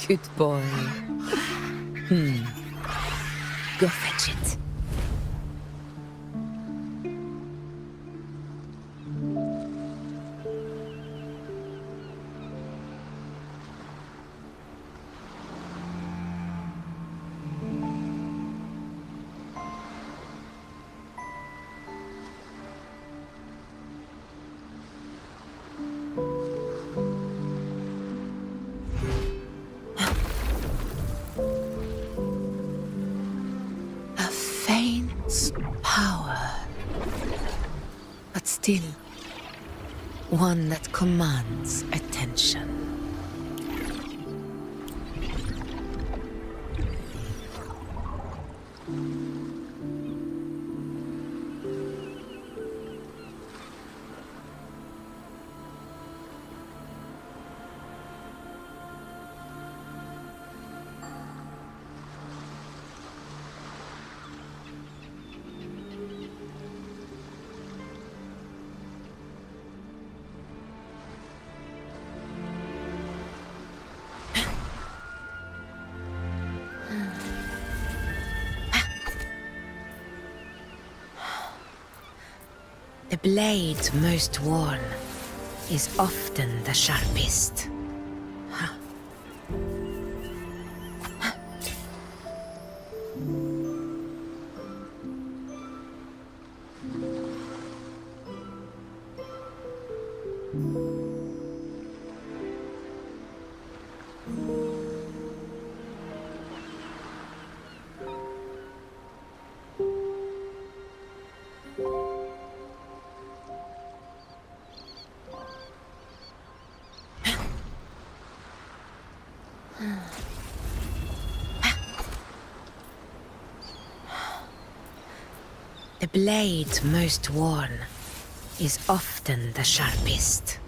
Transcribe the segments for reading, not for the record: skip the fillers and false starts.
Good boy. Go fetch it. A faint power, but still one that commands attention. The blade most worn is often the sharpest. The blade most worn is often the sharpest.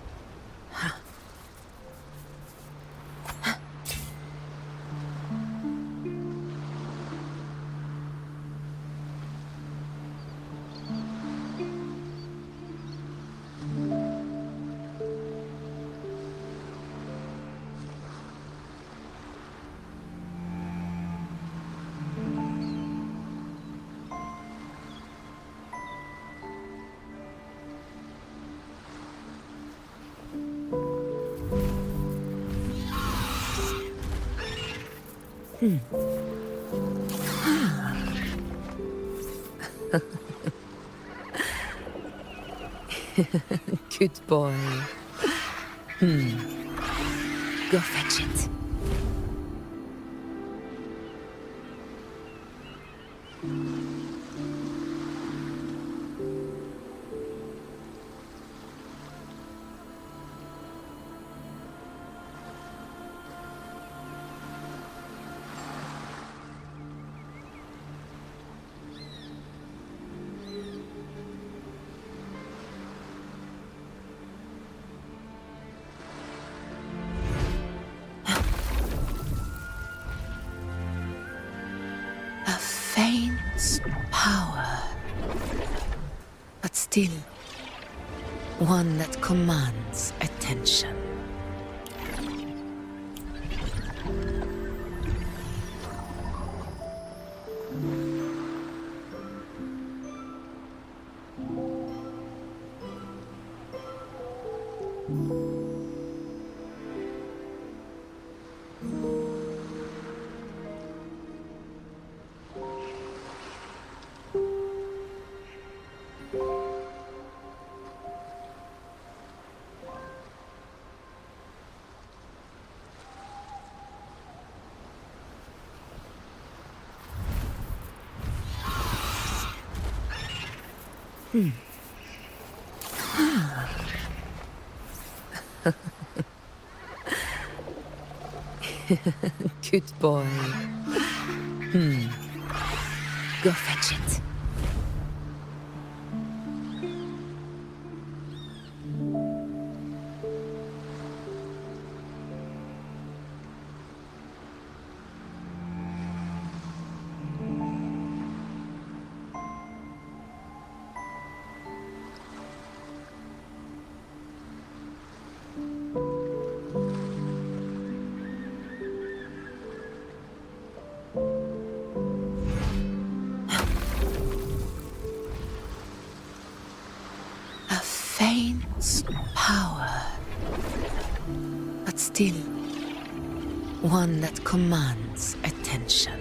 Good boy. Go fetch it. A faint power, but still one that commands attention. Good boy. Go fetch it. still one that commands attention.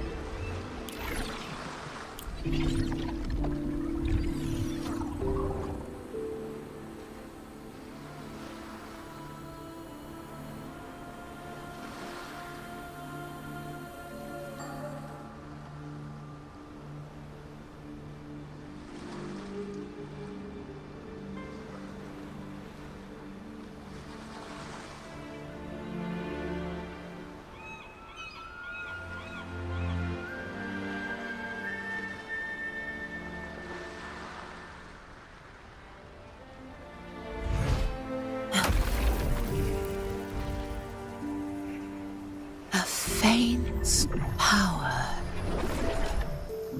A faint power,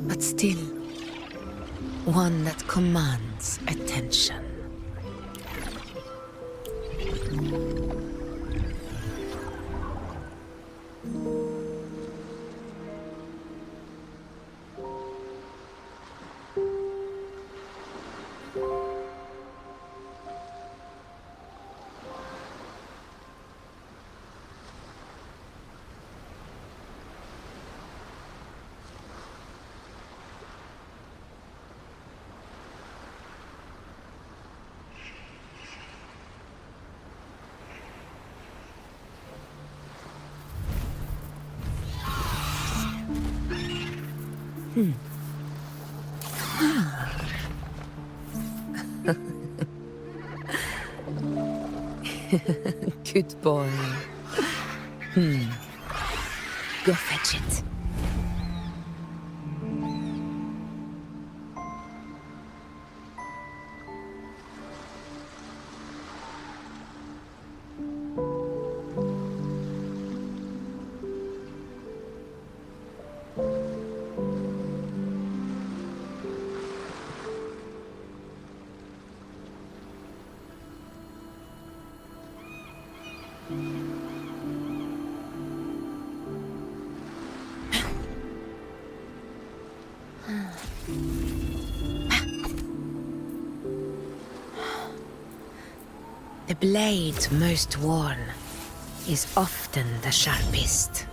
but still one that commands attention. Good boy. Go fetch it. The blade most worn is often the sharpest.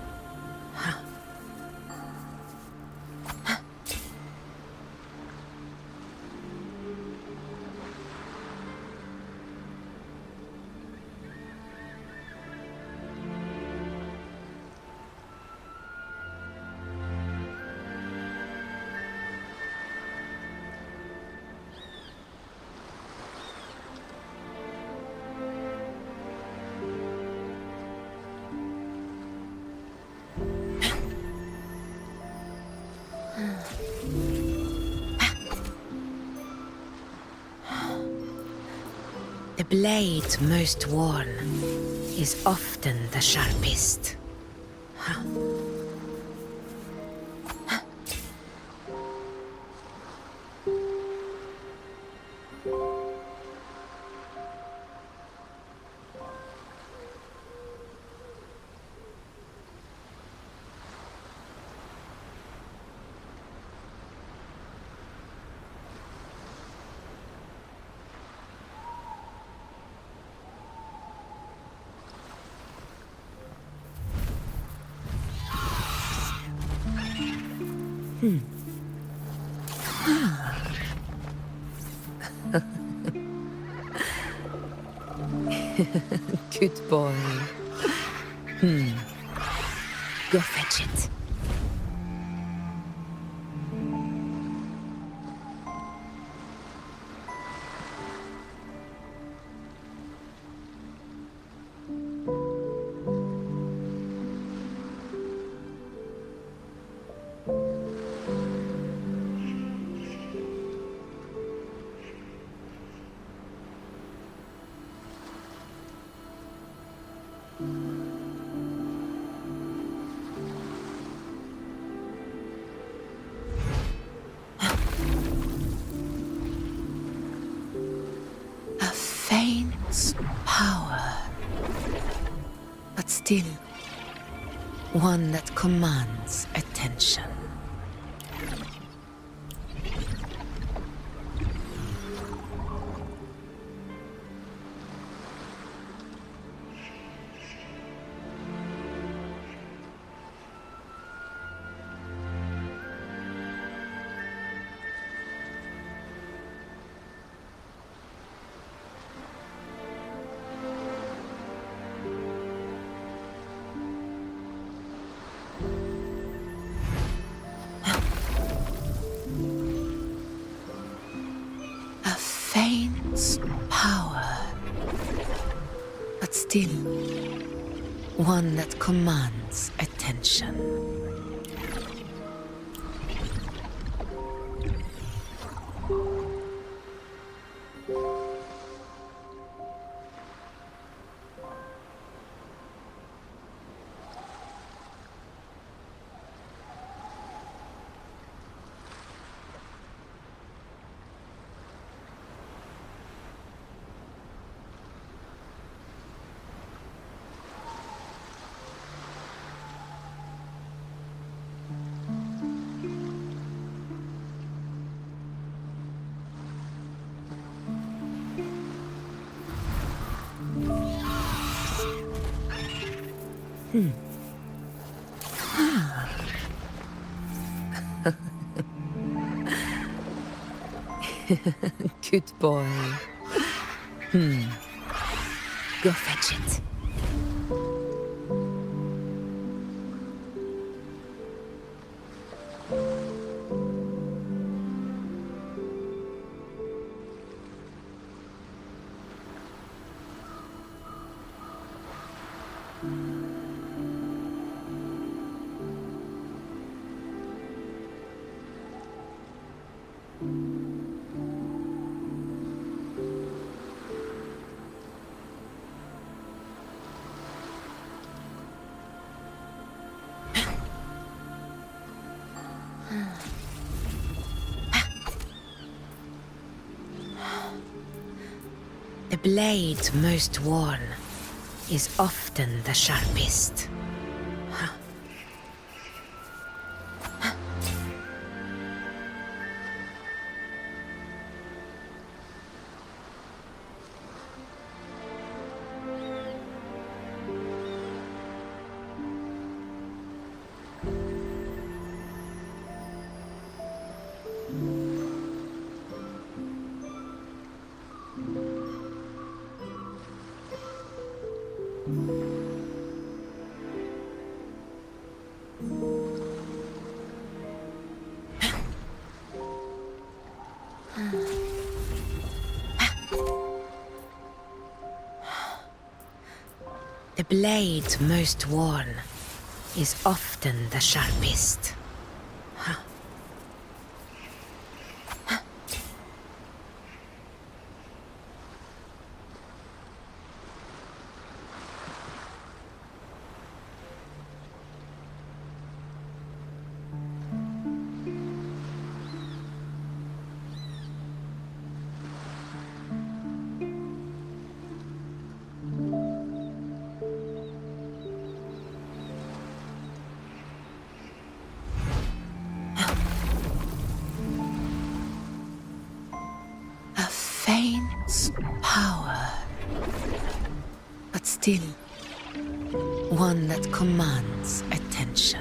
The blade most worn is often the sharpest. Good boy. Go fetch it. Faint power, but still one that commands attention. still one that commands attention. Good boy. Go fetch it. The blade most worn is often the sharpest. The blade most worn is often the sharpest. Faint power, but still one that commands attention.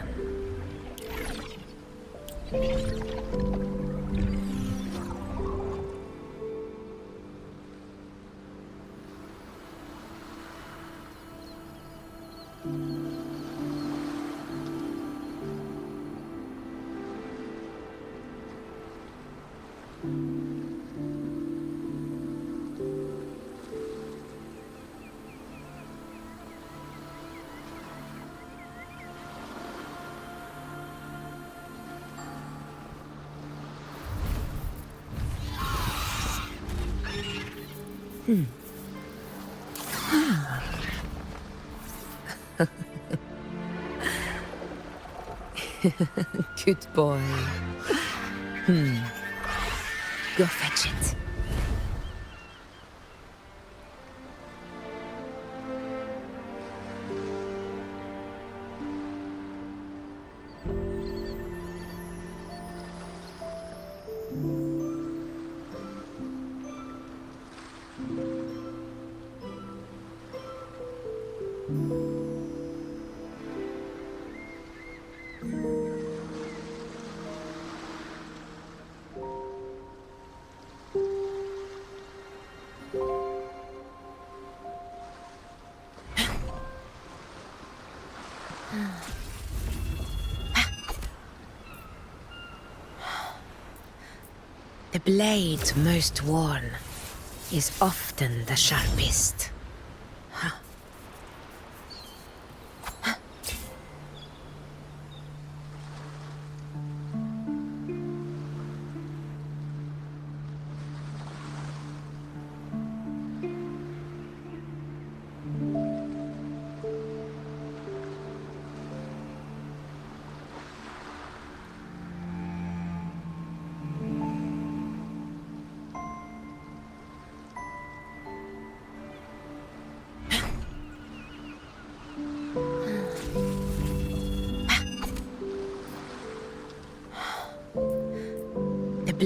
Good boy. Go fetch it. The blade most worn is often the sharpest.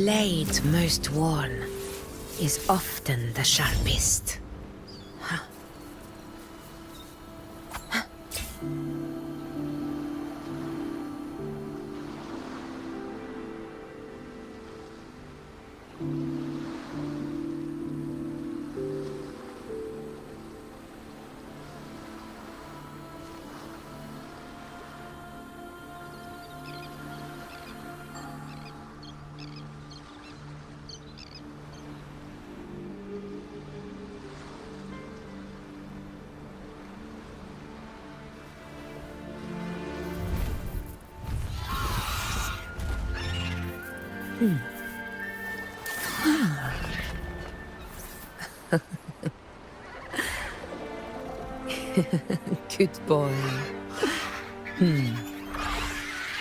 blade most worn is often the sharpest. Good boy.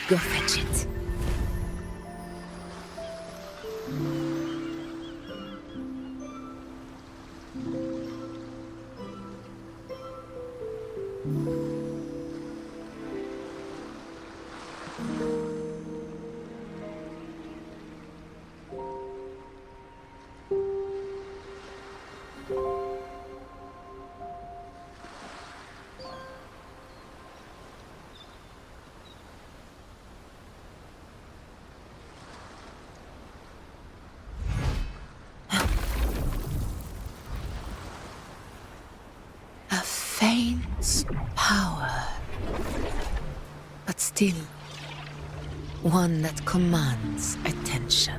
Go fetch it. A faint power, but still one that commands attention.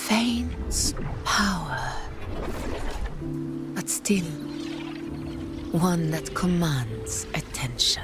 Faint power, but still one that commands attention.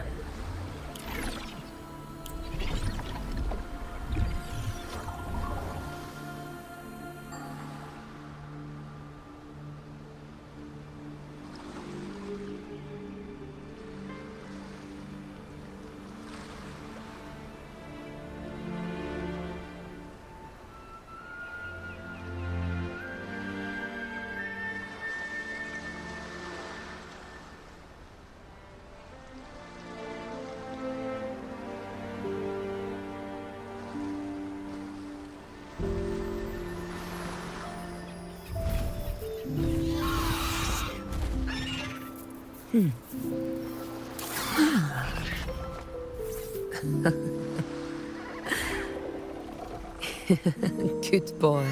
Good boy.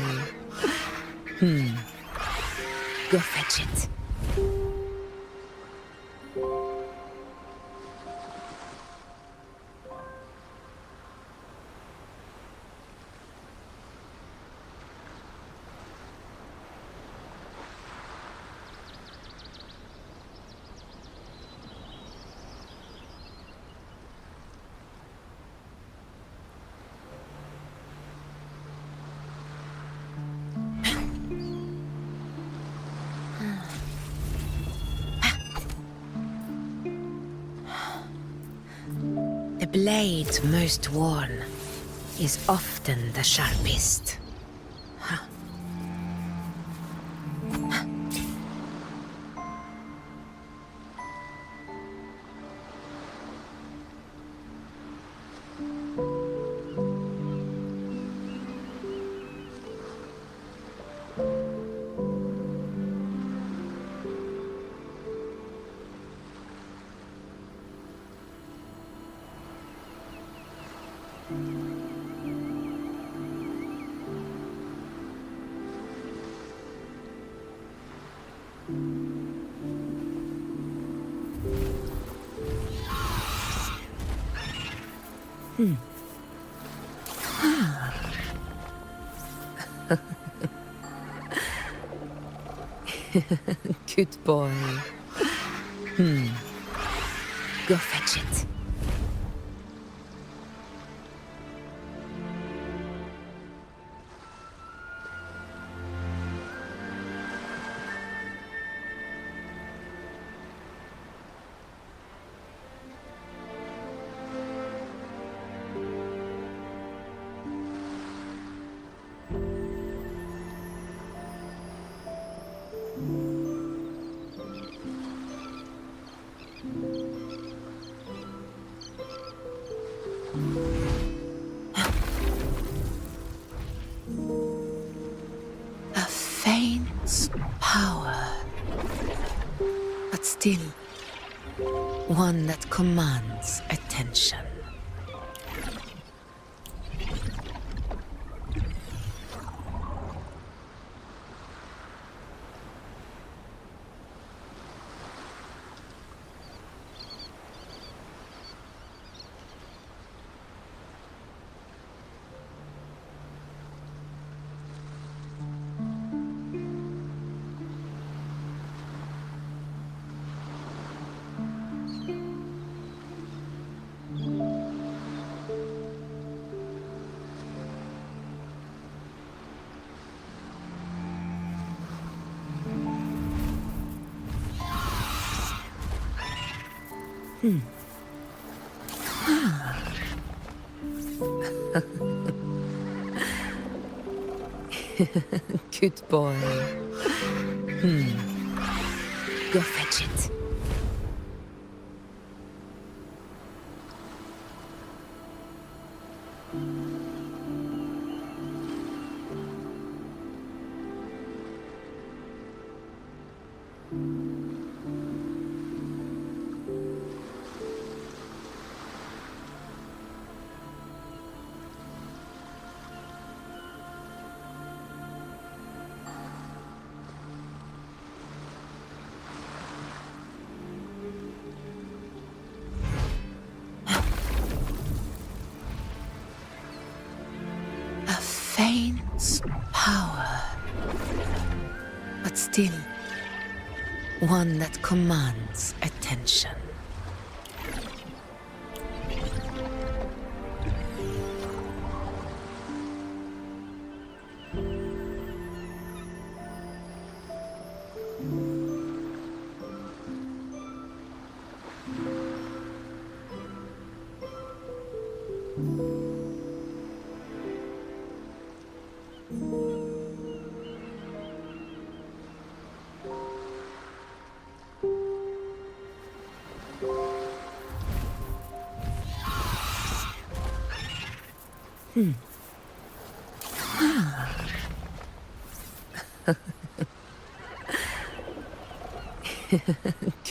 Go fetch it. The blade most worn is often the sharpest. Good boy. Go fetch it. A faint power, but still one that commands attention. Good boy. Go fetch it. A faint power, but still one that commands attention.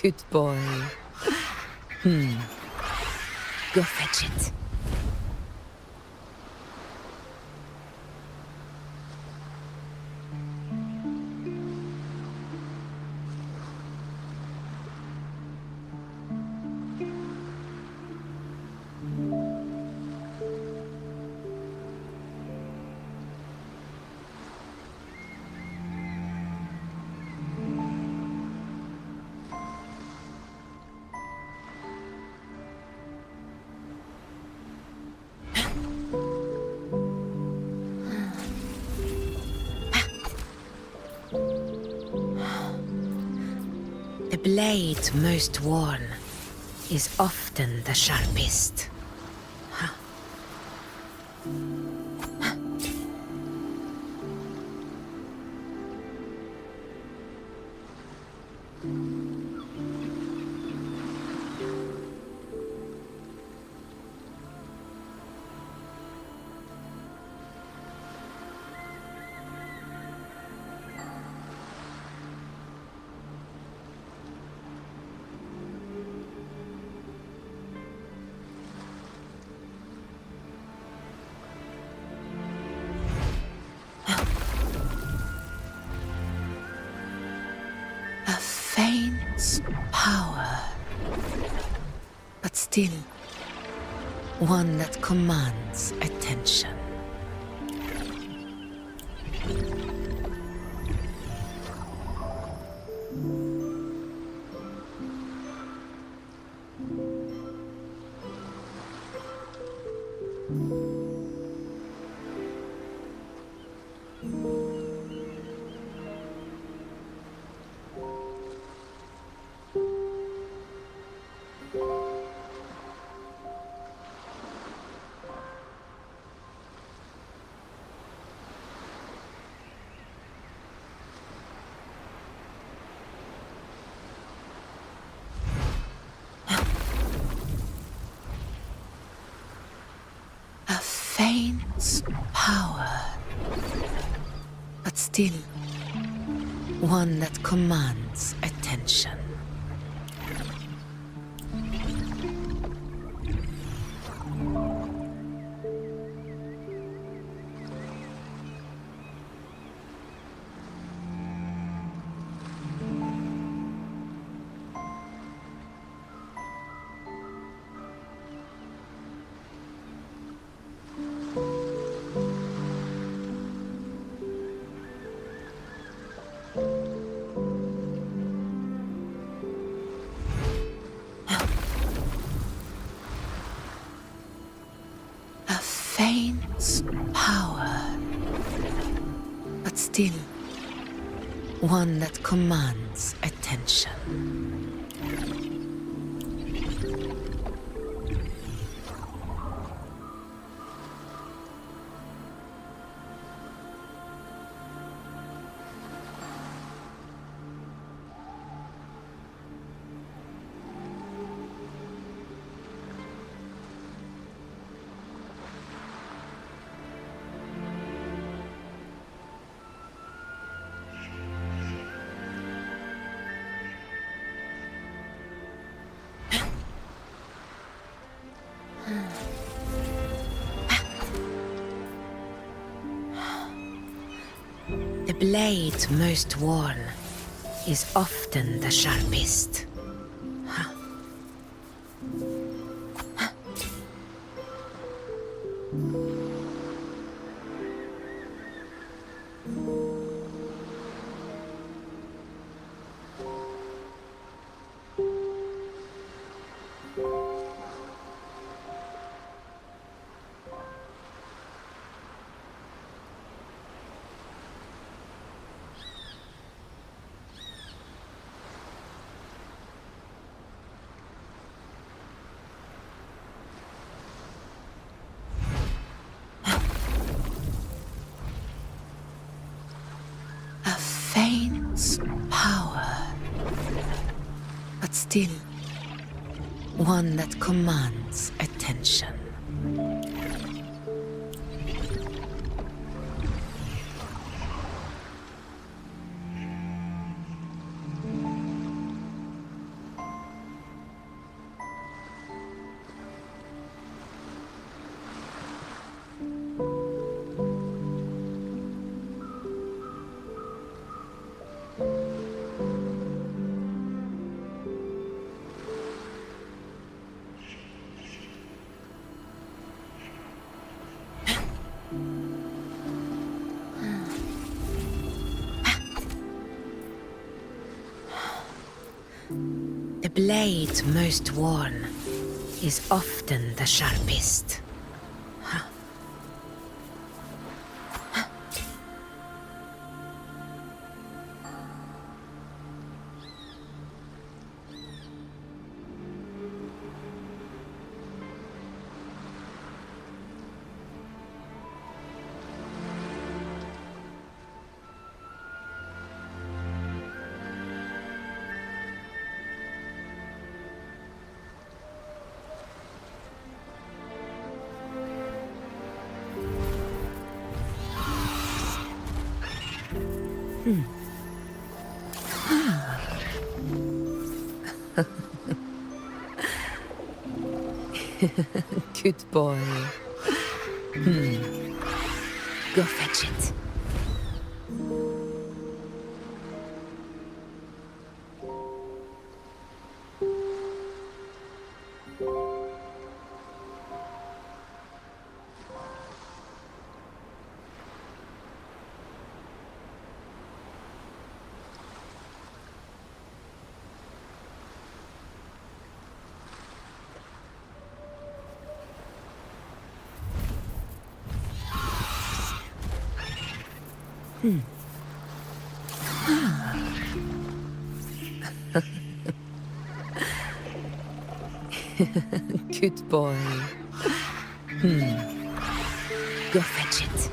Good boy. Go fetch it. The blade most worn is often the sharpest. A faint power, but still one that commands attention. A faint power, but still one that commands attention. A faint power, but still one that commands attention. The blade most worn is often the sharpest. A faint power, but still one that commands attention. The blade most worn is often the sharpest. Good boy. Go fetch it. Good boy. Go fetch it.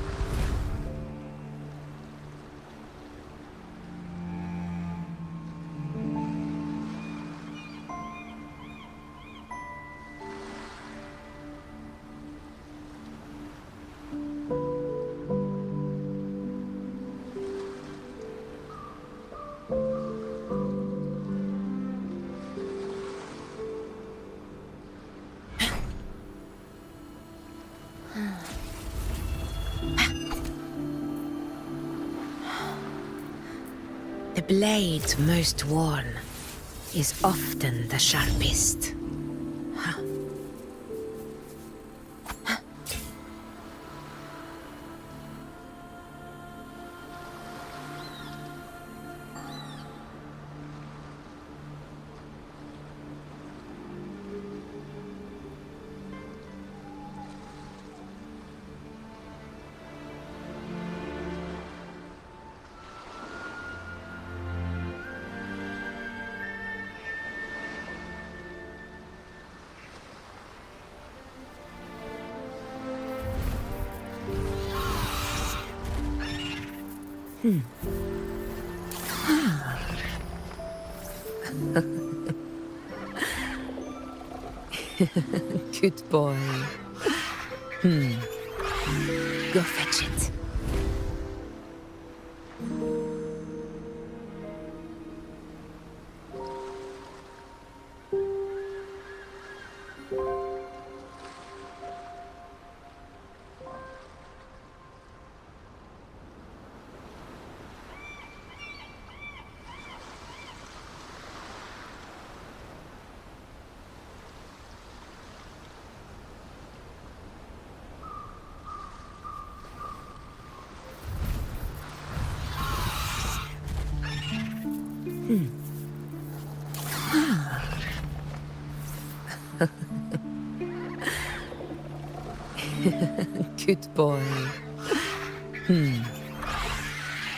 The blade most worn is often the sharpest. Good boy. Go fetch it. Good boy.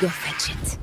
Go fetch it.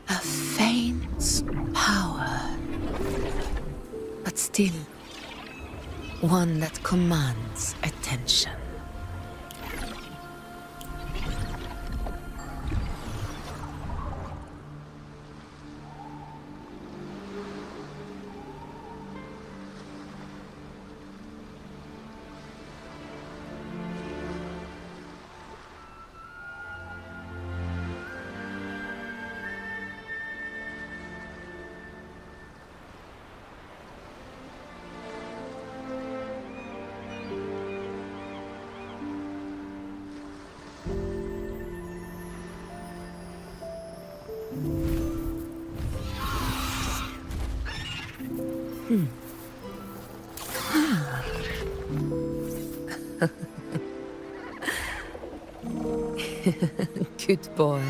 A faint power, but still one that commands attention. Good boy.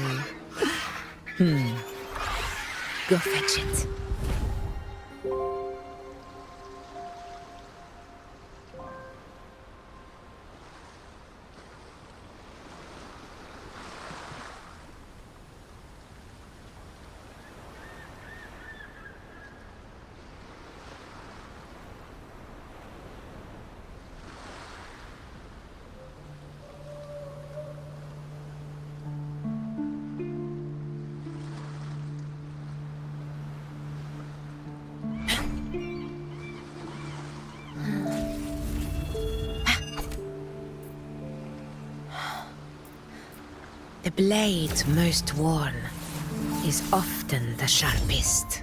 Go fetch it. The blade most worn is often the sharpest.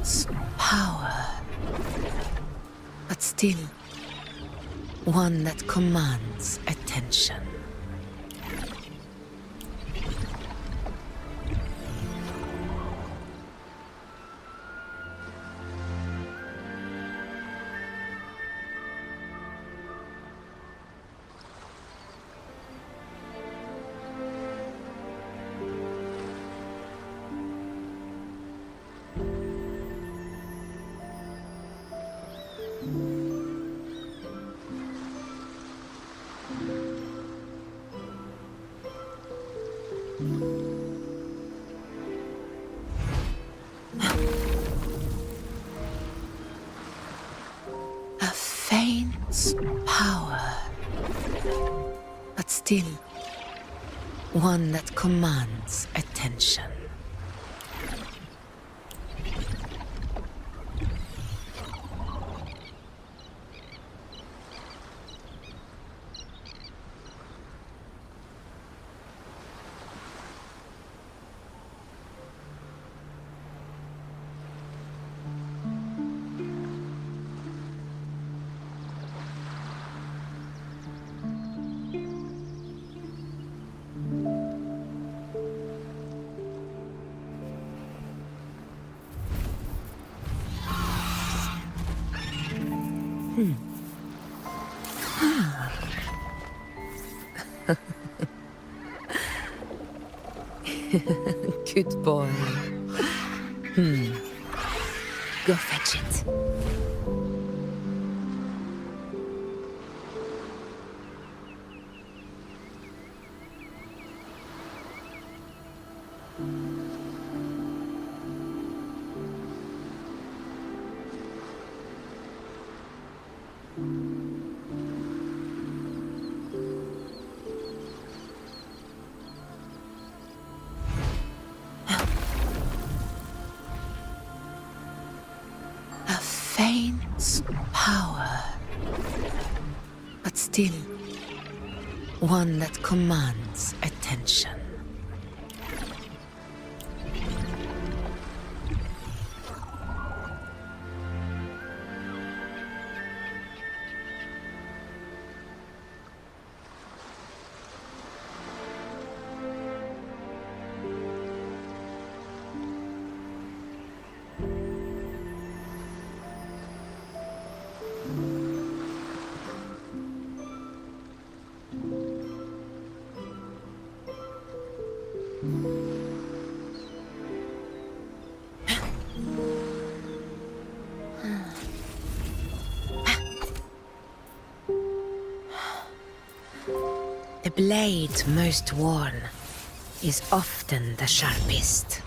faint power, but still one that commands attention. A faint power, but still one that commands attention. Good boy. Go fetch it. A faint power, but still one that commands attention. The blade most worn is often the sharpest.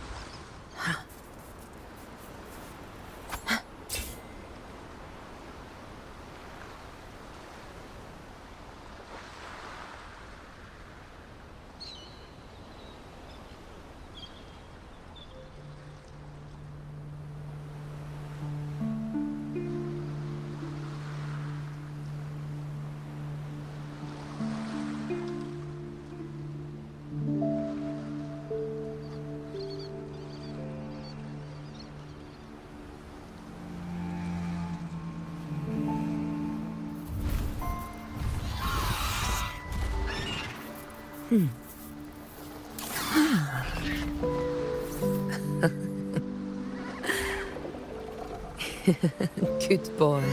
Good boy.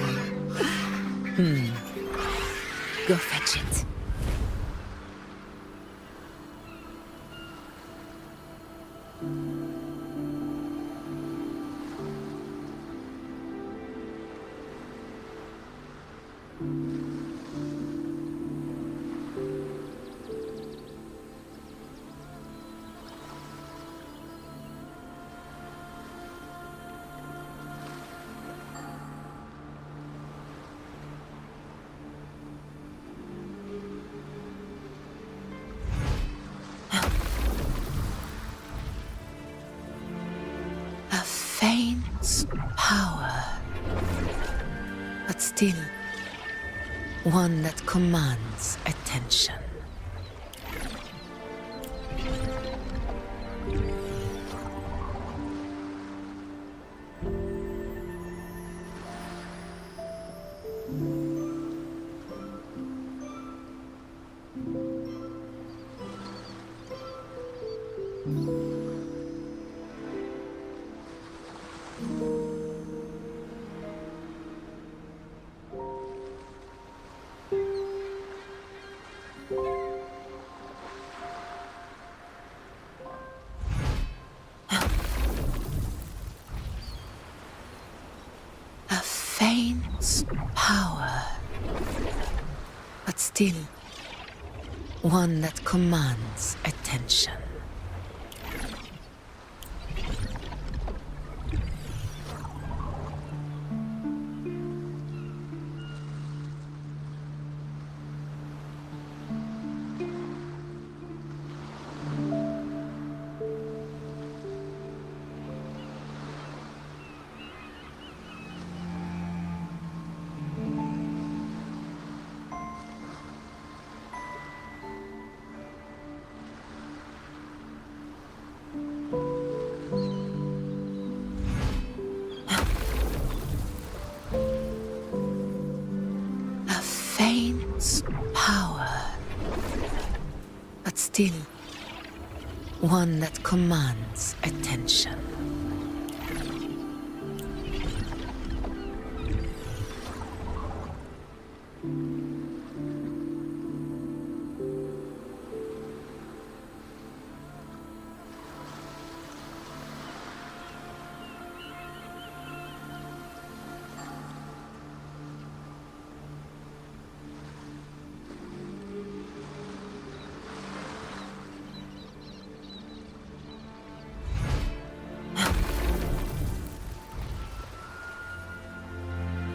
Go fetch it. A faint power, but still one that commands attention. A faint power, but still one that commands attention. A faint power, but still one that commands attention.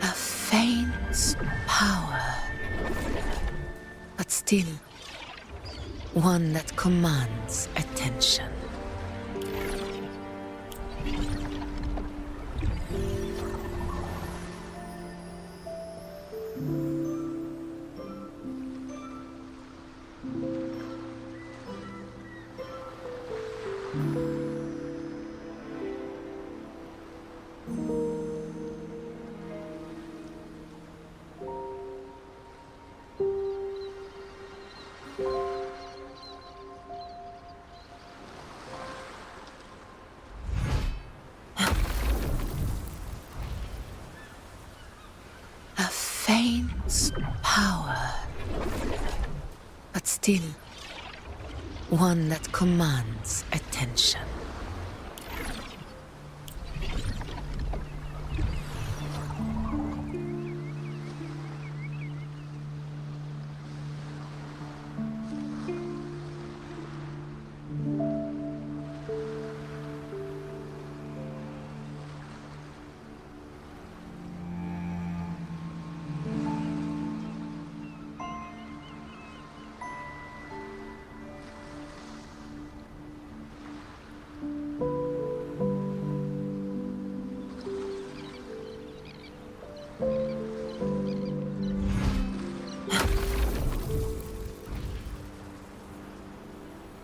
A faint power, but still one that commands attention. A faint power, but still one that commands attention.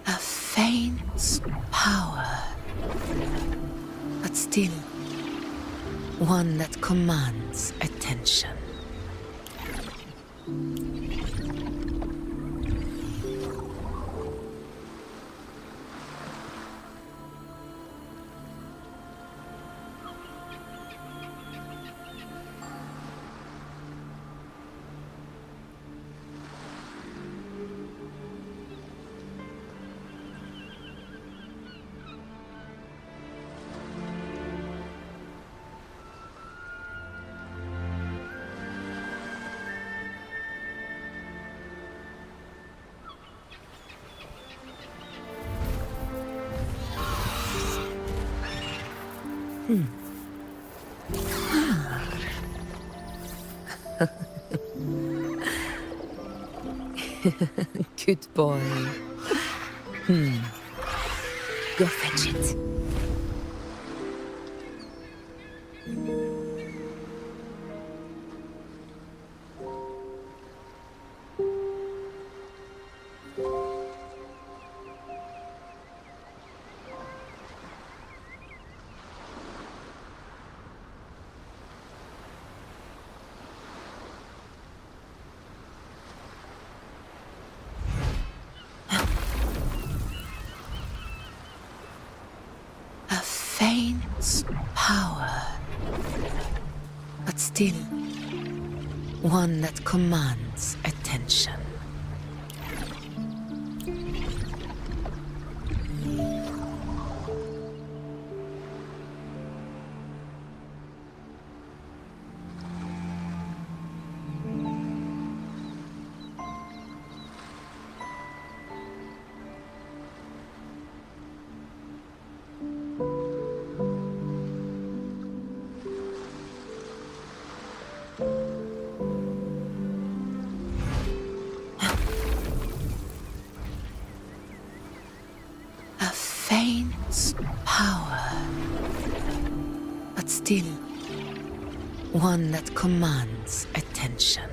A faint power, but still one that commands attention. Good boy. Go fetch it. faint's power, but still one that commands attention. Faint's power, but still one that commands attention.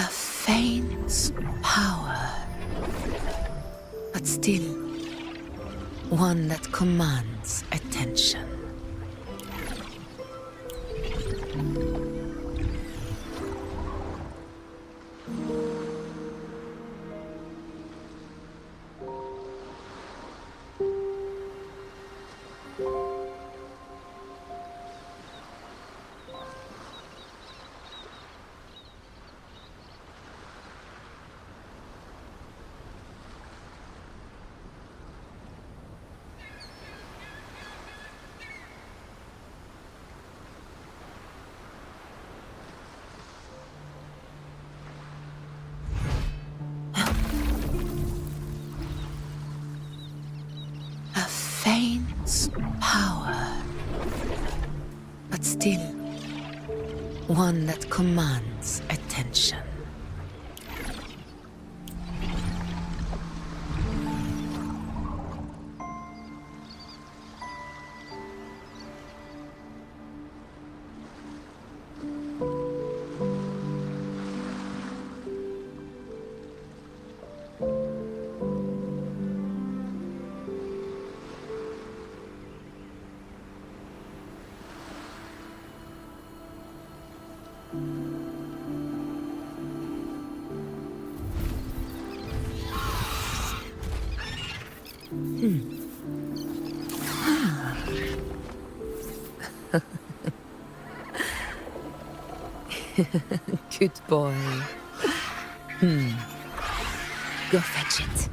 Faint's power, but still one that commands attention. Faint's power, but still one that commands attention. Good boy. Go fetch it.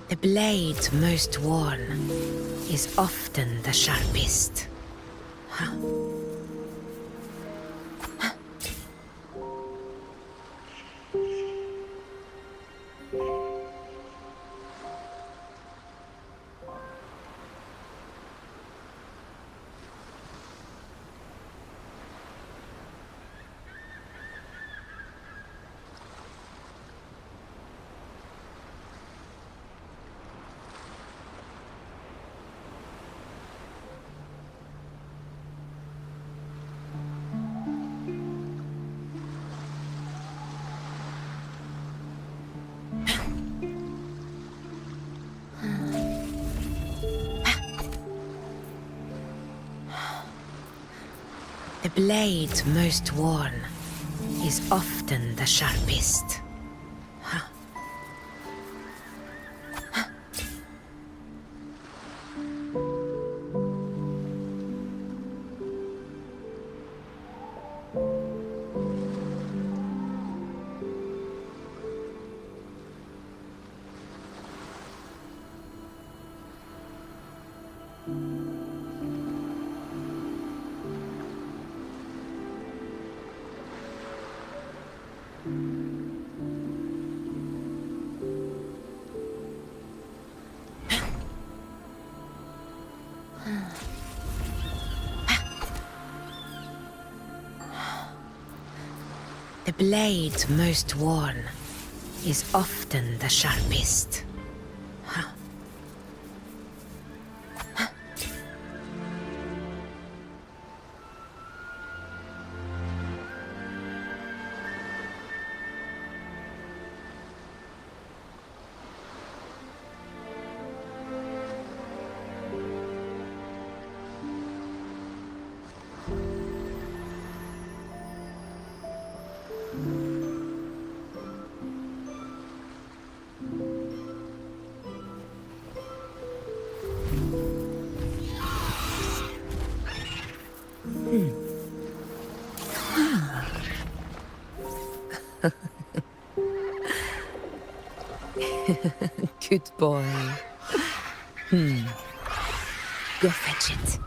The blade most worn is often the sharpest. The blade most worn is often the sharpest. The blade most worn is often the sharpest. Good boy. Go fetch it.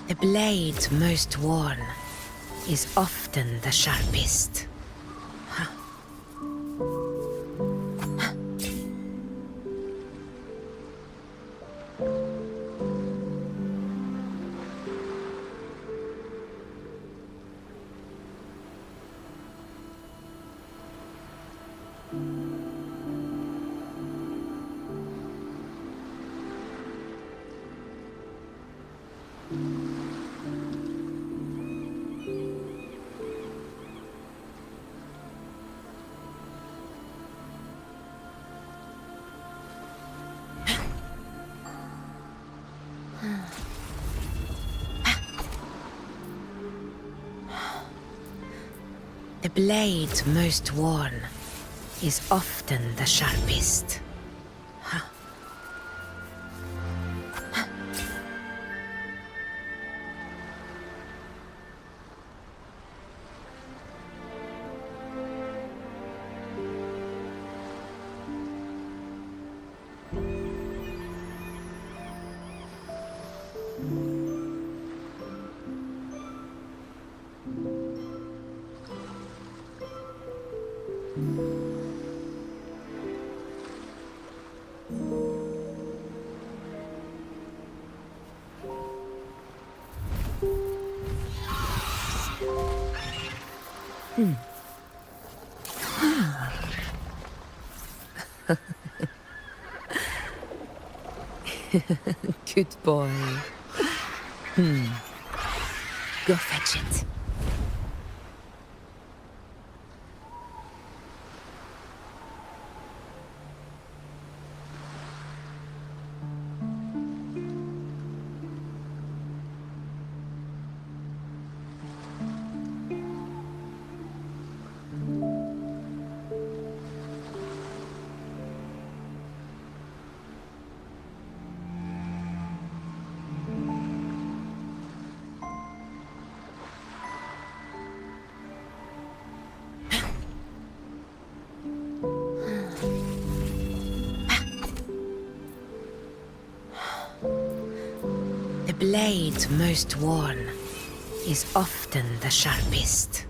The blade most worn is often the sharpest. The blade most worn is often the sharpest. Good boy. Go fetch it. The blade most worn is often the sharpest.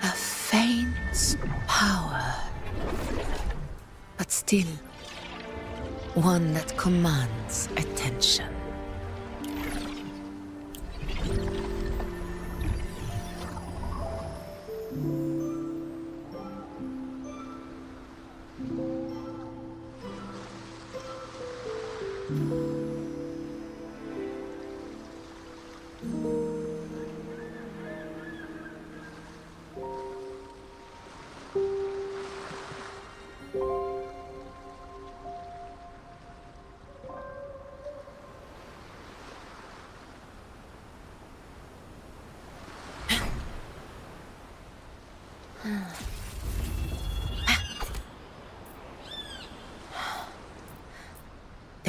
A faint power, but still one that commands attention.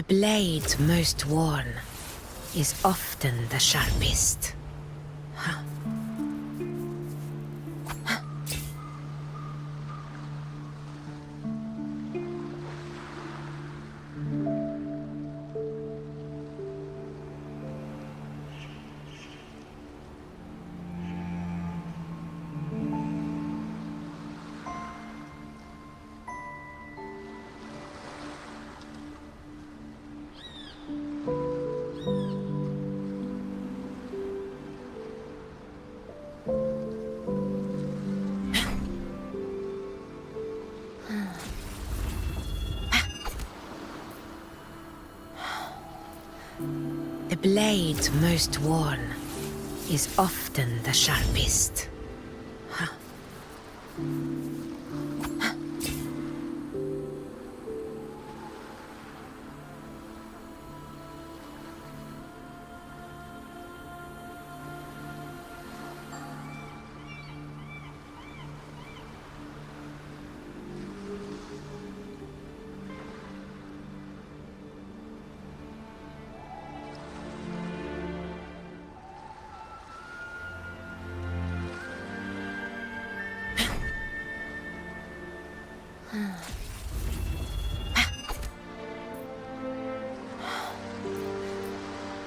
The blade most worn is often the sharpest. The blade most worn is often the sharpest.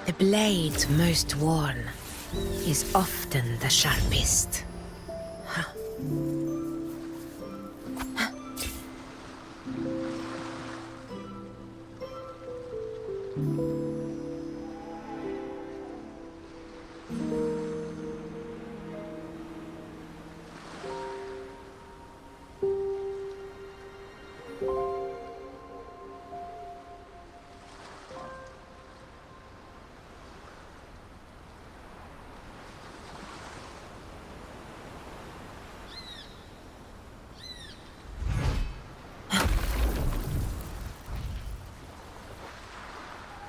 The blade most worn is often the sharpest.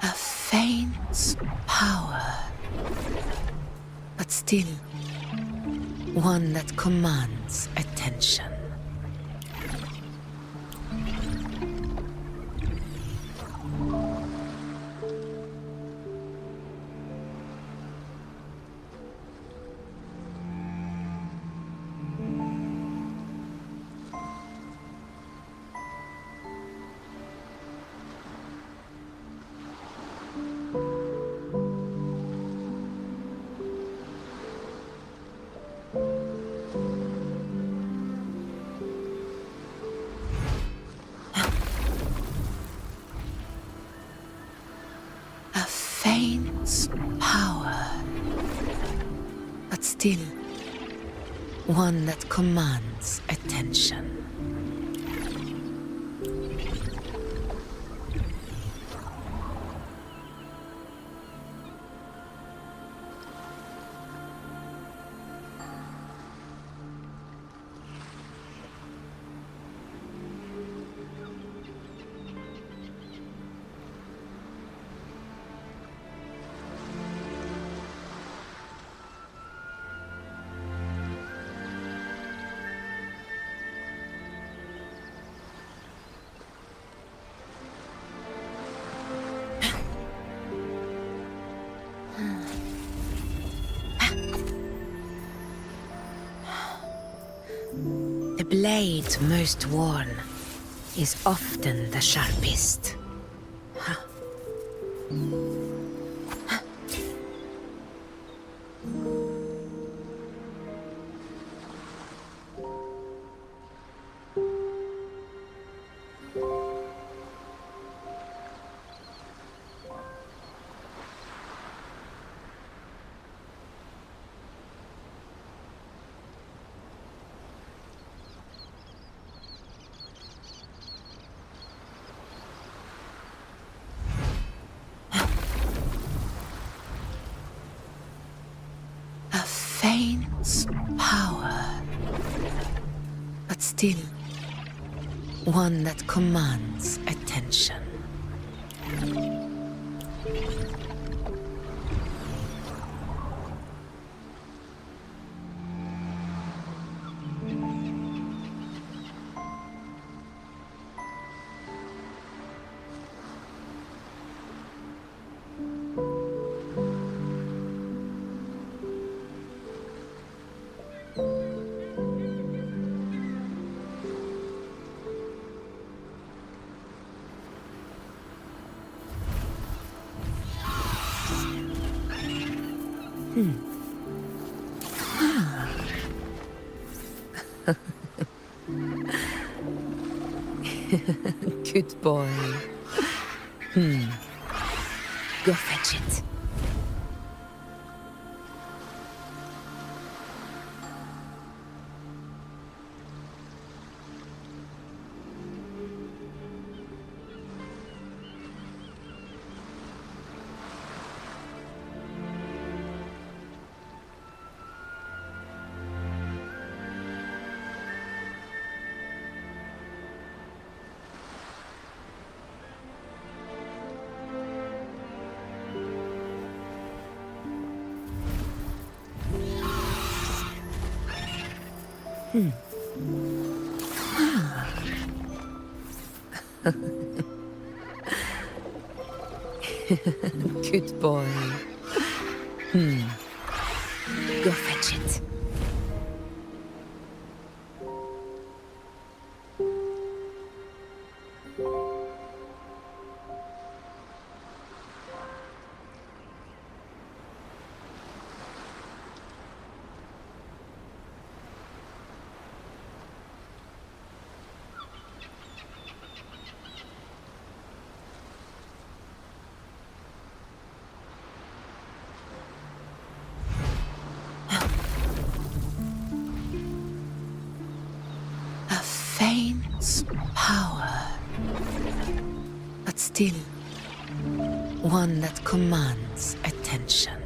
A faint power, but still one that commands attention. Faint power, but still one that commands attention. The blade most worn is often the sharpest. still one that commands attention. Good boy. Go fetch it. Good boy. Go fetch it. Faint power, but still one that commands attention.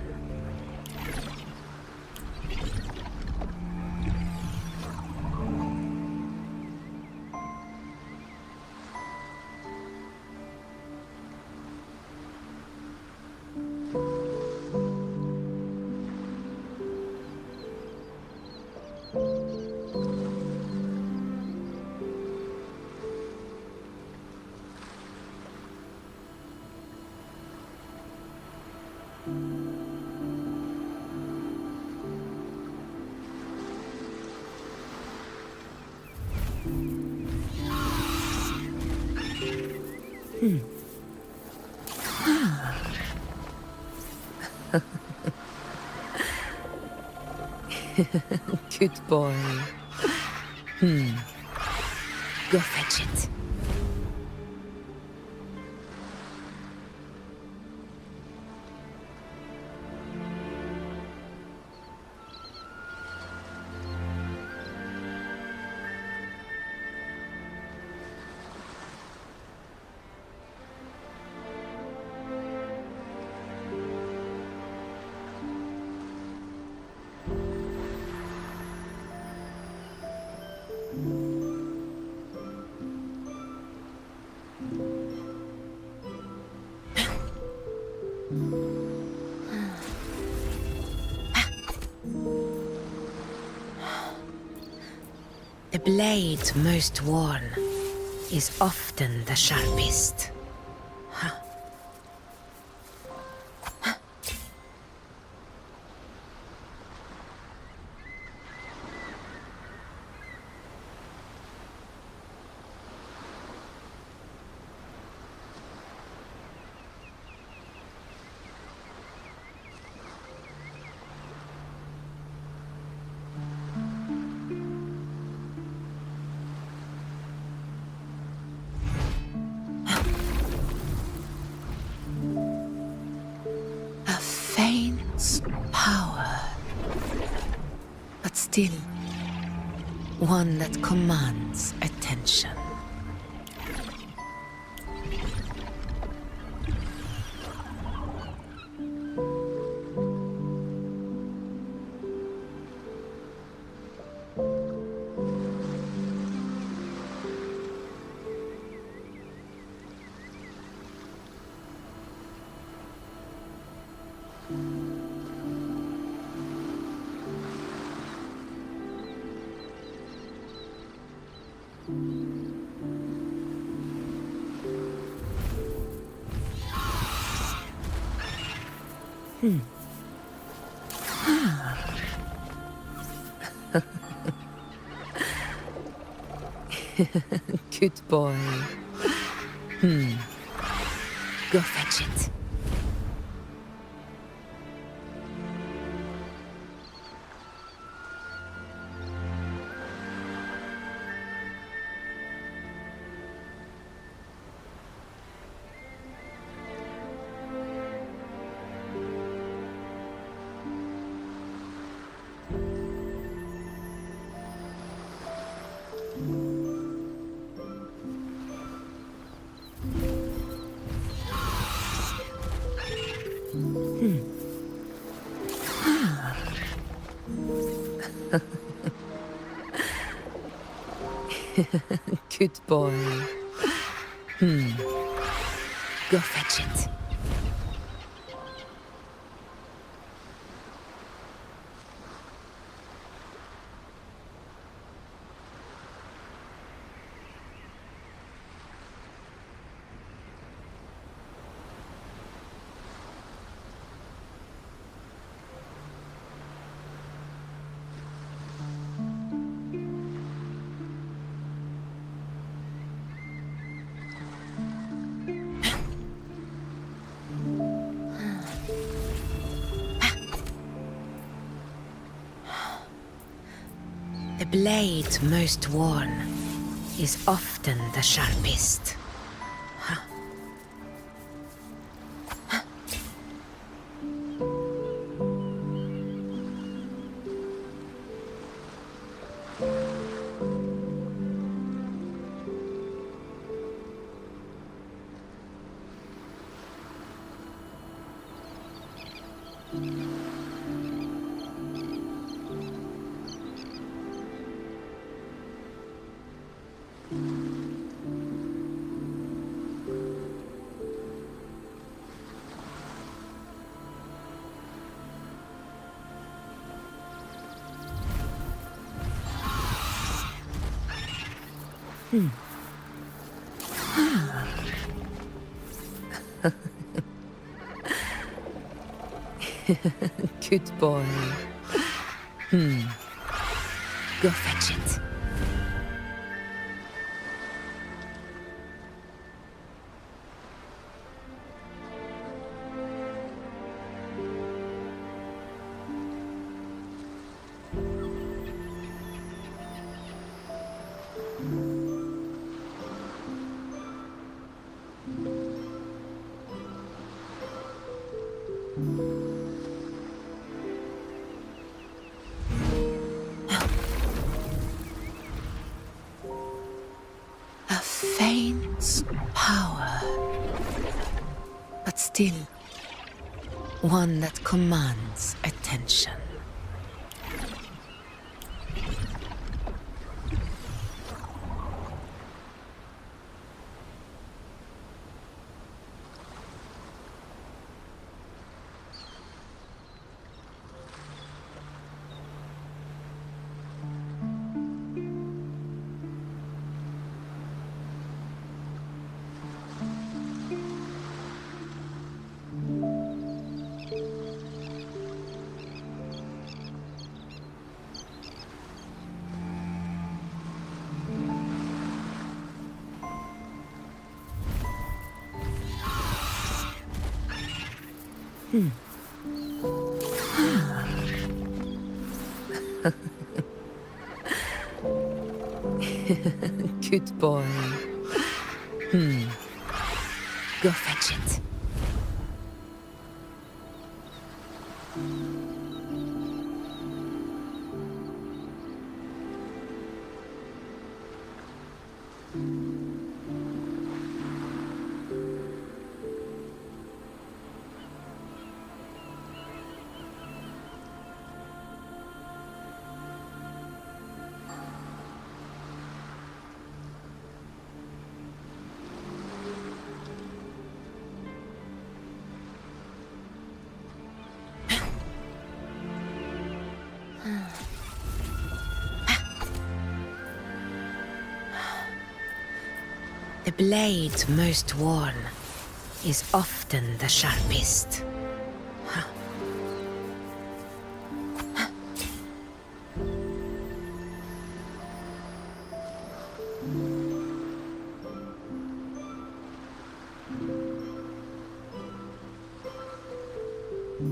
Good boy. Go fetch it. The blade most worn is often the sharpest. Faint power, but still one that commands attention. Good boy. Go fetch it. Good boy. Go fetch it. The blade most worn is often the sharpest. Good boy. Go fetch it. A faint power, but still one that commands attention. Good boy. Go fetch it. The blade most worn is often the sharpest. Good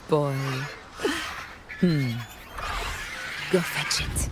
boy. Go fetch it.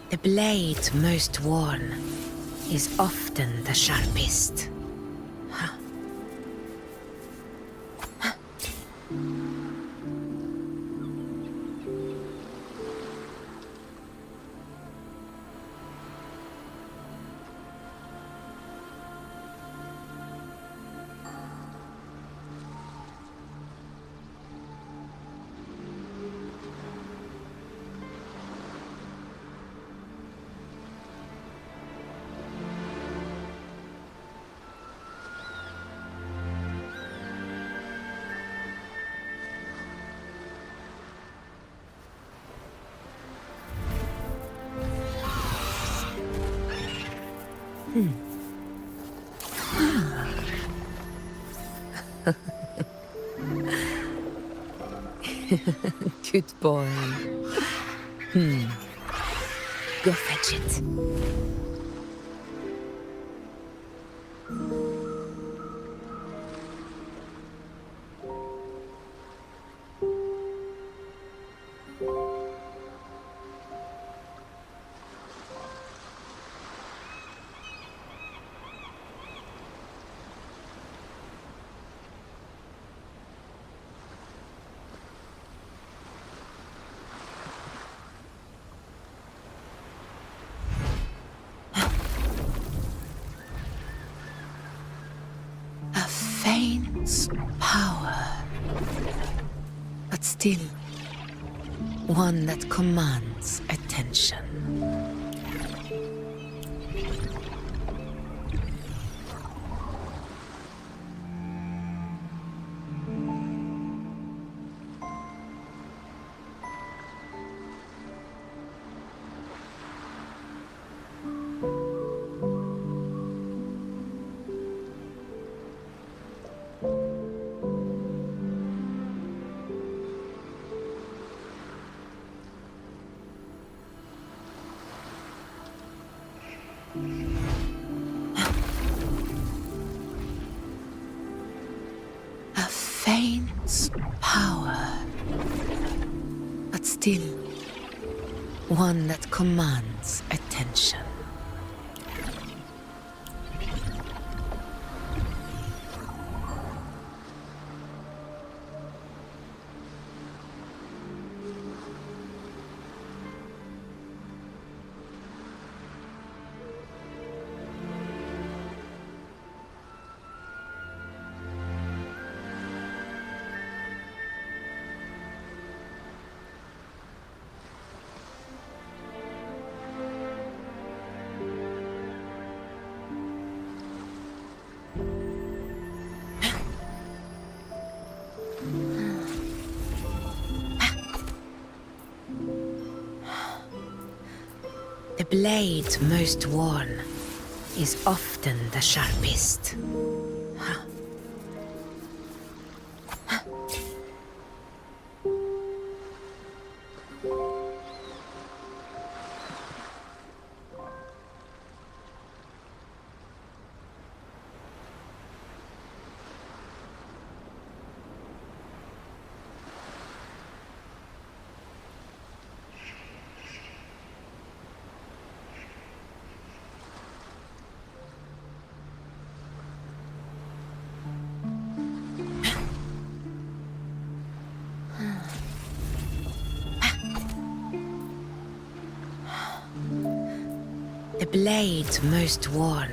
The blade most worn is often the sharpest. Good boy. Go fetch it. A faint power, but still one that commands attention. A faint power, but still one that commands attention. The blade most worn is often the sharpest. blade most worn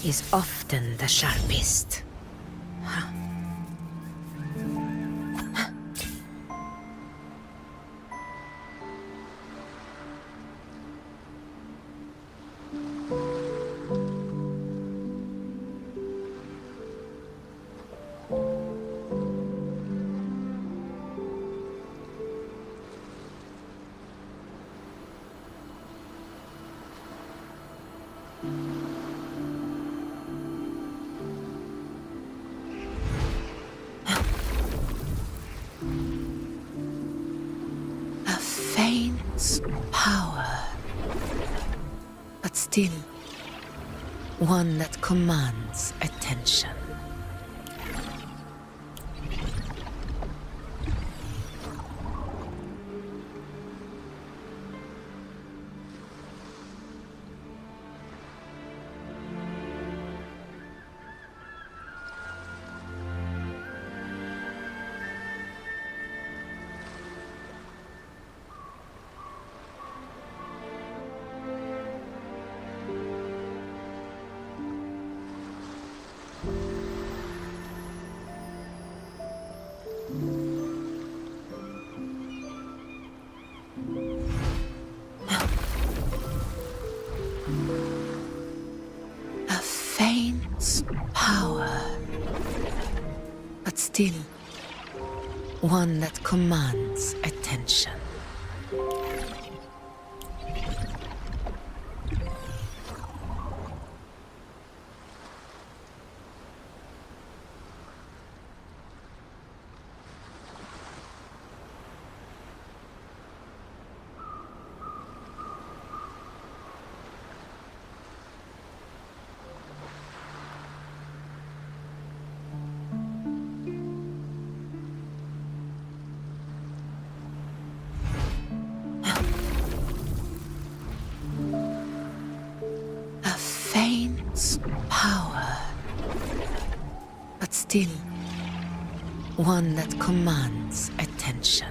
is often the sharpest. A faint power, but still one that commands attention. A faint power, but still one that commands attention. A faint power, but still one that commands attention.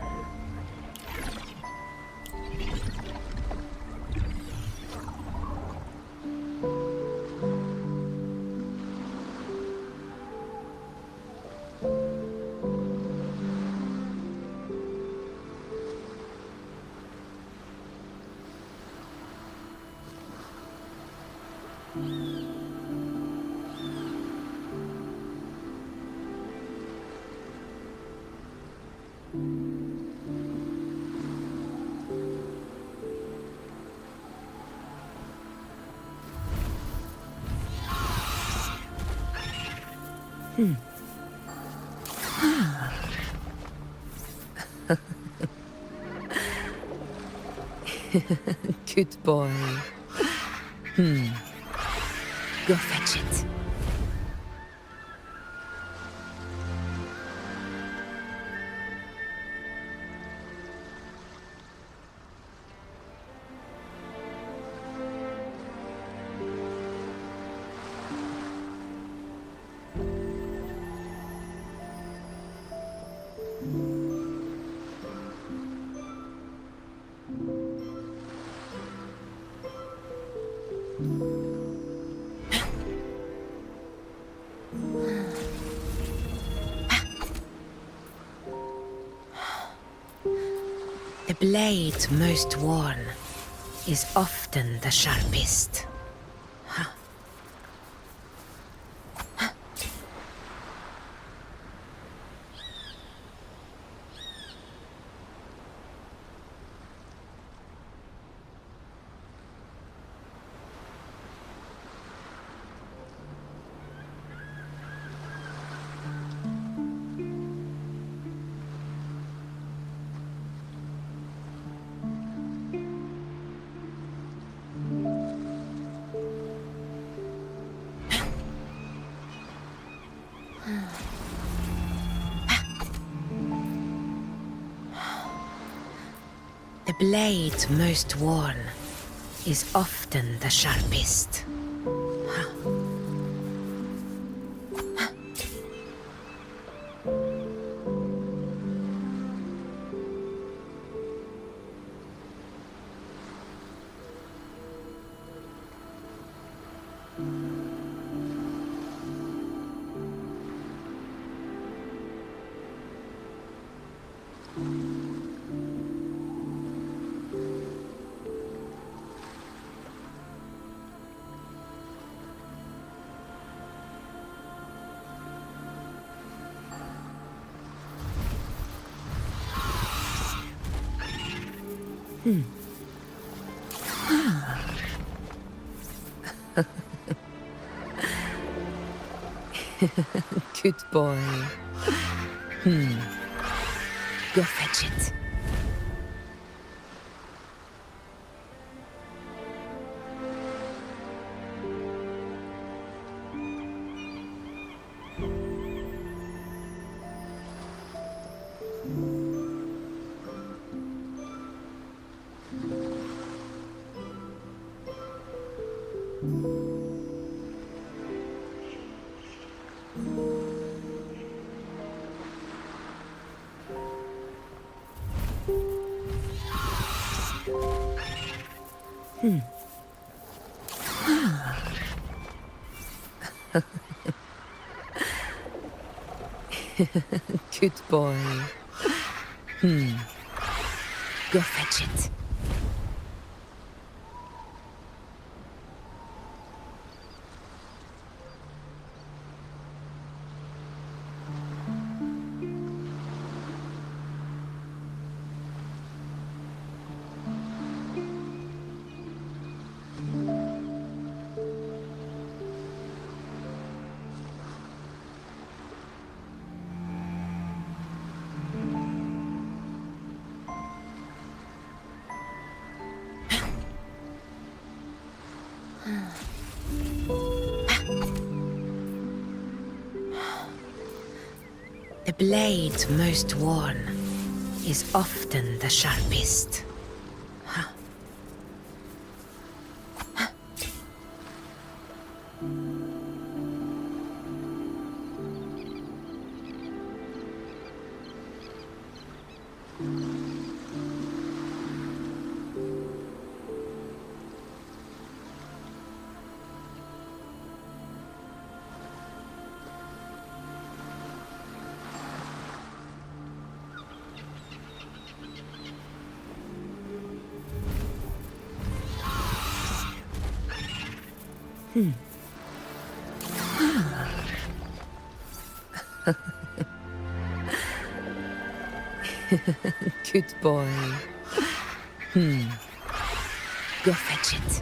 Good boy. Go fetch it. The blade most worn is often the sharpest. The blade most worn is often the sharpest. Good boy. Go fetch it. Good boy. Go fetch it. The blade most worn is often the sharpest. Good boy. Go fetch it.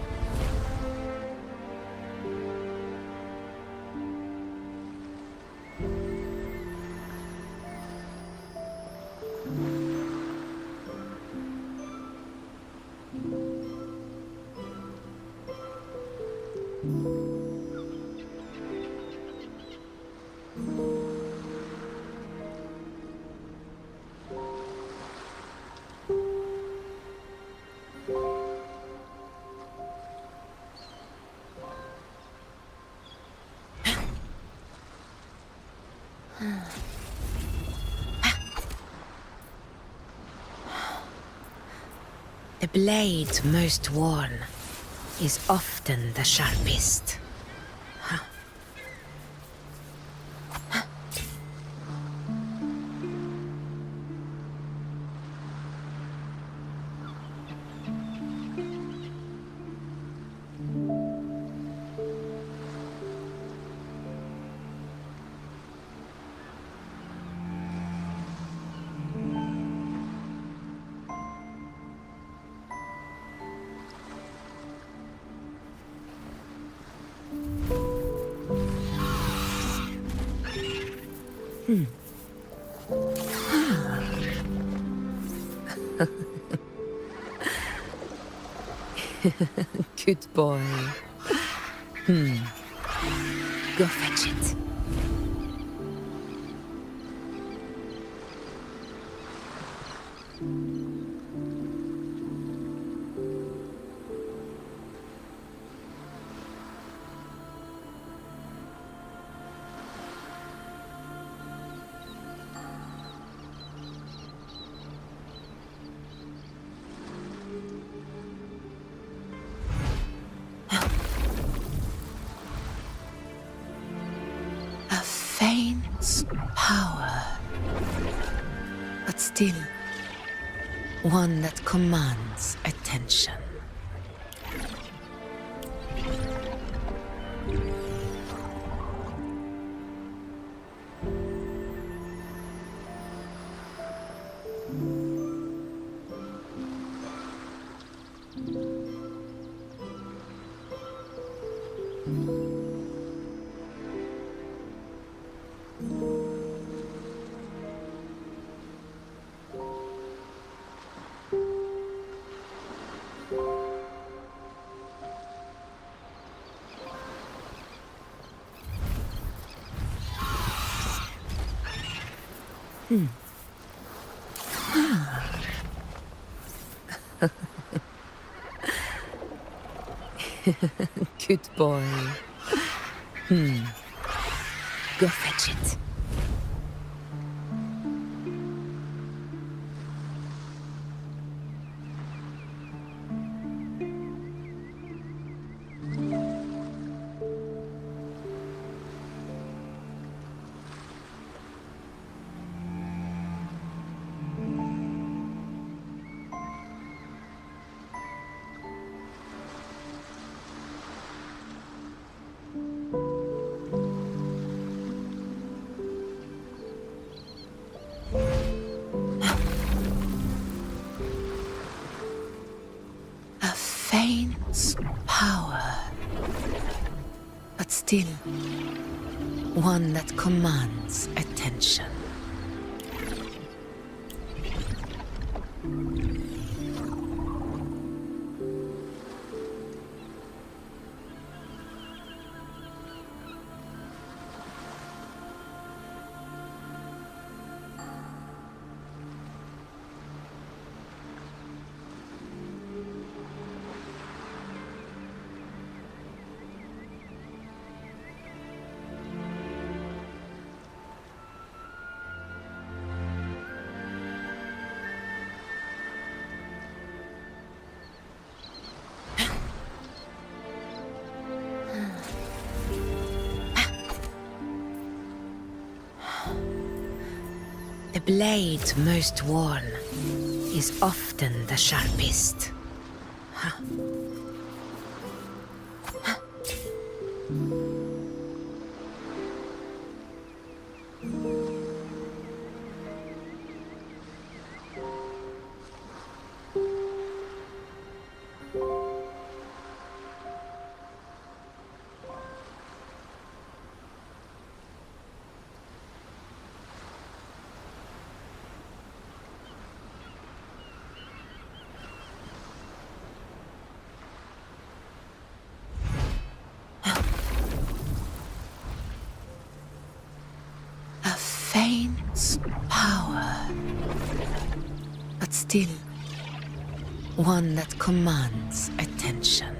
The blade most worn is often the sharpest. Good boy. Go fetch it. A faint power, but still One that commands attention. Good boy. Go fetch it. A faint power, but still one that commands attention. The blade most worn is often the sharpest. A faint power, but still one that commands attention.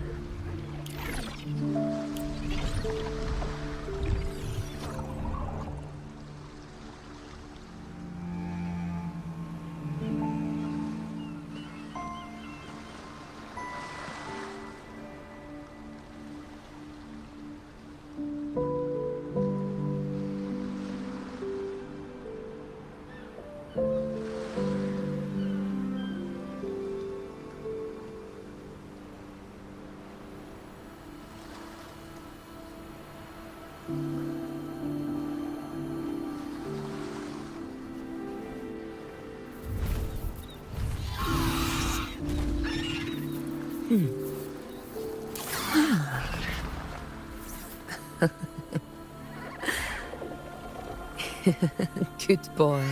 Good boy.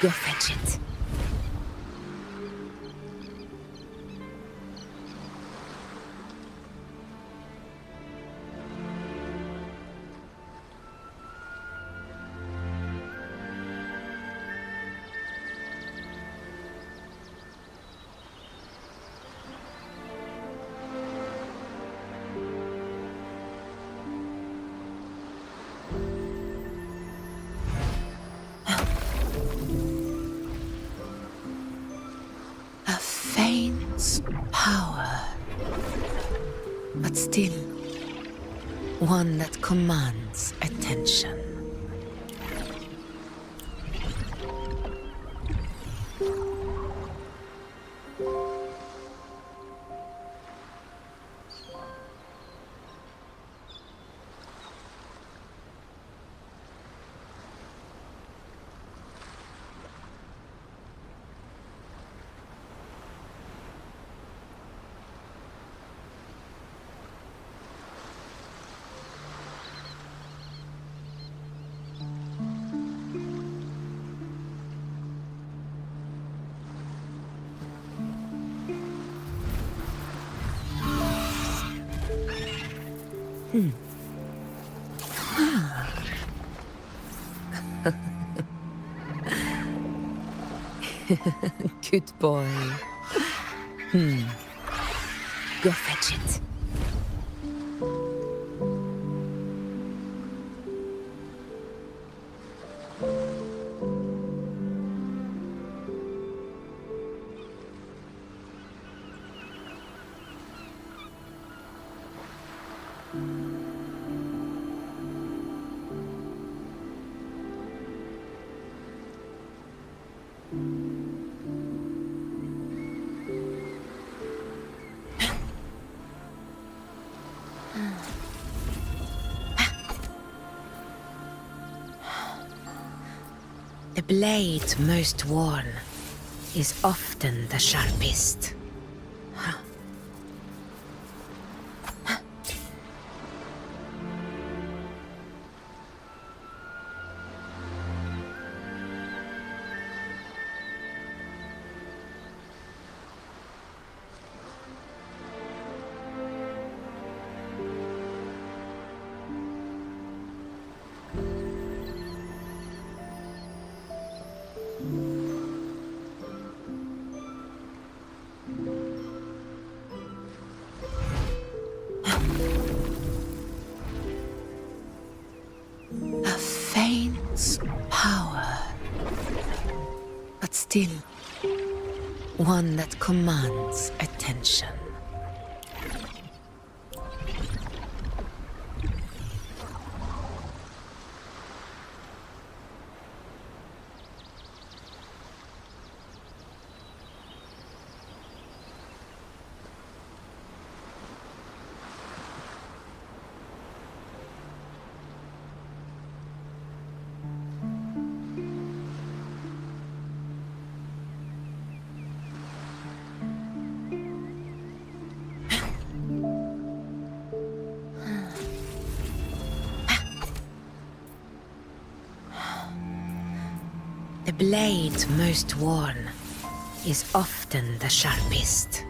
Go fetch it. A faint power, but still one that commands attention. Good boy. Go fetch it. The blade most worn is often the sharpest. A faint power, but still one that commands attention. The blade most worn is often the sharpest.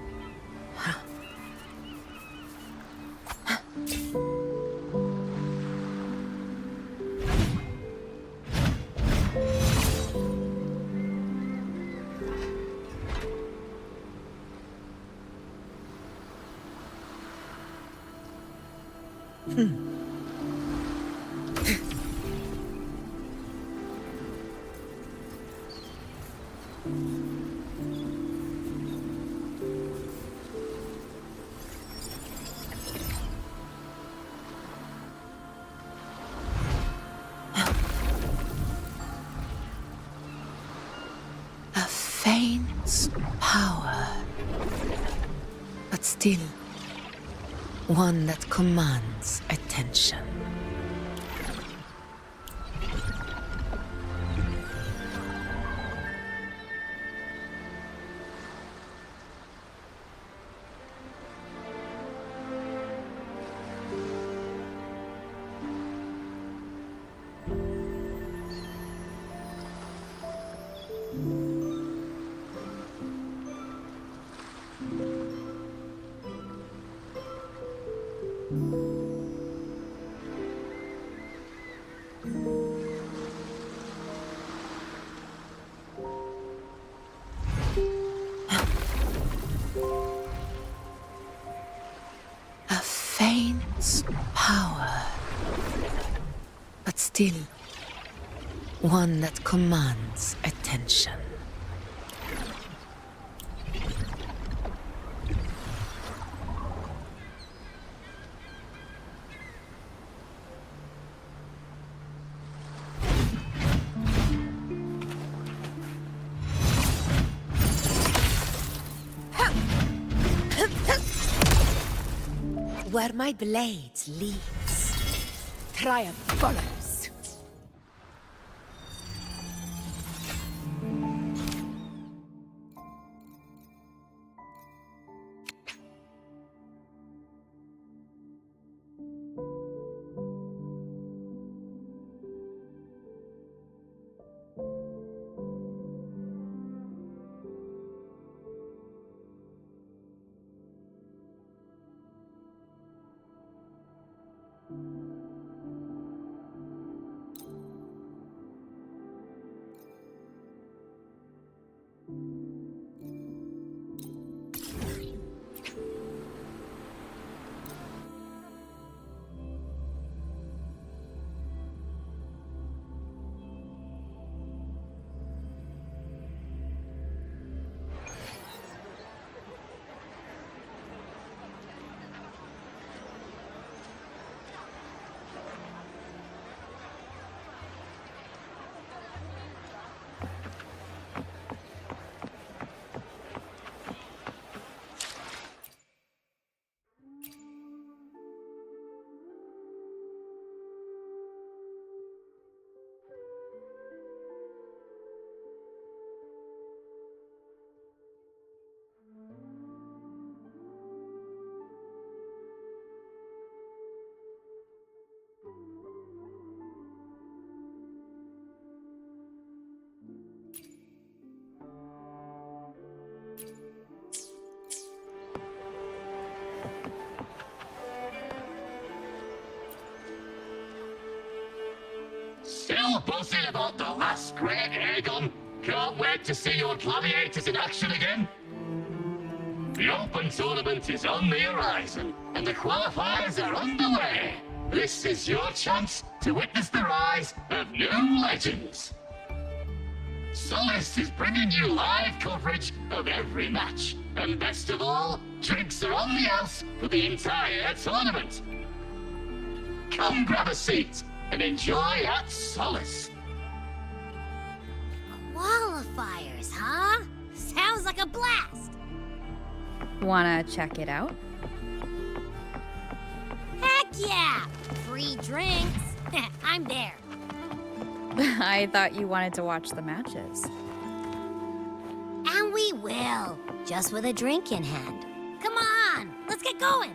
A faint power, but still one that commands attention. A faint power, but still one that commands attention. Where my blade leads, triumph follows. Still buzzing about the last great airgun? Can't wait to see your gladiators in action again. The Open Tournament is on the horizon, and the qualifiers are underway. This is your chance to witness the rise of new legends. Solace is bringing you live coverage of every match, and best of all, drinks are on the house for the entire tournament. Come grab a seat and enjoy at Solace. Qualifiers, huh? Sounds like a blast! Wanna check it out? Heck yeah! Free drinks! I'm there. I thought you wanted to watch the matches. And we will, just with a drink in hand. Come on, let's get going!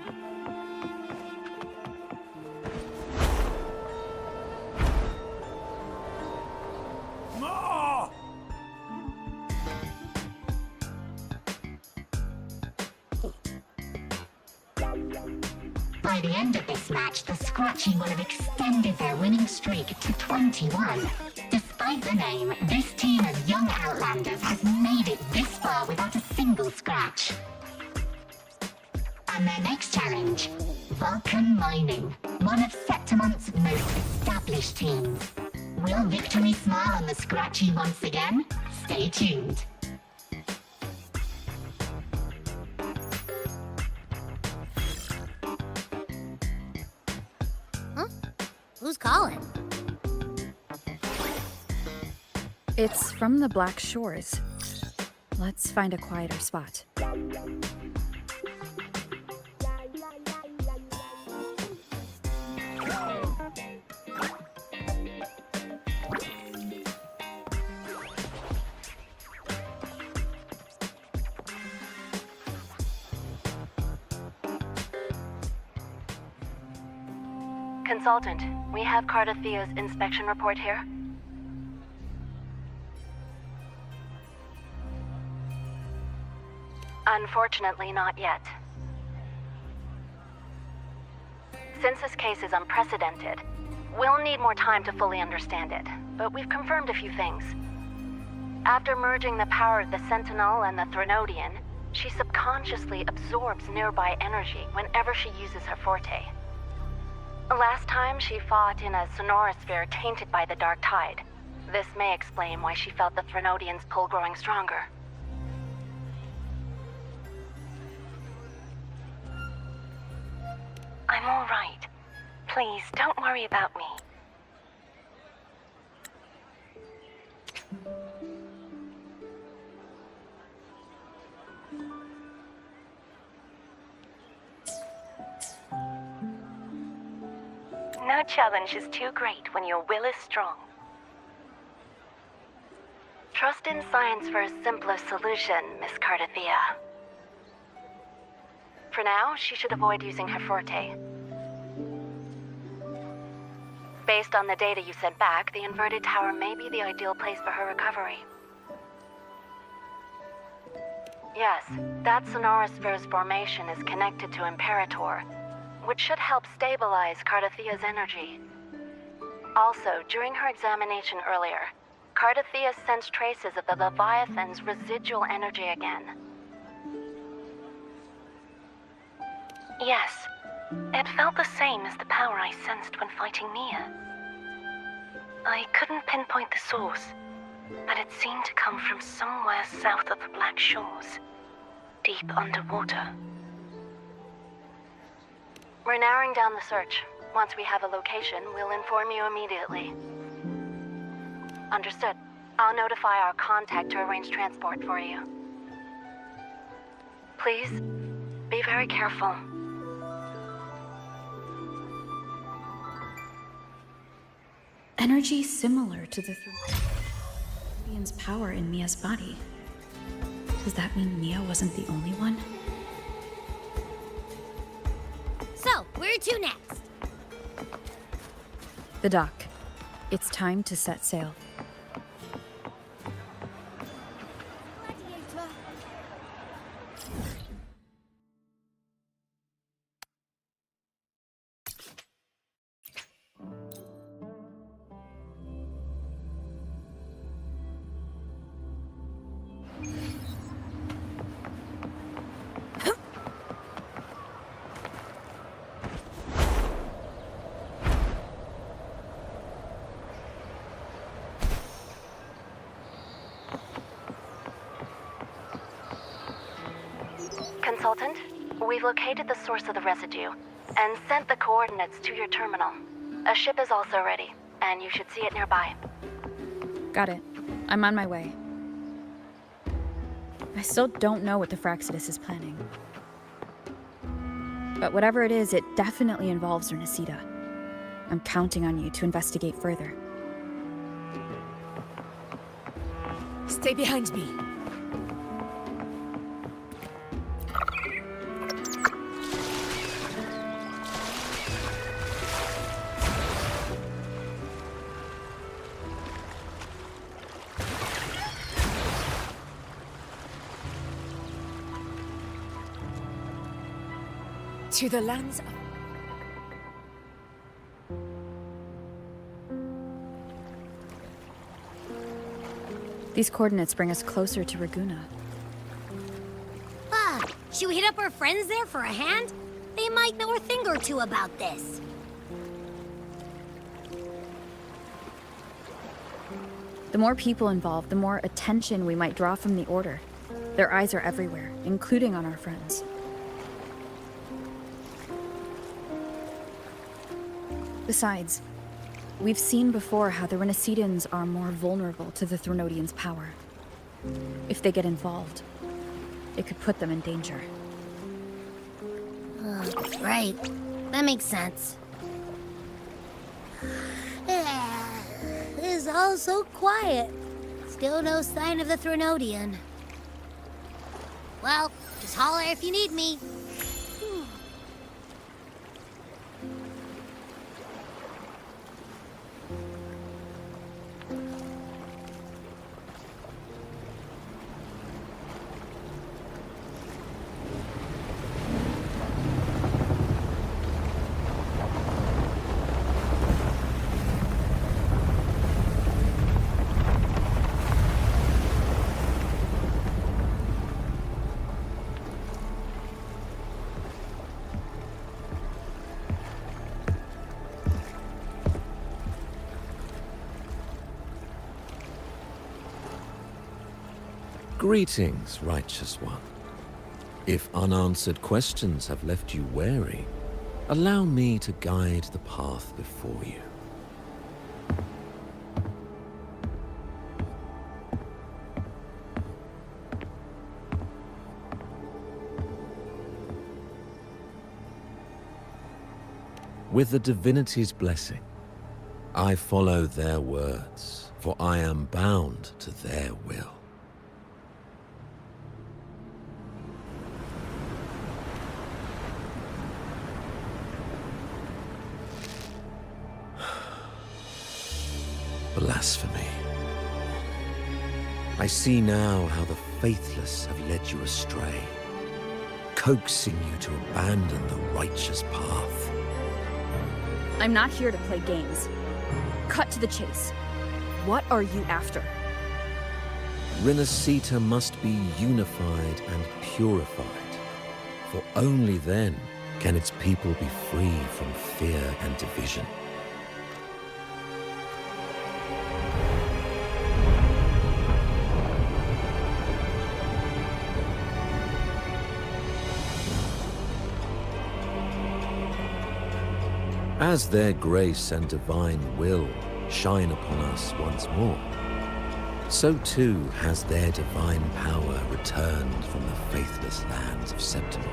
By the end of this match, the Scratchy will have extended their winning streak to 21. Despite the name, this team of young Outlanders has made it this far without a single scratch. And their next challenge, Vulcan Mining, one of Septimont's most established teams. Will victory smile on the Scratchy once again? Stay tuned. Who's calling? It's from the Black Shores. Let's find a quieter spot. Consultant, we have Cardathea's inspection report here. Unfortunately, not yet. Since this case is unprecedented, we'll need more time to fully understand it, but we've confirmed a few things. After merging the power of the Sentinel and the Threnodian, she subconsciously absorbs nearby energy whenever she uses her forte. Last time, she fought in a sonorosphere tainted by the Dark Tide. This may explain why she felt the Threnodian's pull growing stronger. I'm all right. Please, don't worry about me. No challenge is too great when your will is strong. Trust in science for a simpler solution, Miss Cardathea. For now, she should avoid using her forte. Based on the data you sent back, the inverted tower may be the ideal place for her recovery. Yes, that sonorosphere's formation is connected to Imperator, which should help stabilize Cardathea's energy. Also, during her examination earlier, Cardathea sensed traces of the Leviathan's residual energy again. Yes, it felt the same as the power I sensed when fighting Nia. I couldn't pinpoint the source, but it seemed to come from somewhere south of the Black Shores, deep underwater. We're narrowing down the search. Once we have a location, we'll inform you immediately. Understood. I'll notify our contact to arrange transport for you. Please, be very careful. Energy similar to the Therodian's power in Mia's body. Does that mean Mia wasn't the only one? So, where to next? The dock. It's time to set sail. Consultant, we've located the source of the residue and sent the coordinates to your terminal. A ship is also ready, and you should see it nearby. Got it. I'm on my way. I still don't know what the Fraxidus is planning. But whatever it is, it definitely involves Ernesita. I'm counting on you to investigate further. Stay behind me. To the lands of... These coordinates bring us closer to Raguna. Should we hit up our friends there for a hand? They might know a thing or two about this. The more people involved, the more attention we might draw from the Order. Their eyes are everywhere, including on our friends. Besides, we've seen before how the Renacedans are more vulnerable to the Therodians' power. If they get involved, it could put them in danger. Right. That makes sense. It's all so quiet. Still no sign of the Therodian. Well, just holler if you need me. Greetings, righteous one. If unanswered questions have left you wary, allow me to guide the path before you. With the divinity's blessing, I follow their words, for I am bound to their will. Blasphemy. I see now how the faithless have led you astray, coaxing you to abandon the righteous path. I'm not here to play games. Cut to the chase. What are you after? Rinascita must be unified and purified, for only then can its people be free from fear and division. As their grace and divine will shine upon us once more, so too has their divine power returned from the faithless lands of Septimont.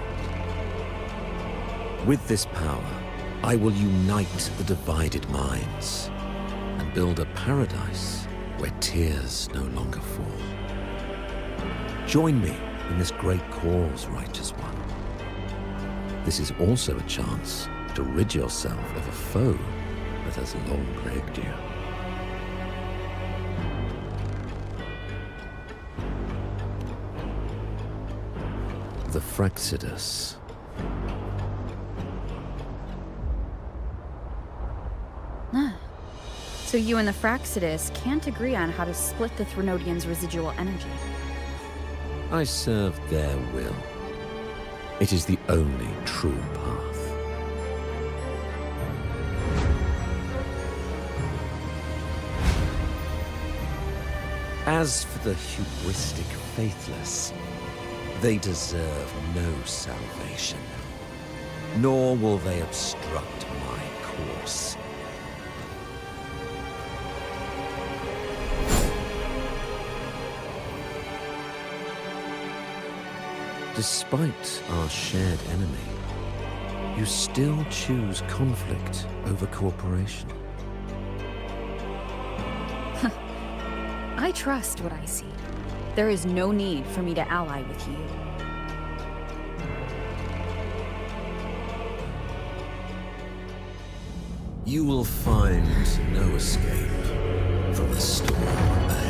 With this power, I will unite the divided minds and build a paradise where tears no longer fall. Join me in this great cause, righteous one. This is also a chance to rid yourself of a foe that has long plagued you. The Fraxidus. So you and the Fraxidus can't agree on how to split the Threnodians' residual energy. I serve their will. It is the only true path. As for the hubristic faithless, they deserve no salvation, nor will they obstruct my course. Despite our shared enemy, you still choose conflict over cooperation. I trust what I see. There is no need for me to ally with you. You will find no escape from the storm ahead.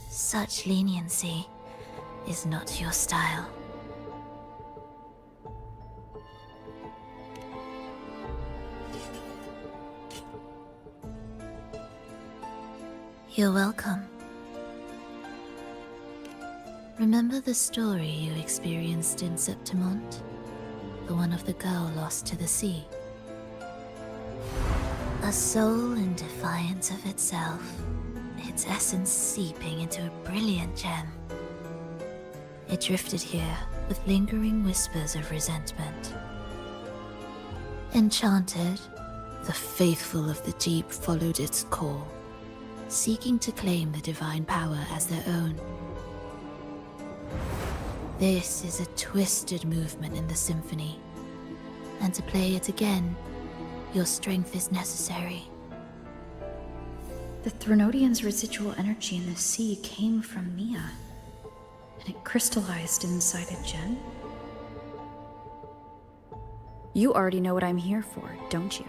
Such leniency is not your style. You're welcome. Remember the story you experienced in Septimont? The one of the girl lost to the sea? A soul in defiance of itself, its essence seeping into a brilliant gem. It drifted here with lingering whispers of resentment. Enchanted, the faithful of the deep followed its call, seeking to claim the divine power as their own. This is a twisted movement in the symphony, and to play it again, your strength is necessary. The Threnodians' residual energy in the sea came from Mia, and it crystallized inside a gem? You already know what I'm here for, don't you?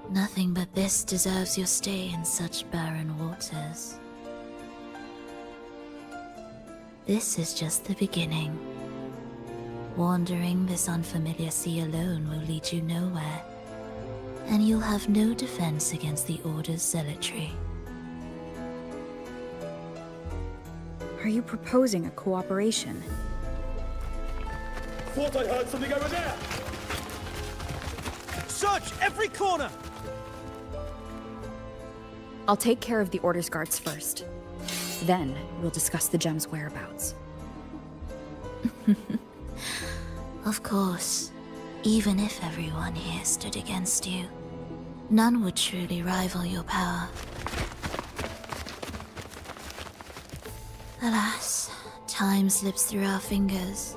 Nothing but this deserves your stay in such barren waters. This is just the beginning. Wandering this unfamiliar sea alone will lead you nowhere, and you'll have no defense against the Order's zealotry. Are you proposing a cooperation? Thought I heard something over there! Search every corner! I'll take care of the Order's guards first. Then, we'll discuss the gem's whereabouts. Of course, even if everyone here stood against you, None would truly rival your power. Alas, time slips through our fingers.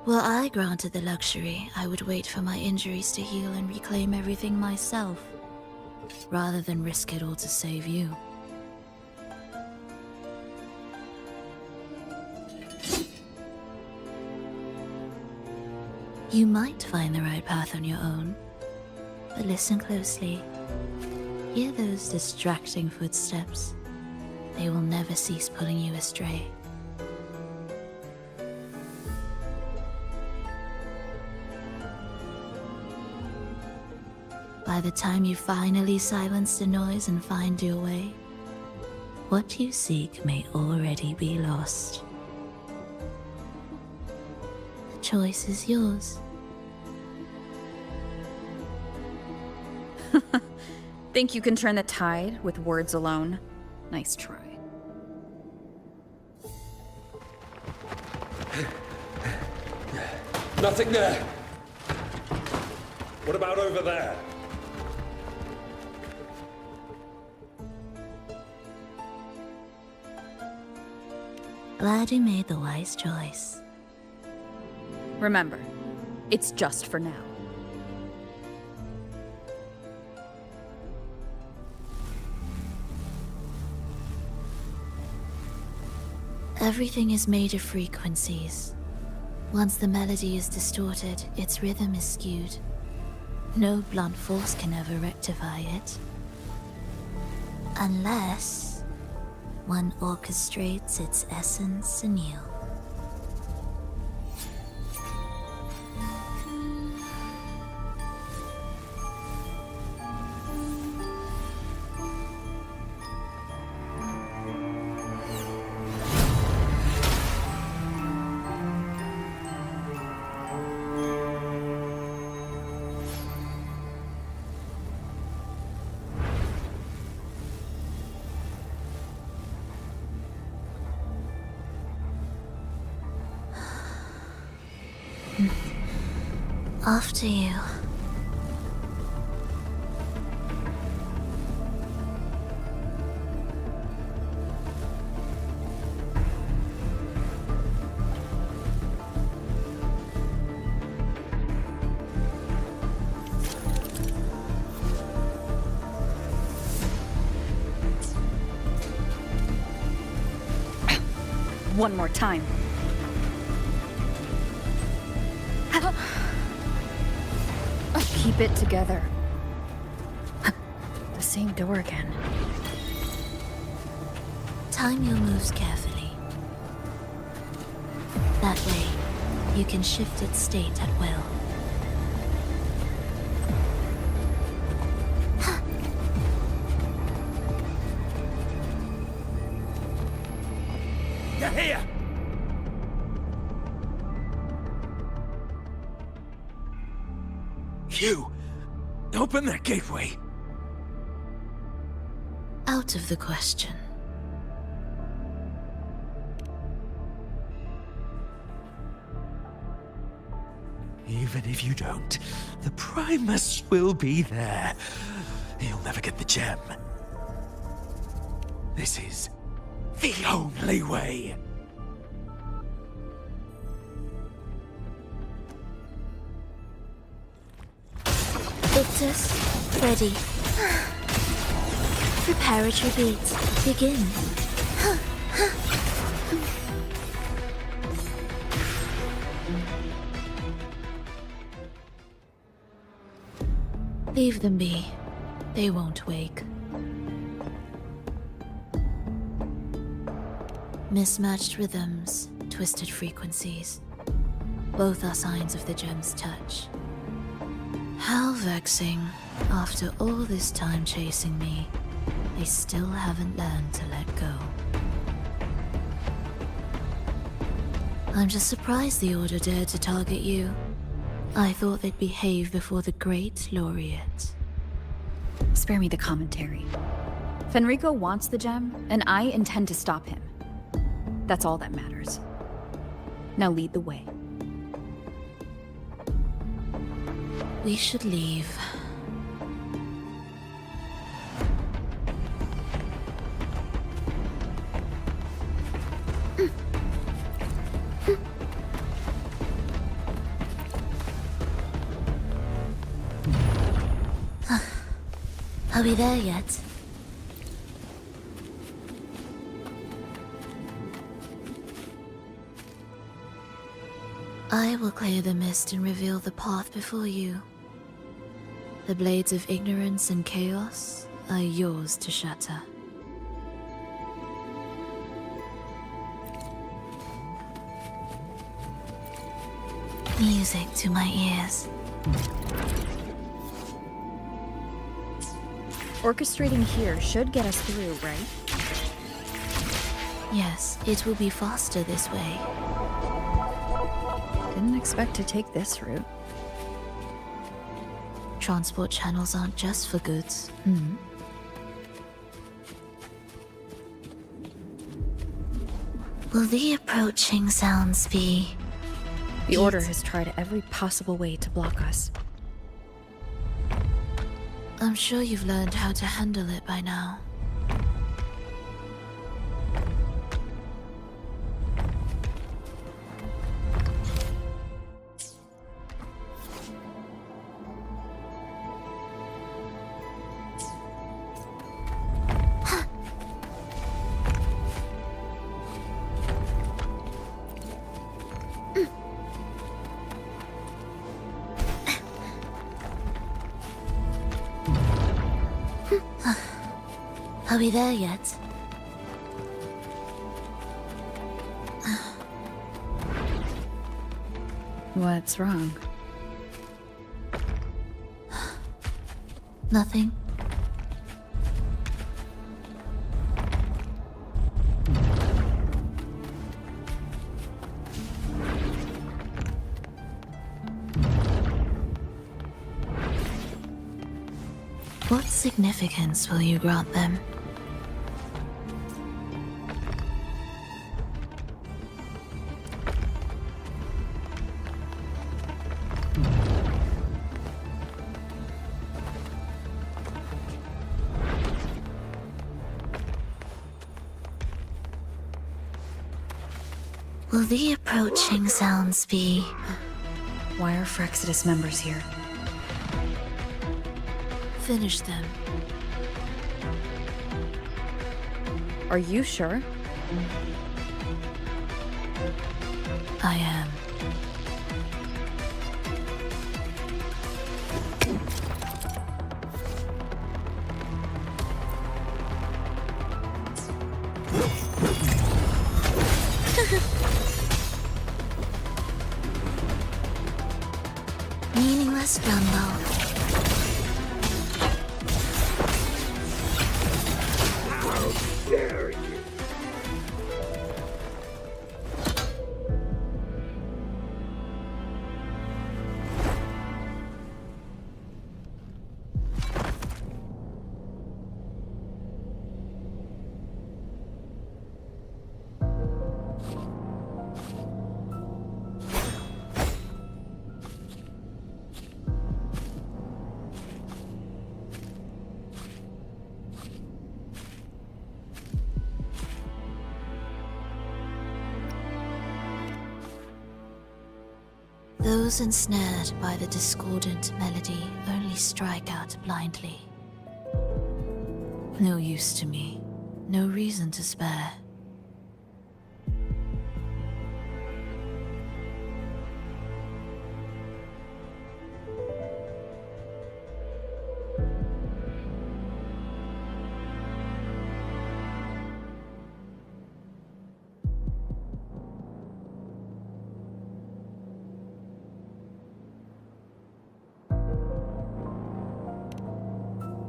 Were I granted the luxury, I would wait for my injuries to heal and reclaim everything myself, rather than risk it all to save you. You might find the right path on your own, but listen closely. Hear those distracting footsteps. They will never cease pulling you astray. By the time you finally silence the noise and find your way, what you seek may already be lost. The choice is yours. Think you can turn the tide with words alone? Nice try. Nothing there. What about over there? Glad you made the wise choice. Remember, it's just for now. Everything is made of frequencies. Once the melody is distorted, its rhythm is skewed. No blunt force can ever rectify it. Unless one orchestrates its essence anew. After you. One more time. Keep it together. The same door again. Time your moves carefully. That way, you can shift its state at will. Get here! You! Open that gateway! Out of the question. Even if you don't, the Primus will be there. You'll never get the gem. This is the only way. Victus, ready. Prepare a retreat. Begin. Leave them be. They won't wake. Mismatched rhythms, twisted frequencies. Both are signs of the gem's touch. How vexing. After all this time chasing me, they still haven't learned to let go. I'm just surprised the Order dared to target you. I thought they'd behave before the Great Laureate. Spare me the commentary. Fenrico wants the gem, and I intend to stop him. That's all that matters. Now lead the way. We should leave. Are we there yet? I will clear the mist and reveal the path before you. The blades of ignorance and chaos are yours to shatter. Music to my ears. Orchestrating here should get us through, right? Yes, it will be faster this way. Didn't expect to take this route. Transport channels aren't just for goods. Will the approaching sounds be... The Order has tried every possible way to block us. I'm sure you've learned how to handle it by now. Are we there yet? What's wrong? Nothing. What significance will you grant them? Will the approaching sounds be... Why are Frexidus members here? Finish them. Are you sure? I am. Meaningless rumble. Those ensnared by the discordant melody only strike out blindly. No use to me, no reason to spare.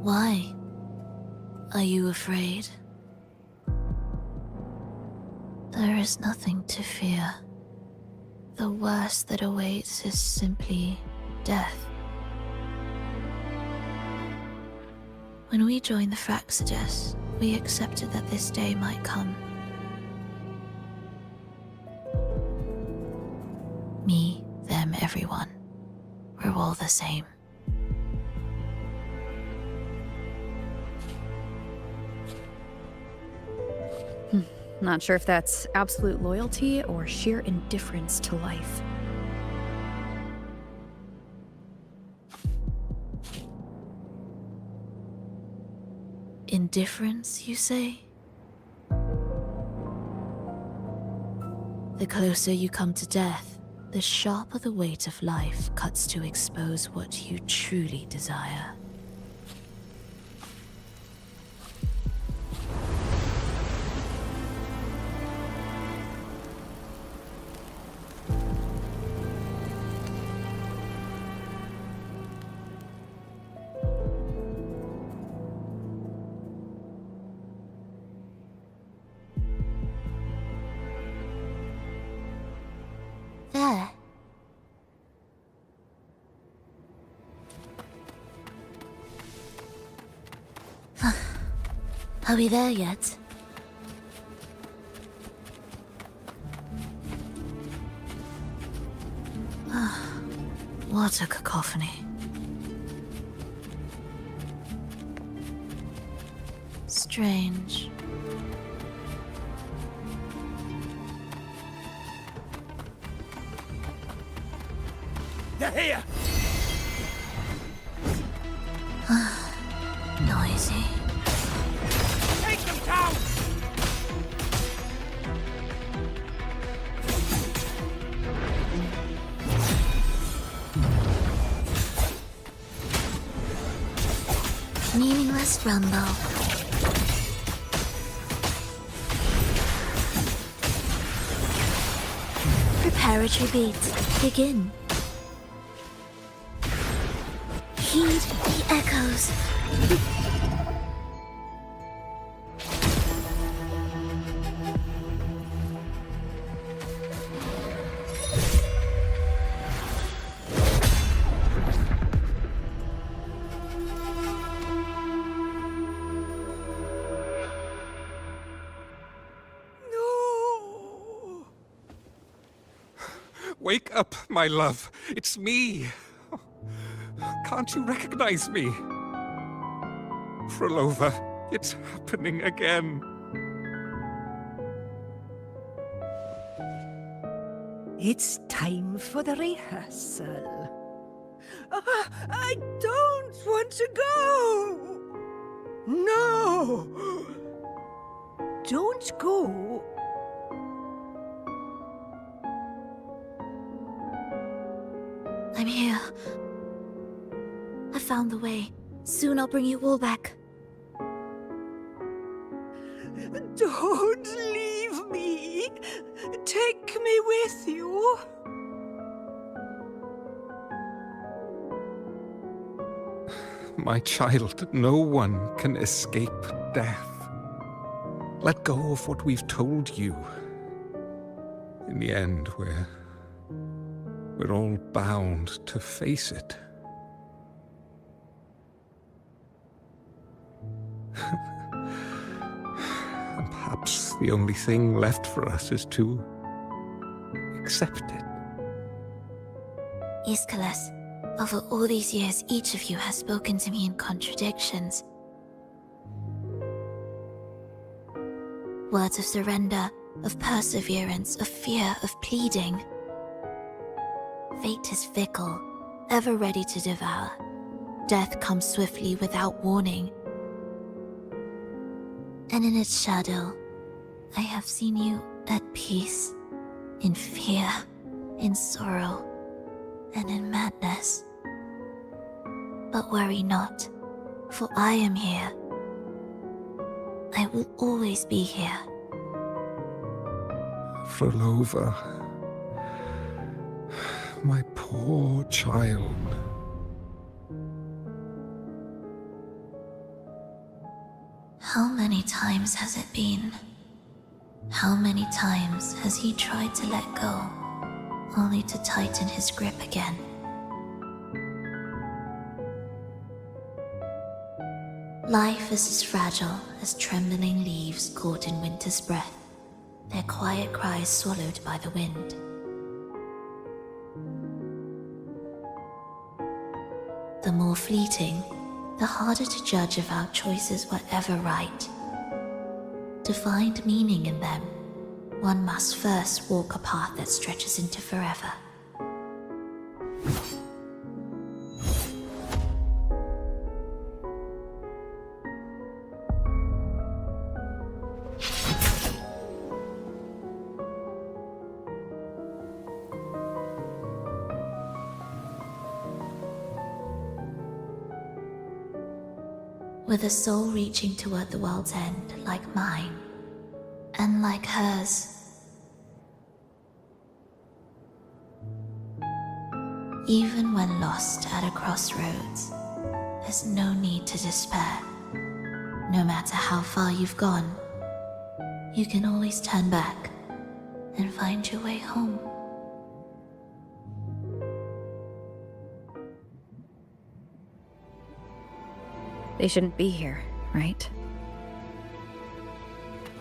Why? Are you afraid? There is nothing to fear. The worst that awaits is simply death. When we joined the Frexidus, we accepted that this day might come. Me, them, everyone. We're all the same. Not sure if that's absolute loyalty or sheer indifference to life. difference, you say? The closer you come to death, the sharper the weight of life cuts to expose what you truly desire. There. Are we there yet? What a cacophony. Strange. They're here! Noisy. Take them down! Meaningless rumble. Preparatory beat. Begin. Heed the echoes. No! Wake up, my love. It's me. Can't you recognize me? Frolova, it's happening again. It's time for the rehearsal. I don't want to go! No! Don't go! I'm here. I found the way. Soon I'll bring you all back. Don't leave me! Take me with you! My child, no one can escape death. Let go of what we've told you. In the end, we're all bound to face it. And perhaps the only thing left for us is to accept it. Iskalas, over all these years, each of you has spoken to me in contradictions. Words of surrender, of perseverance, of fear, of pleading. Fate is fickle, ever ready to devour. Death comes swiftly without warning. And in its shadow, I have seen you at peace, in fear, in sorrow, and in madness. But worry not, for I am here. I will always be here. Frolova, my poor child. How many times has it been? How many times has he tried to let go, only to tighten his grip again? Life is as fragile as trembling leaves caught in winter's breath, their quiet cries swallowed by the wind. The more fleeting, the harder to judge if our choices were ever right. To find meaning in them, one must first walk a path that stretches into forever. with a soul reaching toward the world's end like mine, and like hers. Even when lost at a crossroads, there's no need to despair. No matter how far you've gone, you can always turn back and find your way home. They shouldn't be here, right?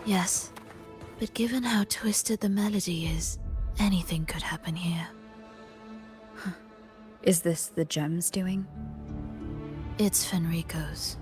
Yes, but given how twisted the melody is, anything could happen here. Is this the gems doing? It's Fenrico's.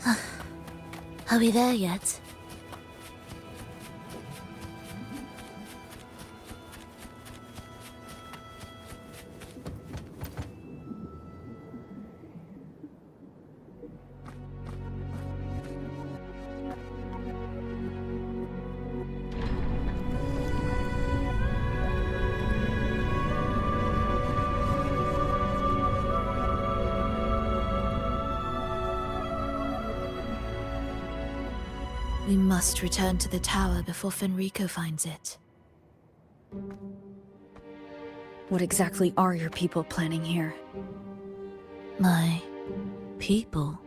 Are we there yet? We must return to the tower before Fenrico finds it. What exactly are your people planning here? My people?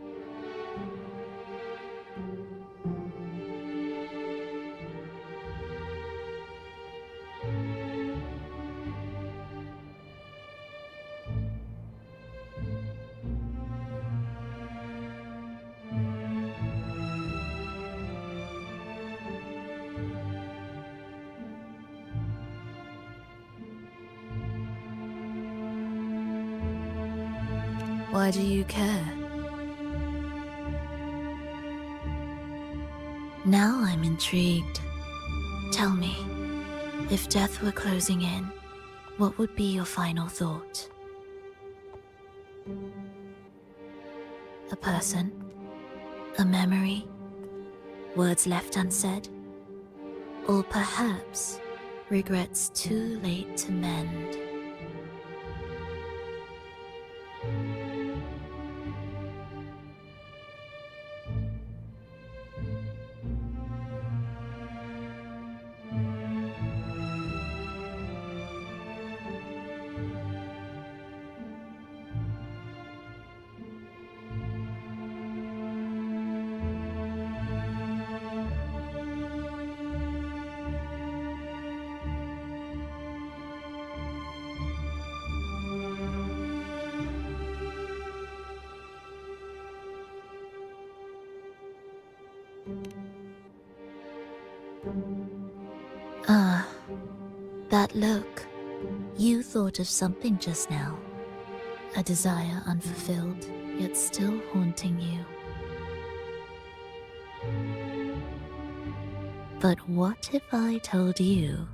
Why do you care? Now I'm intrigued. Tell me, if death were closing in, what would be your final thought? A person? A memory? Words left unsaid? Or perhaps regrets too late to mend? Ah, that look. You thought of something just now. A desire unfulfilled, yet still haunting you. But what if I told you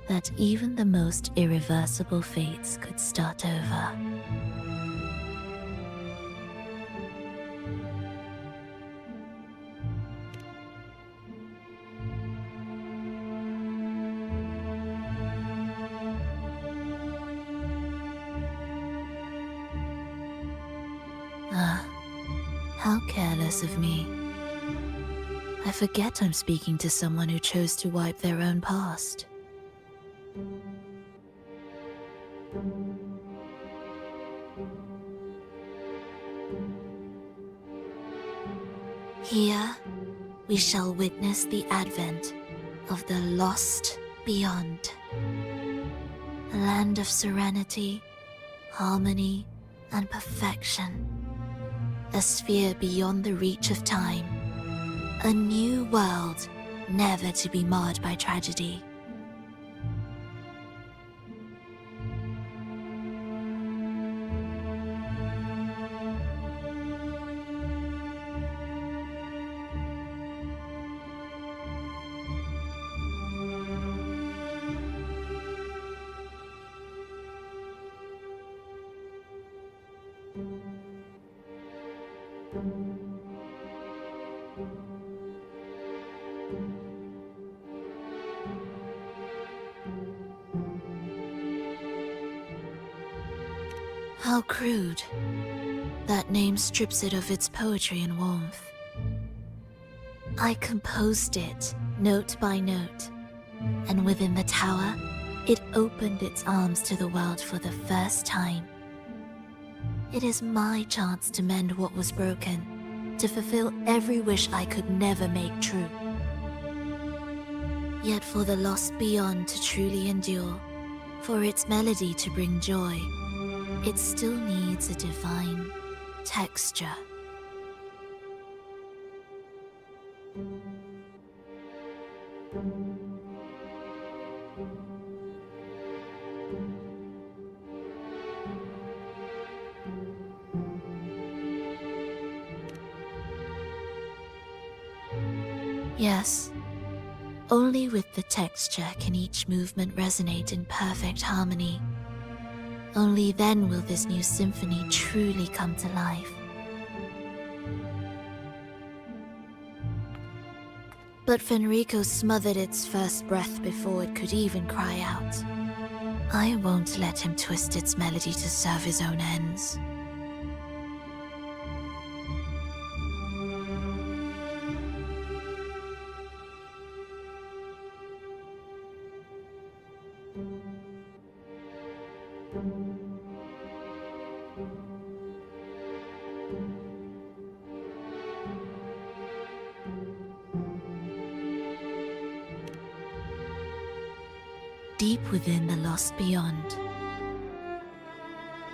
that even the most irreversible fates could start over? Ah, how careless of me. I forget I'm speaking to someone who chose to wipe their own past. Here, we shall witness the advent of the lost beyond. A land of serenity, harmony, and perfection. A sphere beyond the reach of time. A new world, never to be marred by tragedy. How crude. That name strips it of its poetry and warmth. I composed it, note by note, and within the tower, it opened its arms to the world for the first time. It is my chance to mend what was broken, to fulfill every wish I could never make true. Yet for the lost beyond to truly endure, for its melody to bring joy, it still needs a divine texture. Yes. Only with the texture can each movement resonate in perfect harmony. Only then will this new symphony truly come to life. But Fenrico smothered its first breath before it could even cry out. I won't let him twist its melody to serve his own ends. Deep within the lost beyond,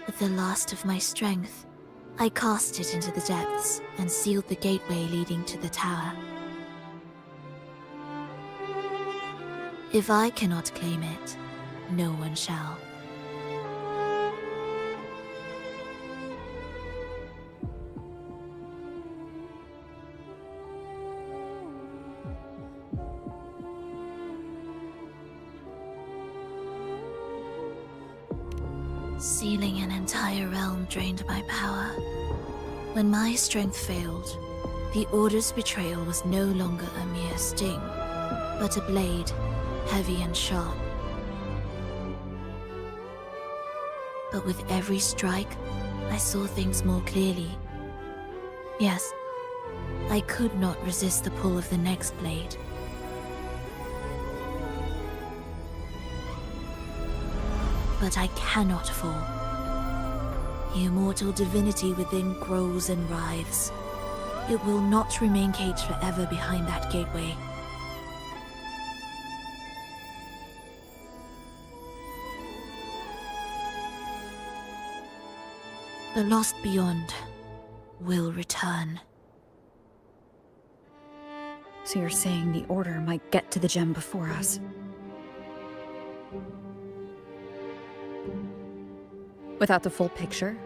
with the last of my strength, I cast it into the depths and sealed the gateway leading to the tower. If I cannot claim it, no one shall. Sealing an entire realm drained my power. When my strength failed, the Order's betrayal was no longer a mere sting, but a blade, heavy and sharp. But with every strike, I saw things more clearly. Yes, I could not resist the pull of the next blade. But I cannot fall. The immortal divinity within grows and writhes. It will not remain caged forever behind that gateway. The lost beyond will return. So you're saying the Order might get to the gem before us? Without the full picture,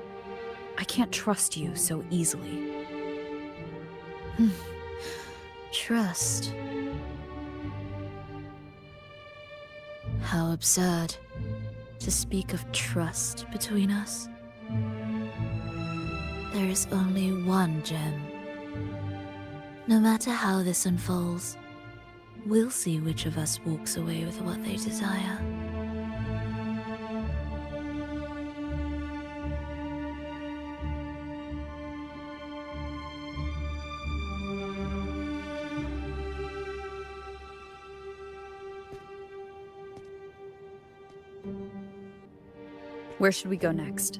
I can't trust you so easily. Trust. How absurd to speak of trust between us. There is only one gem. No matter how this unfolds, we'll see which of us walks away with what they desire. Where should we go next?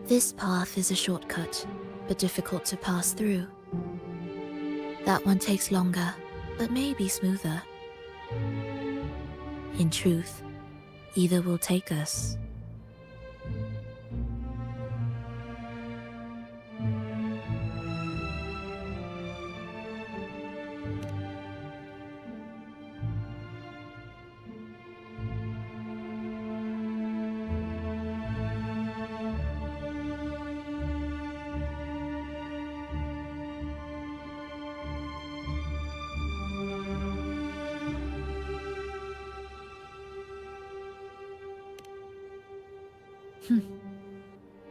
This path is a shortcut, but difficult to pass through. That one takes longer, but may be smoother. In truth, either will take us.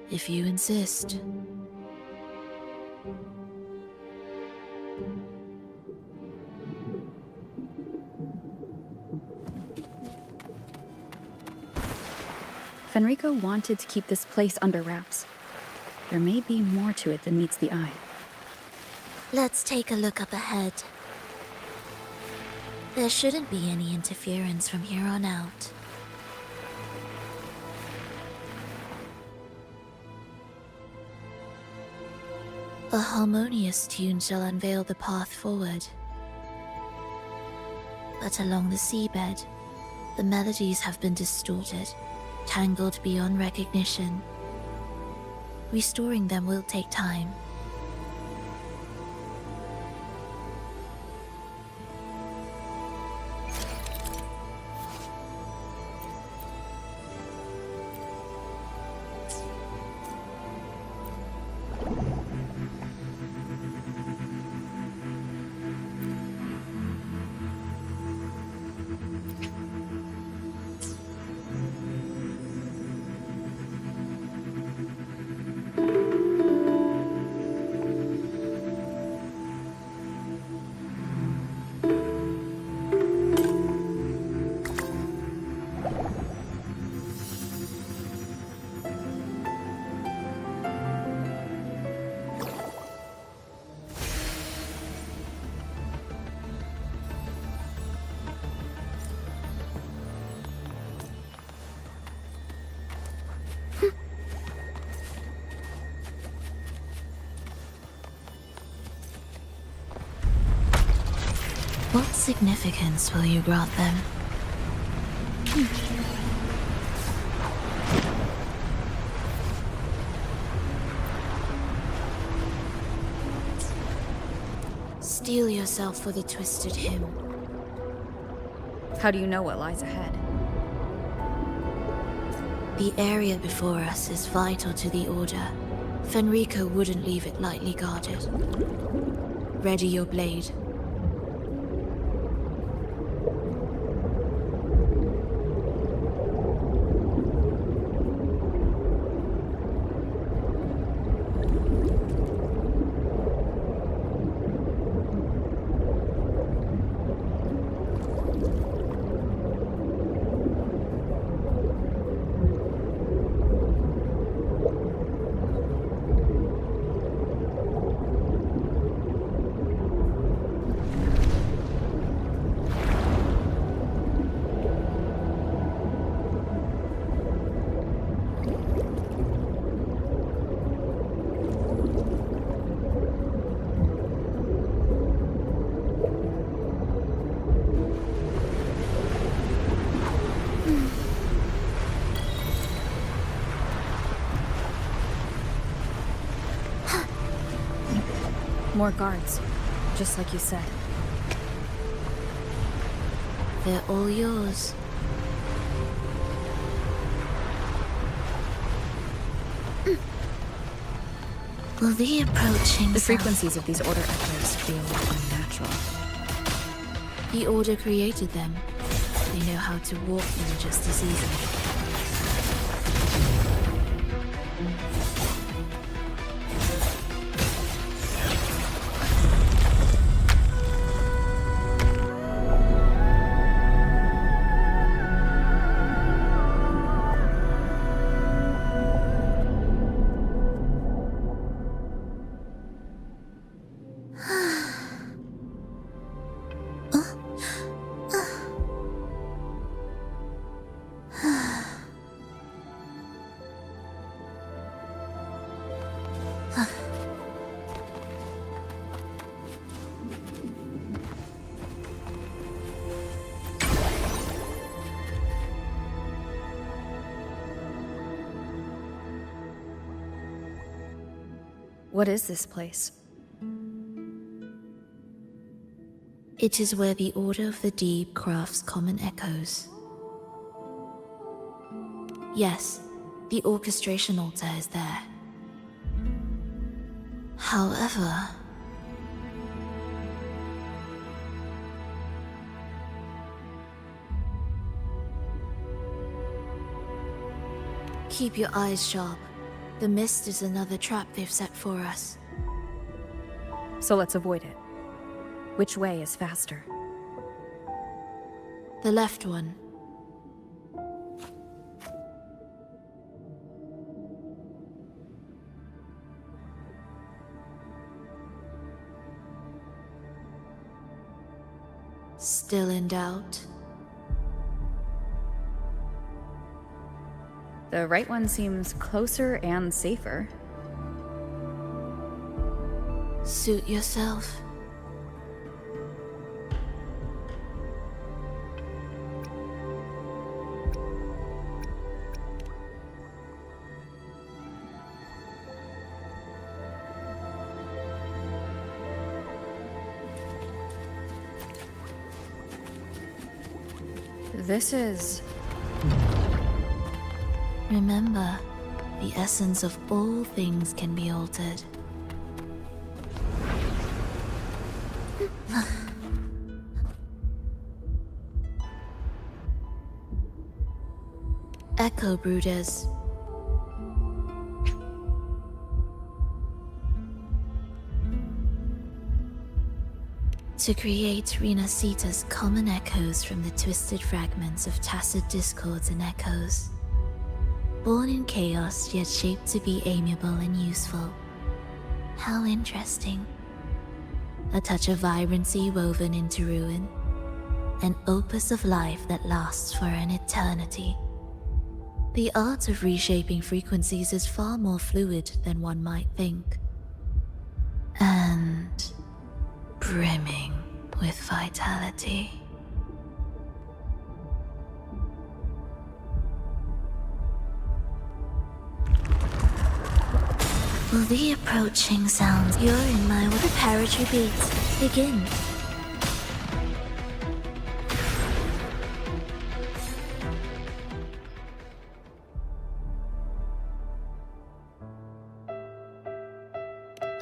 If you insist. Fenrico wanted to keep this place under wraps. There may be more to it than meets the eye. Let's take a look up ahead. There shouldn't be any interference from here on out. A harmonious tune shall unveil the path forward. But along the seabed, the melodies have been distorted, tangled beyond recognition. Restoring them will take time. What significance will you grant them? Steel yourself for the twisted hymn. How do you know what lies ahead? The area before us is vital to the Order. Fenrico wouldn't leave it lightly guarded. Ready your blade. More guards, just like you said. They're all yours. Will the approaching The sound- frequencies of these Order echoes feel unnatural. The Order created them. They know how to walk them just as easily. What is this place? It is where the Order of the Deep crafts common echoes. Yes, the orchestration altar is there. However, keep your eyes sharp. The mist is another trap they've set for us. So let's avoid it. Which way is faster? The left one. Still in doubt? The right one seems closer and safer. Suit yourself. This is... Remember, the essence of all things can be altered. Echo Brooders. To create Rina Sita's common echoes from the twisted fragments of tacit discords and echoes. Born in chaos, yet shaped to be amiable and useful. How interesting. A touch of vibrancy woven into ruin. An opus of life that lasts for an eternity. The art of reshaping frequencies is far more fluid than one might think. And brimming with vitality. Will the approaching sounds you're in my preparatory beats begin?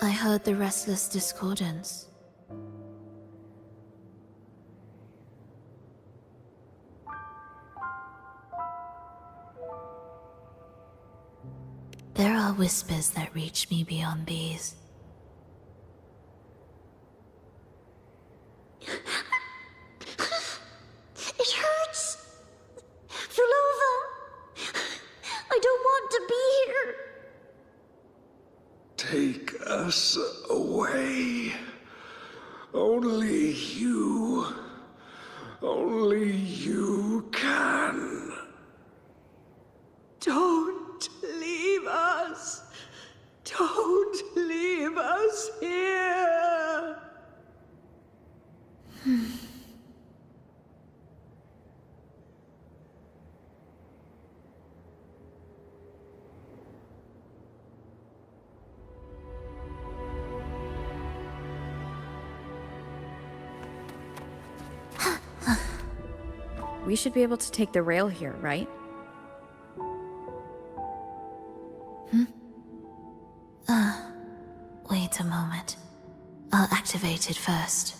I heard the restless discordance. There are whispers that reach me beyond these. It hurts! Vulova! I don't want to be here! Take us away. Only you can. Don't leave us. Don't leave us here. We should be able to take the rail here, right? Wait a moment. I'll activate it first.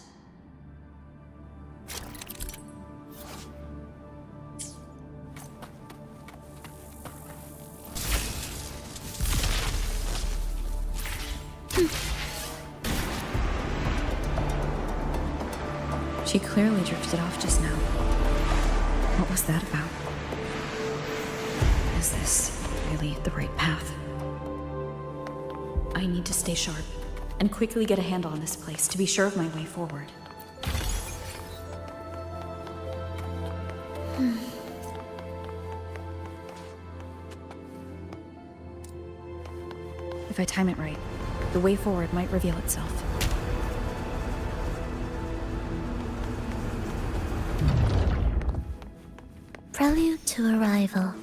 She clearly drifted off just now. What was that about? Is this really the right path? I need to stay sharp and quickly get a handle on this place to be sure of my way forward. If I time it right, the way forward might reveal itself. Prelude to arrival.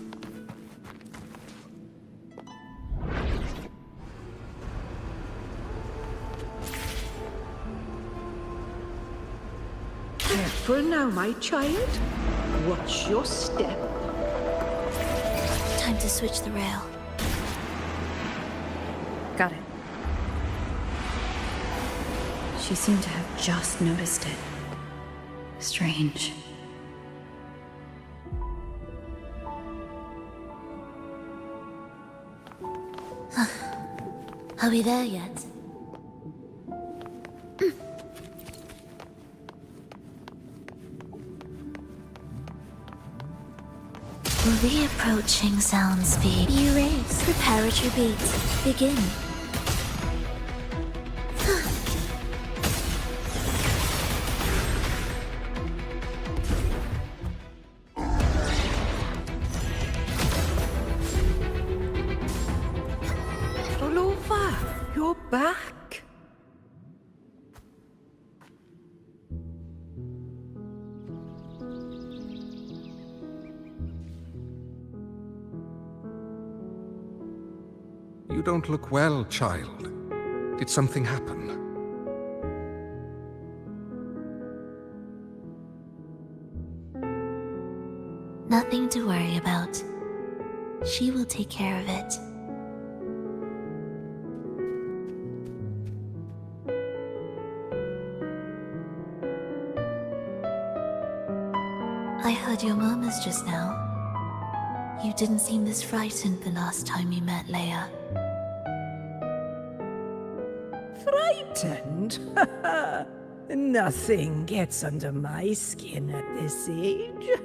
Careful now, my child. Watch your step. Time to switch the rail. Got it. She seemed to have just noticed it. Strange. Are we there yet? Will the approaching sounds be erased? Preparatory beats begin. Vulova, you're back. You don't look well, child. Did something happen? Nothing to worry about. She will take care of it. I heard your murmurs just now. You didn't seem this frightened the last time you met Leia. Frightened? Nothing gets under my skin at this age.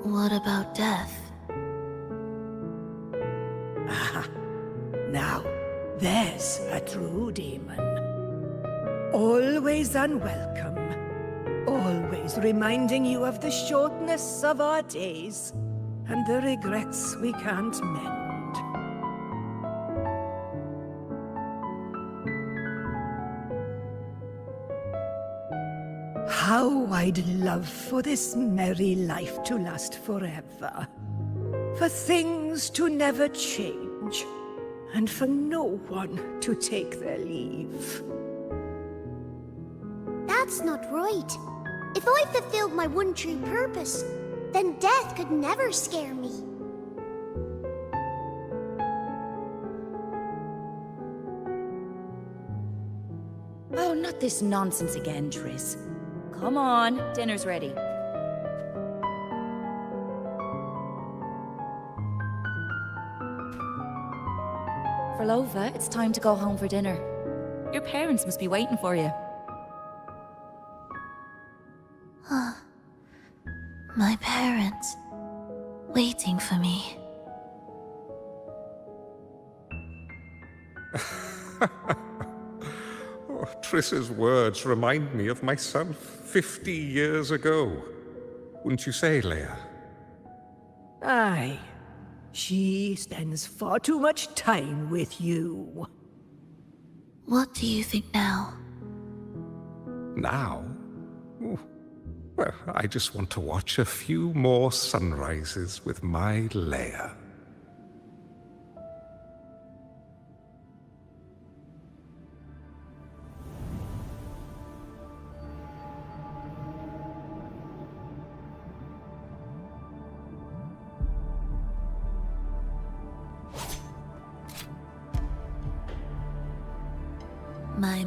What about death? Now, there's a true demon. Always unwelcome. Always reminding you of the shortness of our days and the regrets we can't mend. Oh, I'd love for this merry life to last forever. For things to never change, and for no one to take their leave. That's not right. If I fulfilled my one true purpose, then death could never scare me. Oh, not this nonsense again, Triss. Come on, dinner's ready. Frolova, it's time to go home for dinner. Your parents must be waiting for you. My parents, waiting for me. Oh, Triss's words remind me of myself 50 years ago. Wouldn't you say, Leia? Aye. She spends far too much time with you. What do you think now? Now? Oh, well, I just want to watch a few more sunrises with my Leia.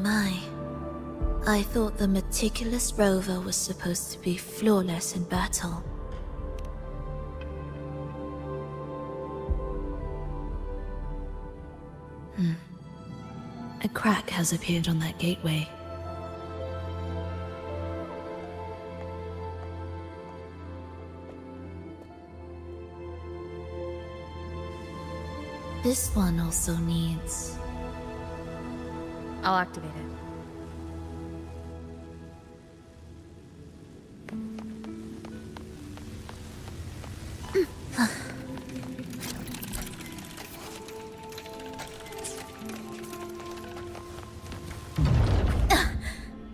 My. I thought the meticulous rover was supposed to be flawless in battle. A crack has appeared on that gateway. This one also needs... I'll activate it.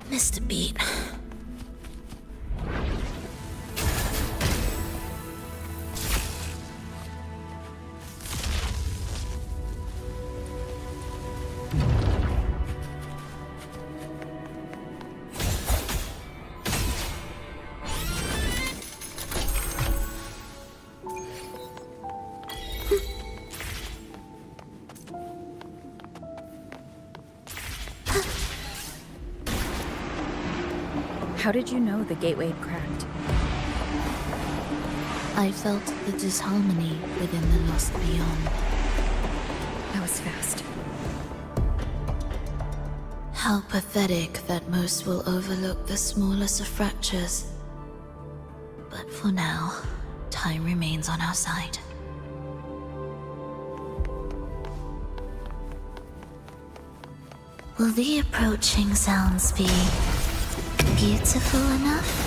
Missed a beat. How did you know the gateway had cracked? I felt the disharmony within the lost beyond. That was fast. How pathetic that most will overlook the smallest of fractures. But for now, time remains on our side. Will the approaching sounds be beautiful enough?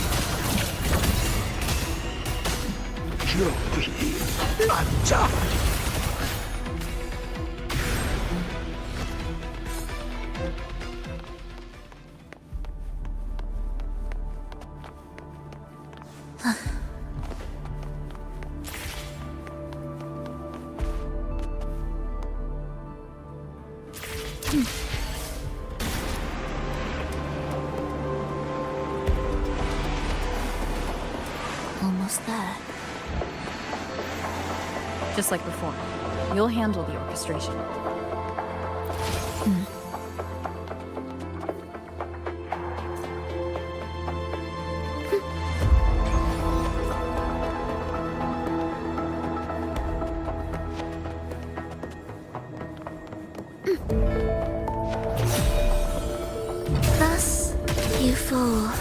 Almost there. Just like before. You'll handle the orchestration. Thus, you fall.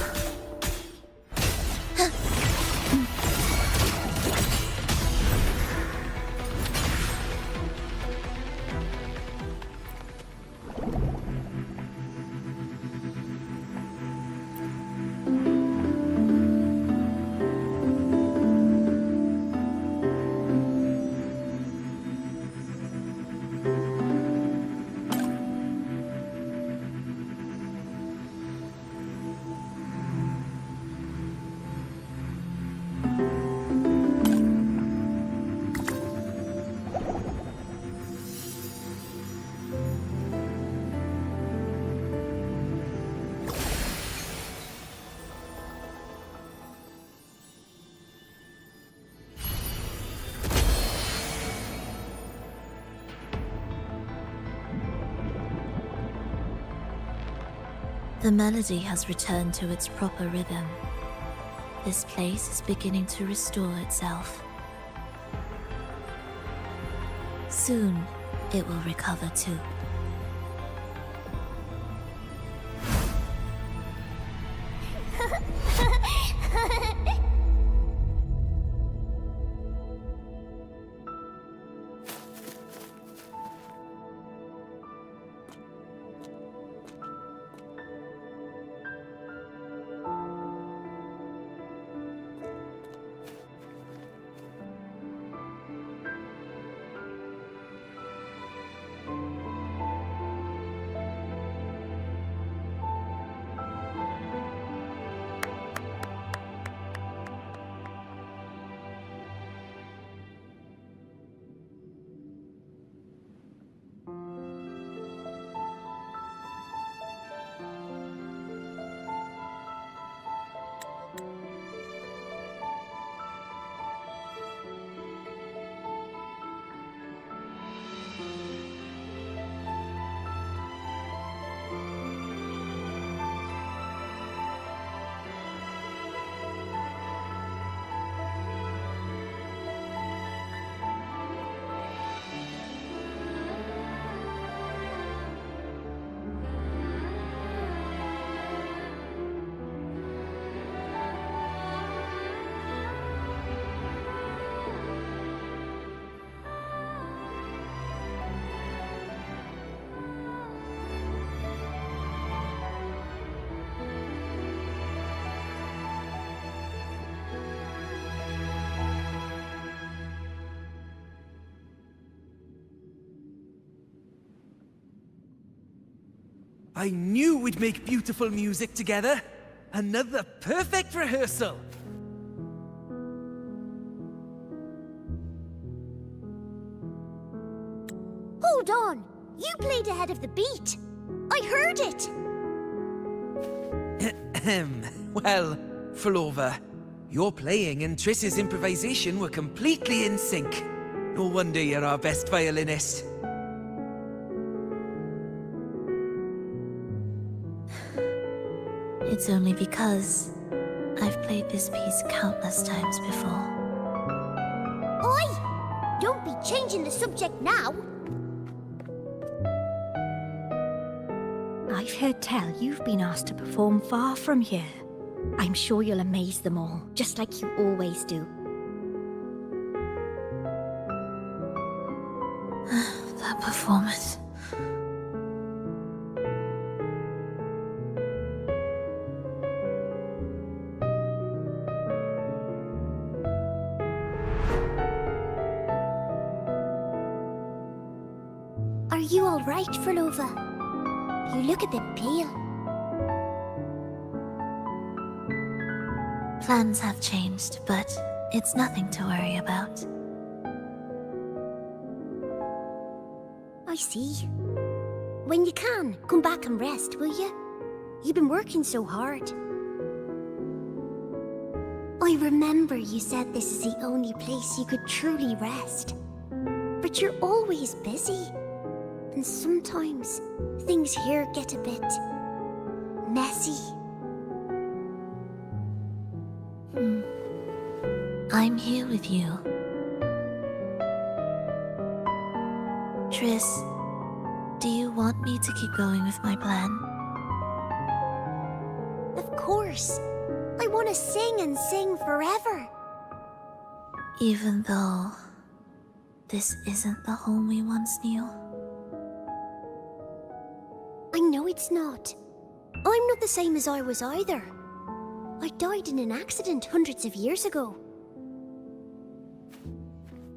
The melody has returned to its proper rhythm. This place is beginning to restore itself. Soon, it will recover too. I knew we'd make beautiful music together. Another perfect rehearsal. Hold on! You played ahead of the beat! I heard it! Well, Flova, your playing and Triss's improvisation were completely in sync. No wonder you're our best violinist. It's only because I've played this piece countless times before. Oi! Don't be changing the subject now! I've heard tell you've been asked to perform far from here. I'm sure you'll amaze them all, just like you always do. That performance. Are you alright, Flova? You look a bit pale. Plans have changed, but it's nothing to worry about. I see. When you can, come back and rest, will you? You've been working so hard. I remember you said this is the only place you could truly rest. But you're always busy. And sometimes things here get a bit messy. I'm here with you. Triss, do you want me to keep going with my plan? Of course. I want to sing and sing forever. Even though this isn't the home we once knew? I know it's not. I'm not the same as I was either. I died in an accident hundreds of years ago.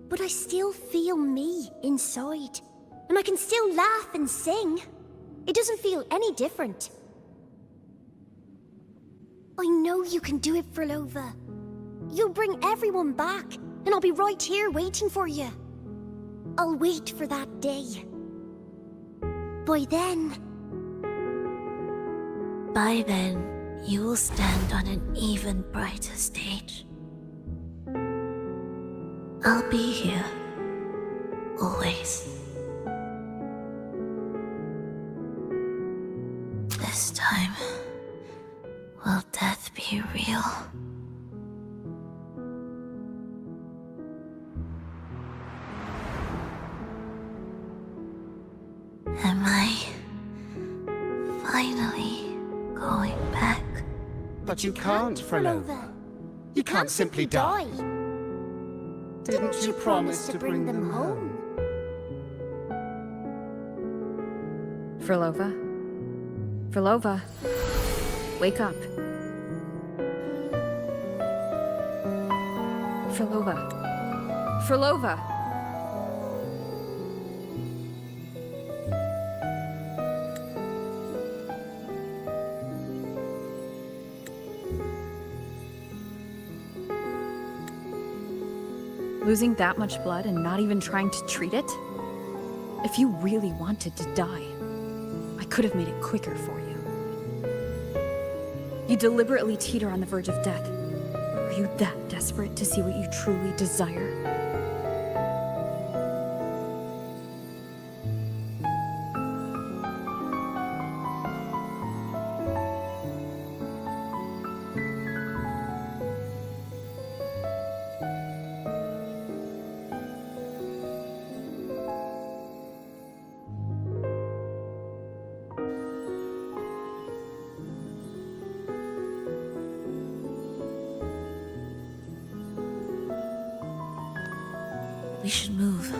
But I still feel me inside. And I can still laugh and sing. It doesn't feel any different. I know you can do it, Flova. You'll bring everyone back, and I'll be right here waiting for you. I'll wait for that day. By then, you will stand on an even brighter stage. I'll be here. Always. This time... Shadow. Am I finally going back? But you can't, Frolova. You can't simply die. Didn't you promise to bring them home? Frolova? Frolova? Wake up. Frolova. Frolova! Losing that much blood and not even trying to treat it? If you really wanted to die, I could have made it quicker for you. You deliberately teeter on the verge of death. Are you that desperate to see what you truly desire? We should move.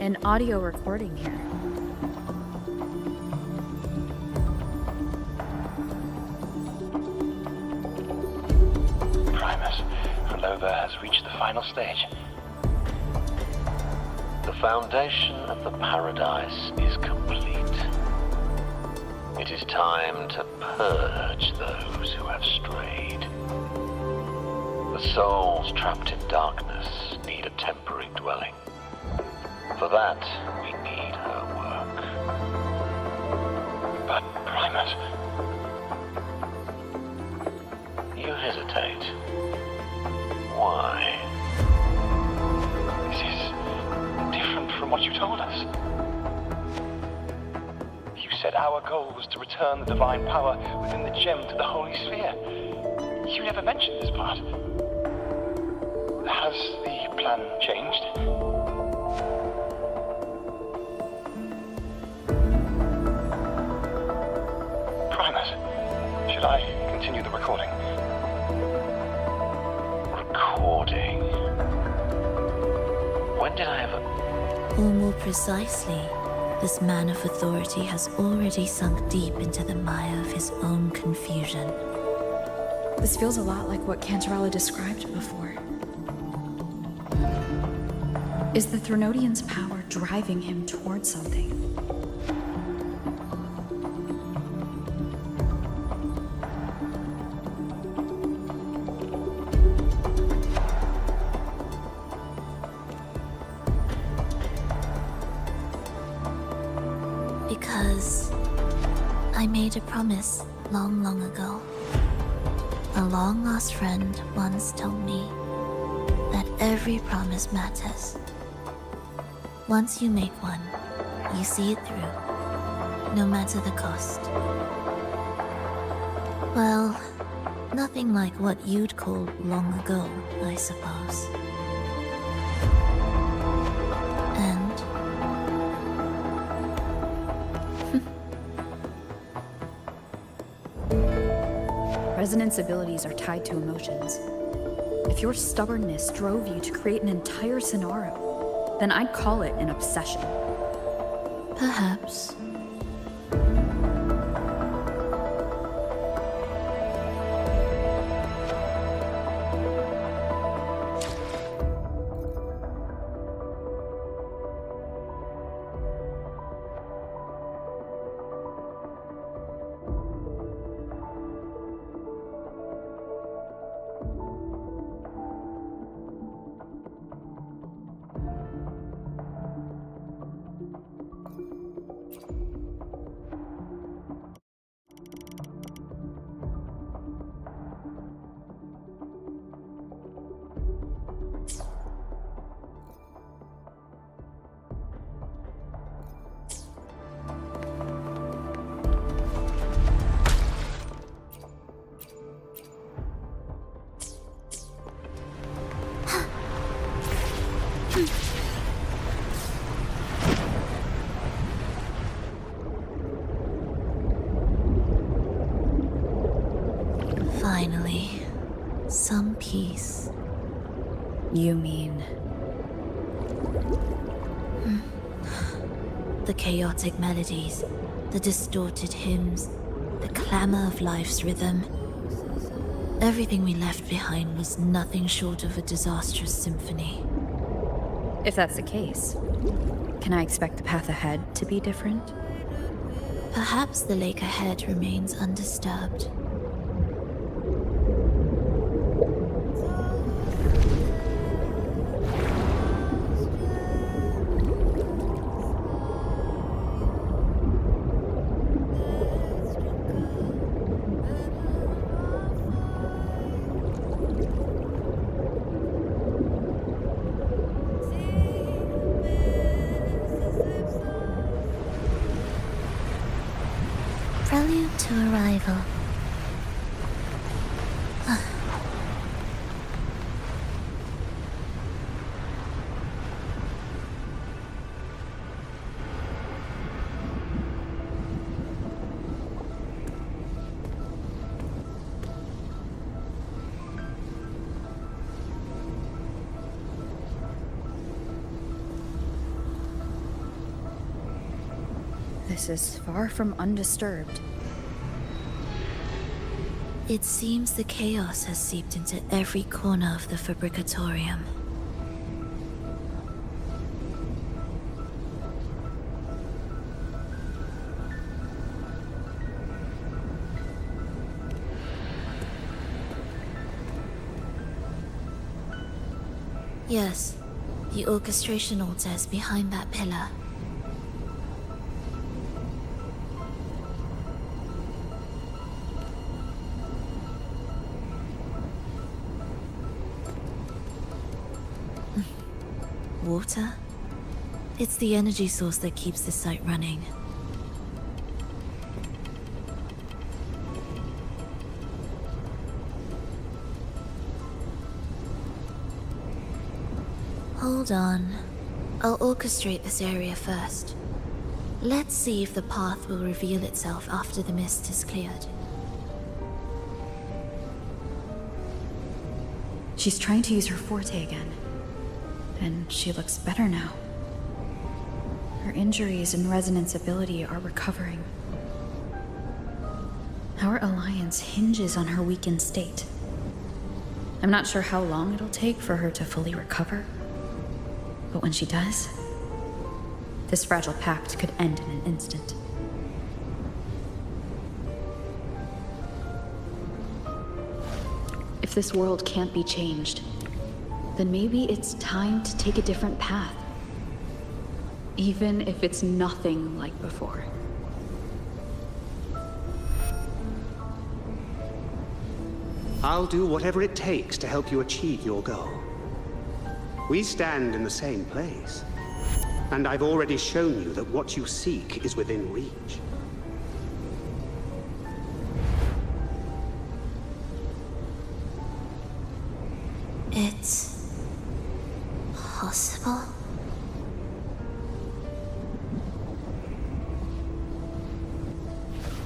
an audio recording here. Primus, Flova has reached the final stage. The foundation of the paradise is complete. It is time to purge those who have strayed. The souls trapped in darkness need a temporary dwelling. For that, we need her work. But, Primus... You hesitate. Why? This is different from what you told us. You said our goal was to return the divine power within the gem to the Holy Sphere. You never mentioned this part. Has the plan changed? Primus, should I continue the recording? Recording? When did I ever... Or more precisely, this man of authority has already sunk deep into the mire of his own confusion. This feels a lot like what Cantarella described before. Is the Threnodian's power driving him towards something? Because I made a promise long, long ago. A long-lost friend once told me that every promise matters. Once you make one, you see it through, no matter the cost. Well, nothing like what you'd call long ago, I suppose. And Resonance abilities are tied to emotions. If your stubbornness drove you to create an entire scenario, then I'd call it an obsession. perhaps. Finally, some peace. You mean? The chaotic melodies, the distorted hymns, the clamor of life's rhythm. Everything we left behind was nothing short of a disastrous symphony. If that's the case, can I expect the path ahead to be different? Perhaps the lake ahead remains undisturbed. Prelude to arrival. This is far from undisturbed. It seems the chaos has seeped into every corner of the Fabricatorium. Yes, the orchestration altar is behind that pillar. Water? It's the energy source that keeps the site running. Hold on. I'll orchestrate this area first. Let's see if the path will reveal itself after the mist is cleared. She's trying to use her forte again. And she looks better now. Her injuries and resonance ability are recovering. Our alliance hinges on her weakened state. I'm not sure how long it'll take for her to fully recover. But when she does, this fragile pact could end in an instant. If this world can't be changed, then maybe it's time to take a different path. Even if it's nothing like before. I'll do whatever it takes to help you achieve your goal. We stand in the same place, and I've already shown you that what you seek is within reach. It's possible?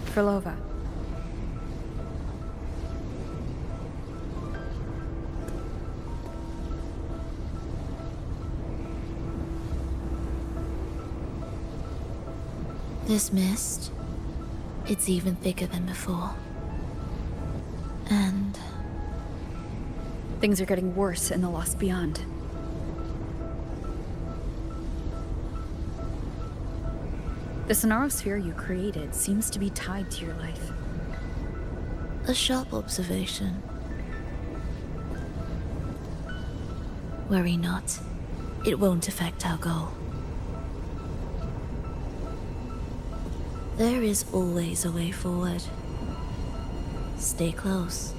Frolova. This mist, it's even thicker than before. And things are getting worse in the Lost Beyond. The Sonarosphere you created seems to be tied to your life. a sharp observation. Worry not. It won't affect our goal. There is always a way forward. Stay close.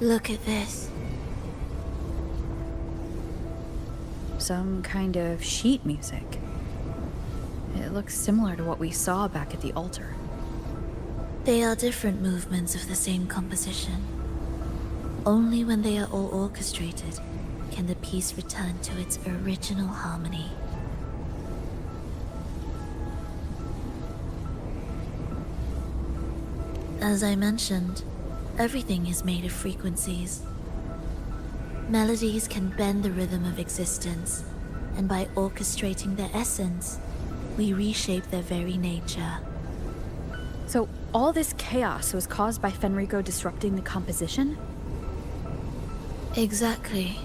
Look at this. Some kind of sheet music. It looks similar to what we saw back at the altar. They are different movements of the same composition. Only when they are all orchestrated can the piece return to its original harmony. As I mentioned, everything is made of frequencies. Melodies can bend the rhythm of existence, and by orchestrating their essence, we reshape their very nature. So all this chaos was caused by Fenrico disrupting the composition? Exactly.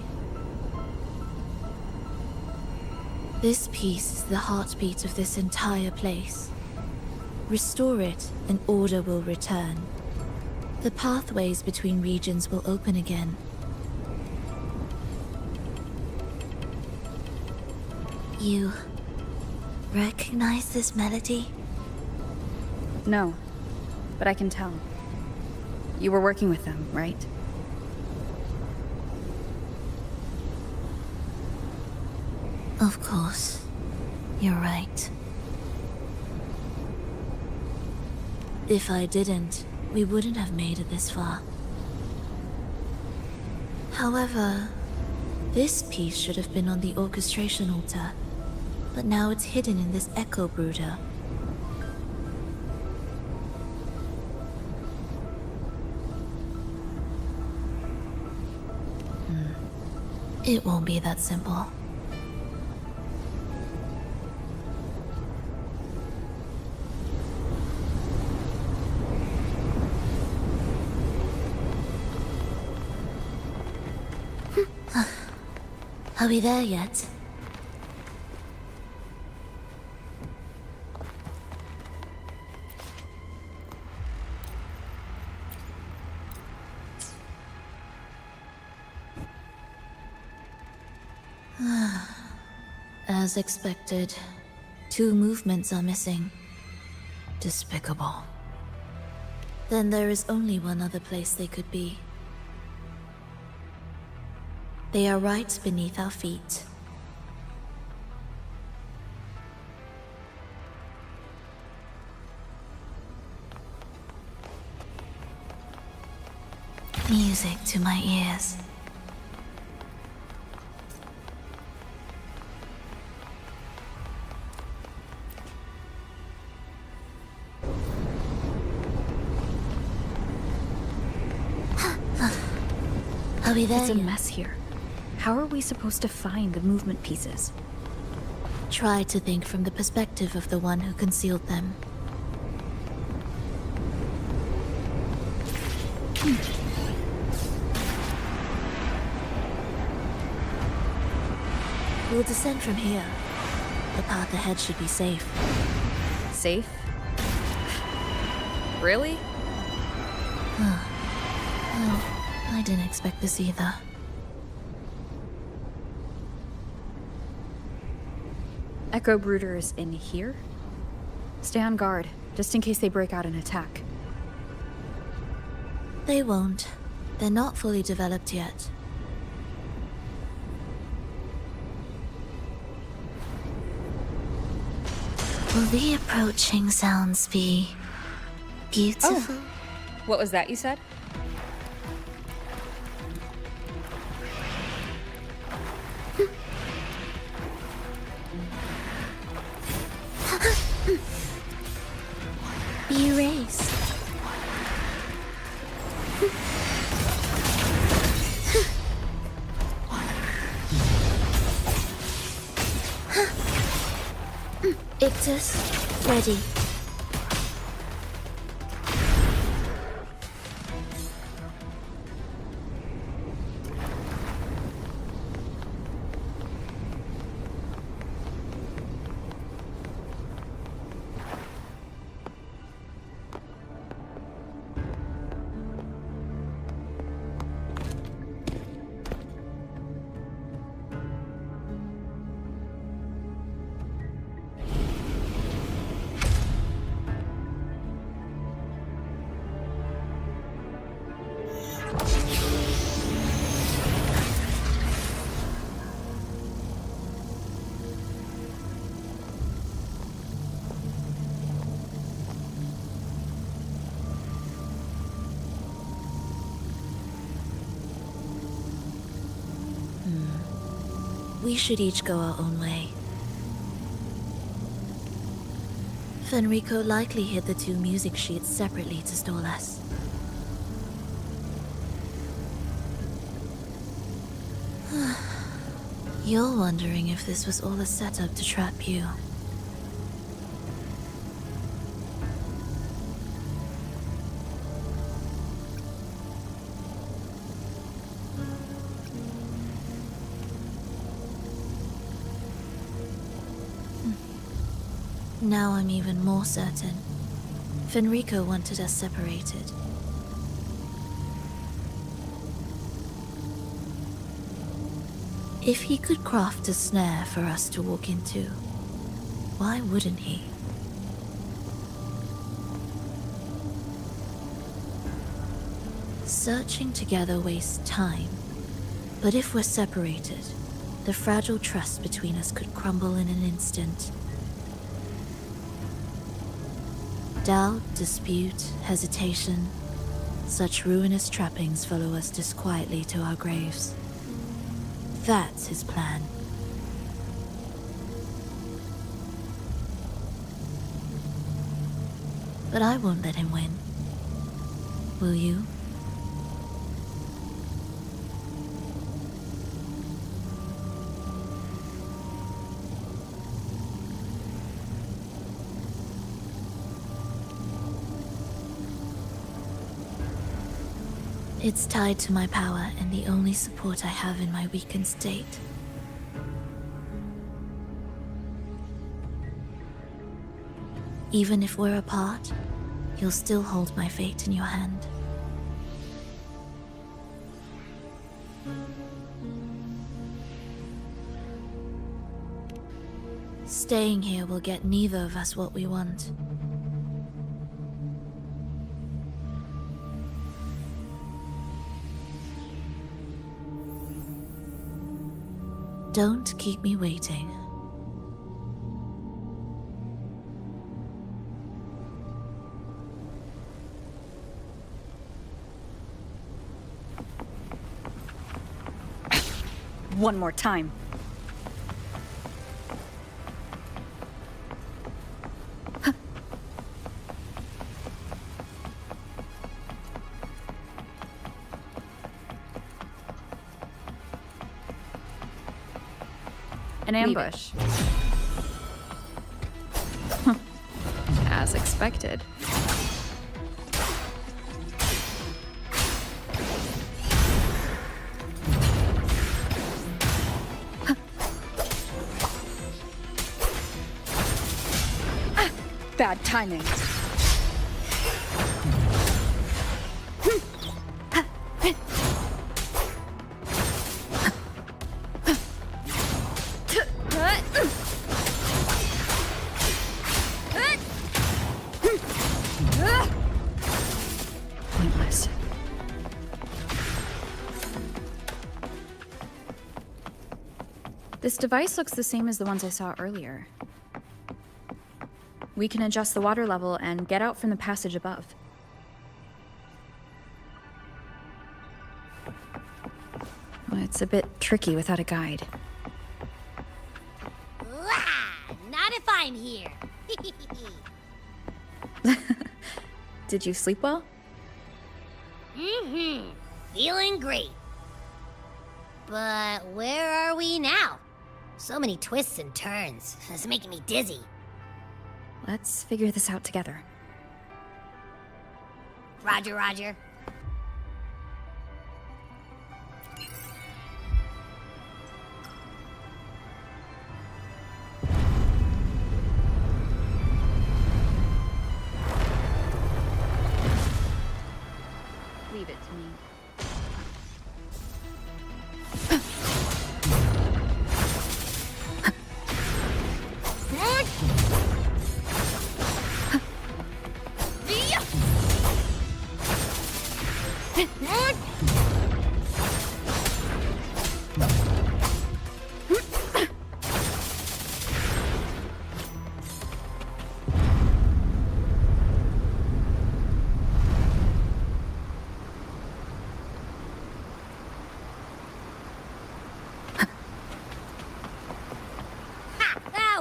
This piece is the heartbeat of this entire place. Restore it, and order will return. The pathways between regions will open again. You recognize this melody? No, but I can tell. You were working with them, right? Of course. You're right. If I didn't, we wouldn't have made it this far. However, this piece should have been on the orchestration altar, but now it's hidden in this echo brooder. It won't be that simple. Are we there yet? As expected, 2 movements are missing. Despicable. Then there is only one other place they could be. They are right beneath our feet. Music to my ears. Are we there It's a yet? mess here. How are we supposed to find the movement pieces? Try to think from the perspective of the one who concealed them. We'll descend from here. The path ahead should be safe. Safe? Really? Well, I didn't expect this either. Echo Brooder is in here? Stay on guard, just in case they break out and attack. They won't. They're not fully developed yet. Will the approaching sounds be beautiful? Oh. What was that you said? Be erased. Ictus, ready. We should each go our own way. Fenrico likely hid the 2 music sheets separately to stall us. You're wondering if this was all a setup to trap you. Now I'm even more certain. Fenrico wanted us separated. If he could craft a snare for us to walk into, why wouldn't he? Searching together wastes time, but if we're separated, the fragile trust between us could crumble in an instant. Doubt, dispute, hesitation, Such ruinous trappings follow us disquietly to our graves. That's his plan. But I won't let him win. Will you? It's tied to my power and the only support I have in my weakened state. Even if we're apart, you'll still hold my fate in your hand. Staying here will get neither of us what we want. Don't keep me waiting. One more time. An ambush. As expected. Bad timing. Pointless. This device looks the same as the ones I saw earlier. We can adjust the water level and get out from the passage above. It's a bit tricky without a guide. Not if I'm here. Did you sleep well? Feeling great. But where are we now? So many twists and turns. It's making me dizzy. Let's figure this out together. Roger, roger. Leave it to me.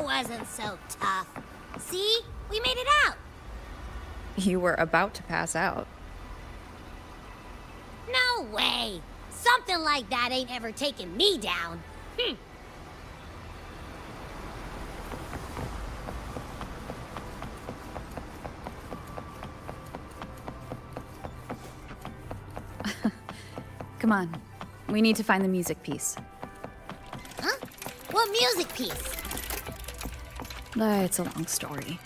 Wasn't so tough. See? We made it out. You were about to pass out. No way. Something like that ain't ever taken me down. Come on. We need to find the music piece. Huh? What music piece? It's a long story.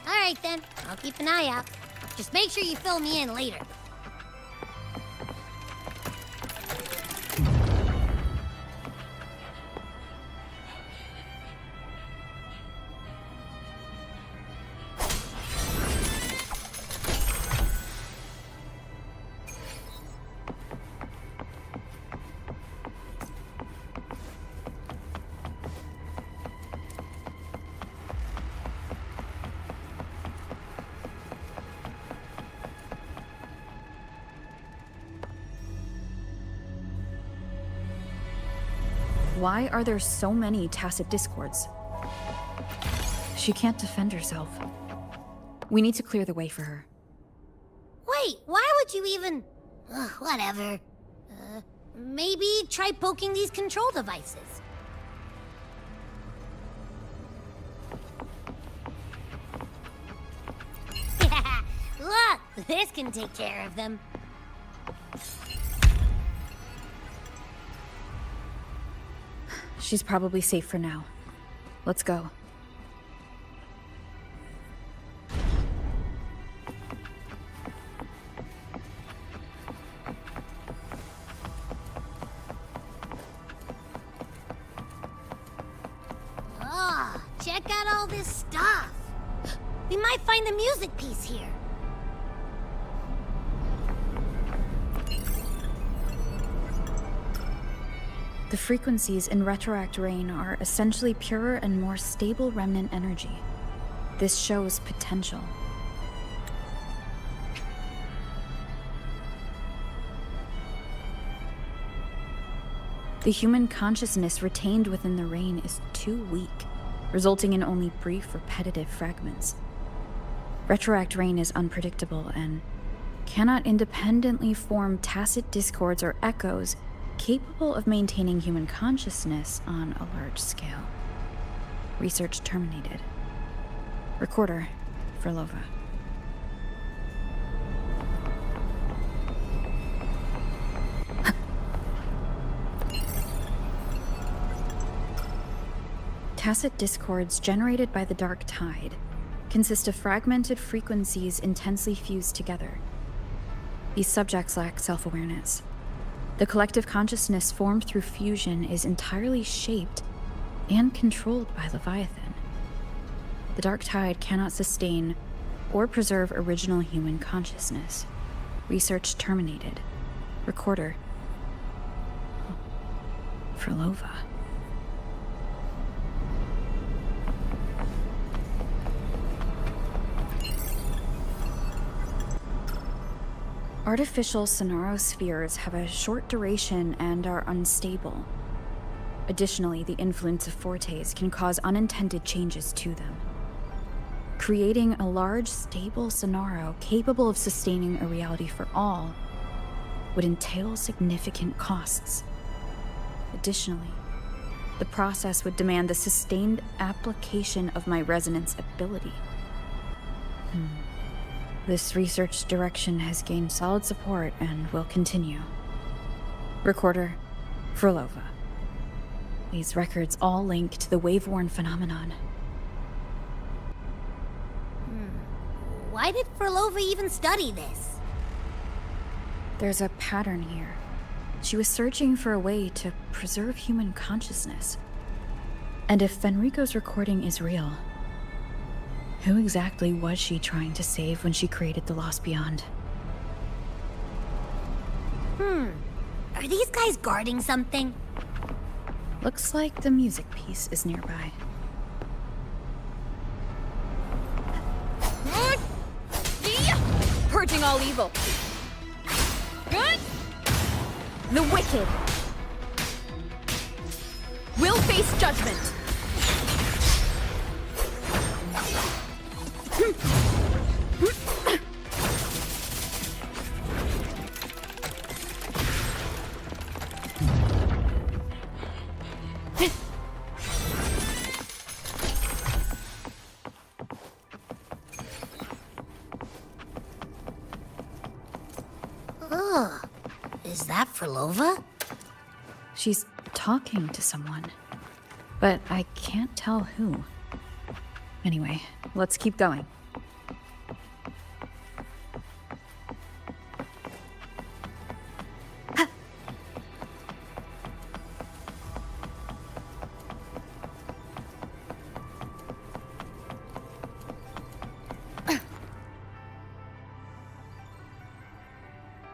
All right, then. I'll keep an eye out. Just make sure you fill me in later. why are there so many tacit discords? She can't defend herself. We need to clear the way for her. Wait, why would you even... whatever. Maybe try poking these control devices. Look, this can take care of them. She's probably safe for now. Let's go. Oh, check out all this stuff. We might find the music piece here. The frequencies in Retroact Rain are essentially purer and more stable remnant energy. This shows potential. The human consciousness retained within the rain is too weak, resulting in only brief, repetitive fragments. Retroact Rain is unpredictable and cannot independently form tacit discords or echoes capable of maintaining human consciousness on a large scale. Research terminated. Recorder, Frolova. Tacit discords generated by the Dark Tide consist of fragmented frequencies intensely fused together. These subjects lack self-awareness. The collective consciousness formed through fusion is entirely shaped and controlled by Leviathan. The Dark Tide cannot sustain or preserve original human consciousness. Research terminated. Recorder. Frolova. Artificial sonarospheres have a short duration and are unstable. Additionally, the influence of fortes can cause unintended changes to them. Creating a large, stable sonaro capable of sustaining a reality for all would entail significant costs. Additionally, the process would demand the sustained application of my resonance ability. This research direction has gained solid support and will continue. Recorder, Frolova. These records all link to the wave-worn phenomenon. Why did Frolova even study this? There's a pattern here. She was searching for a way to preserve human consciousness. And if Fenrico's recording is real, who exactly was she trying to save when she created the Lost Beyond? Are these guys guarding something? Looks like the music piece is nearby. Purging all evil. Good. The wicked will face judgment. Is that Frolova? She's talking to someone, but I can't tell who. Anyway, let's keep going.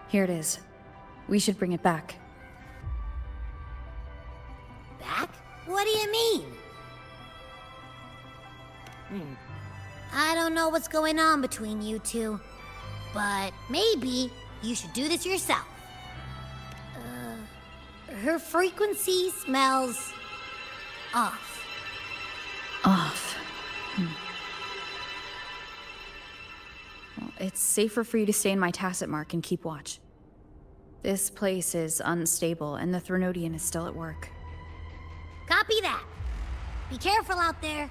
Here it is. We should bring it back. Back? What do you mean? I don't know what's going on between you two, but maybe you should do this yourself. Her frequency smells Off. Off. Well, it's safer for you to stay in my tacit mark and keep watch. This place is unstable, and the Threnodian is still at work. Copy that. Be careful out there.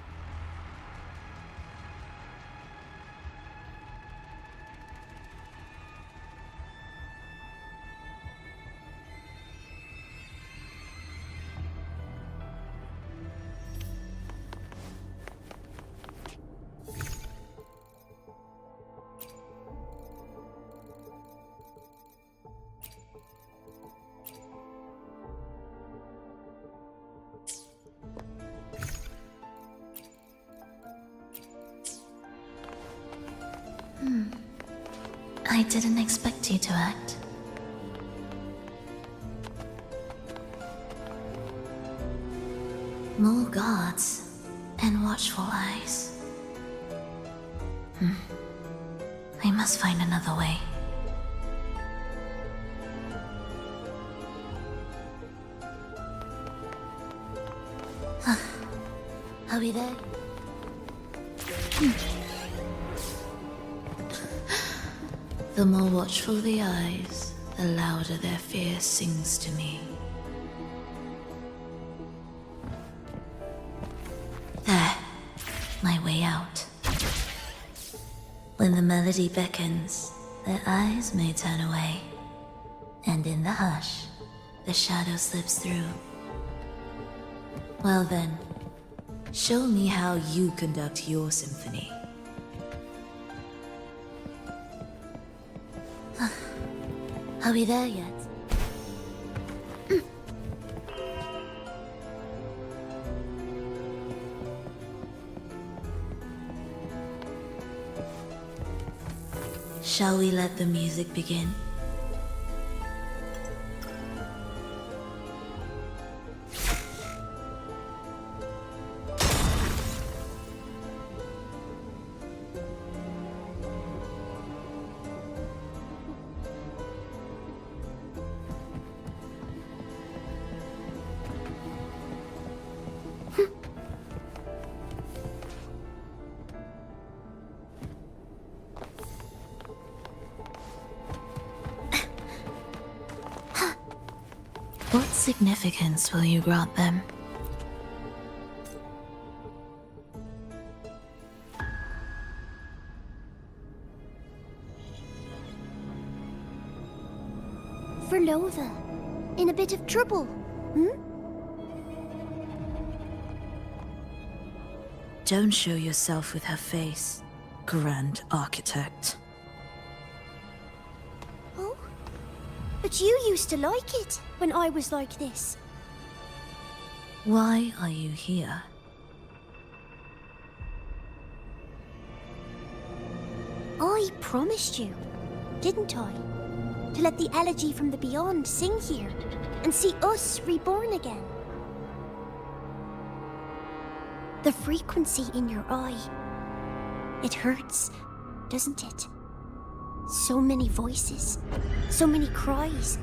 I didn't expect you to act. More guards and watchful eyes. I must find another way. Are we there? The more watchful the eyes, the louder their fear sings to me. There, my way out. When the melody beckons, their eyes may turn away, and in the hush, the shadow slips through. Well then, show me how you conduct your symphony. Are we there yet? Shall we let the music begin? What significance will you grant them? Fernova, in a bit of trouble, Don't show yourself with her face, Grand Architect. Oh? But you used to like it when I was like this. Why are you here? I promised you, didn't I? To let the elegy from the beyond sing here and see us reborn again. The frequency in your eye. It hurts, doesn't it? So many voices, so many cries,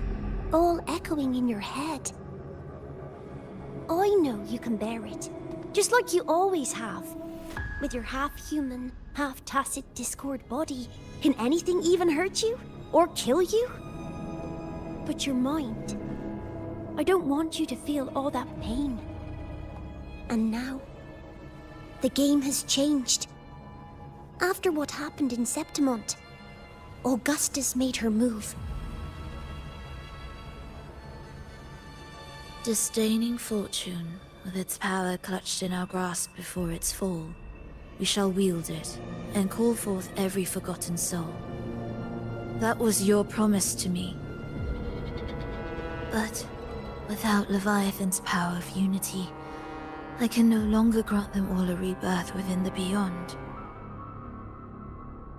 all echoing in your head. I know you can bear it, just like you always have. With your half-human, half-tacit Discord body, can anything even hurt you? Or kill you? But your mind, I don't want you to feel all that pain. And now, the game has changed. After what happened in Septimont, Augustus made her move. Disdaining fortune, with its power clutched in our grasp before its fall, we shall wield it and call forth every forgotten soul. That was your promise to me. But without Leviathan's power of unity, I can no longer grant them all a rebirth within the beyond.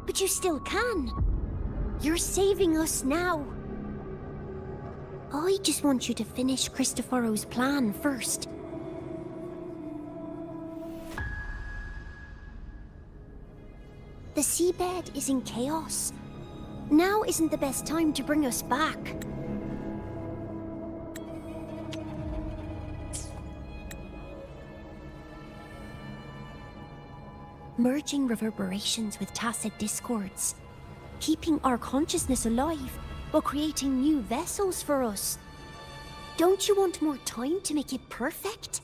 But you still can. You're saving us now. I just want you to finish Cristoforo's plan first. The seabed is in chaos. Now isn't the best time to bring us back. merging reverberations with tacit discords, keeping our consciousness alive while creating new vessels for us. Don't you want more time to make it perfect?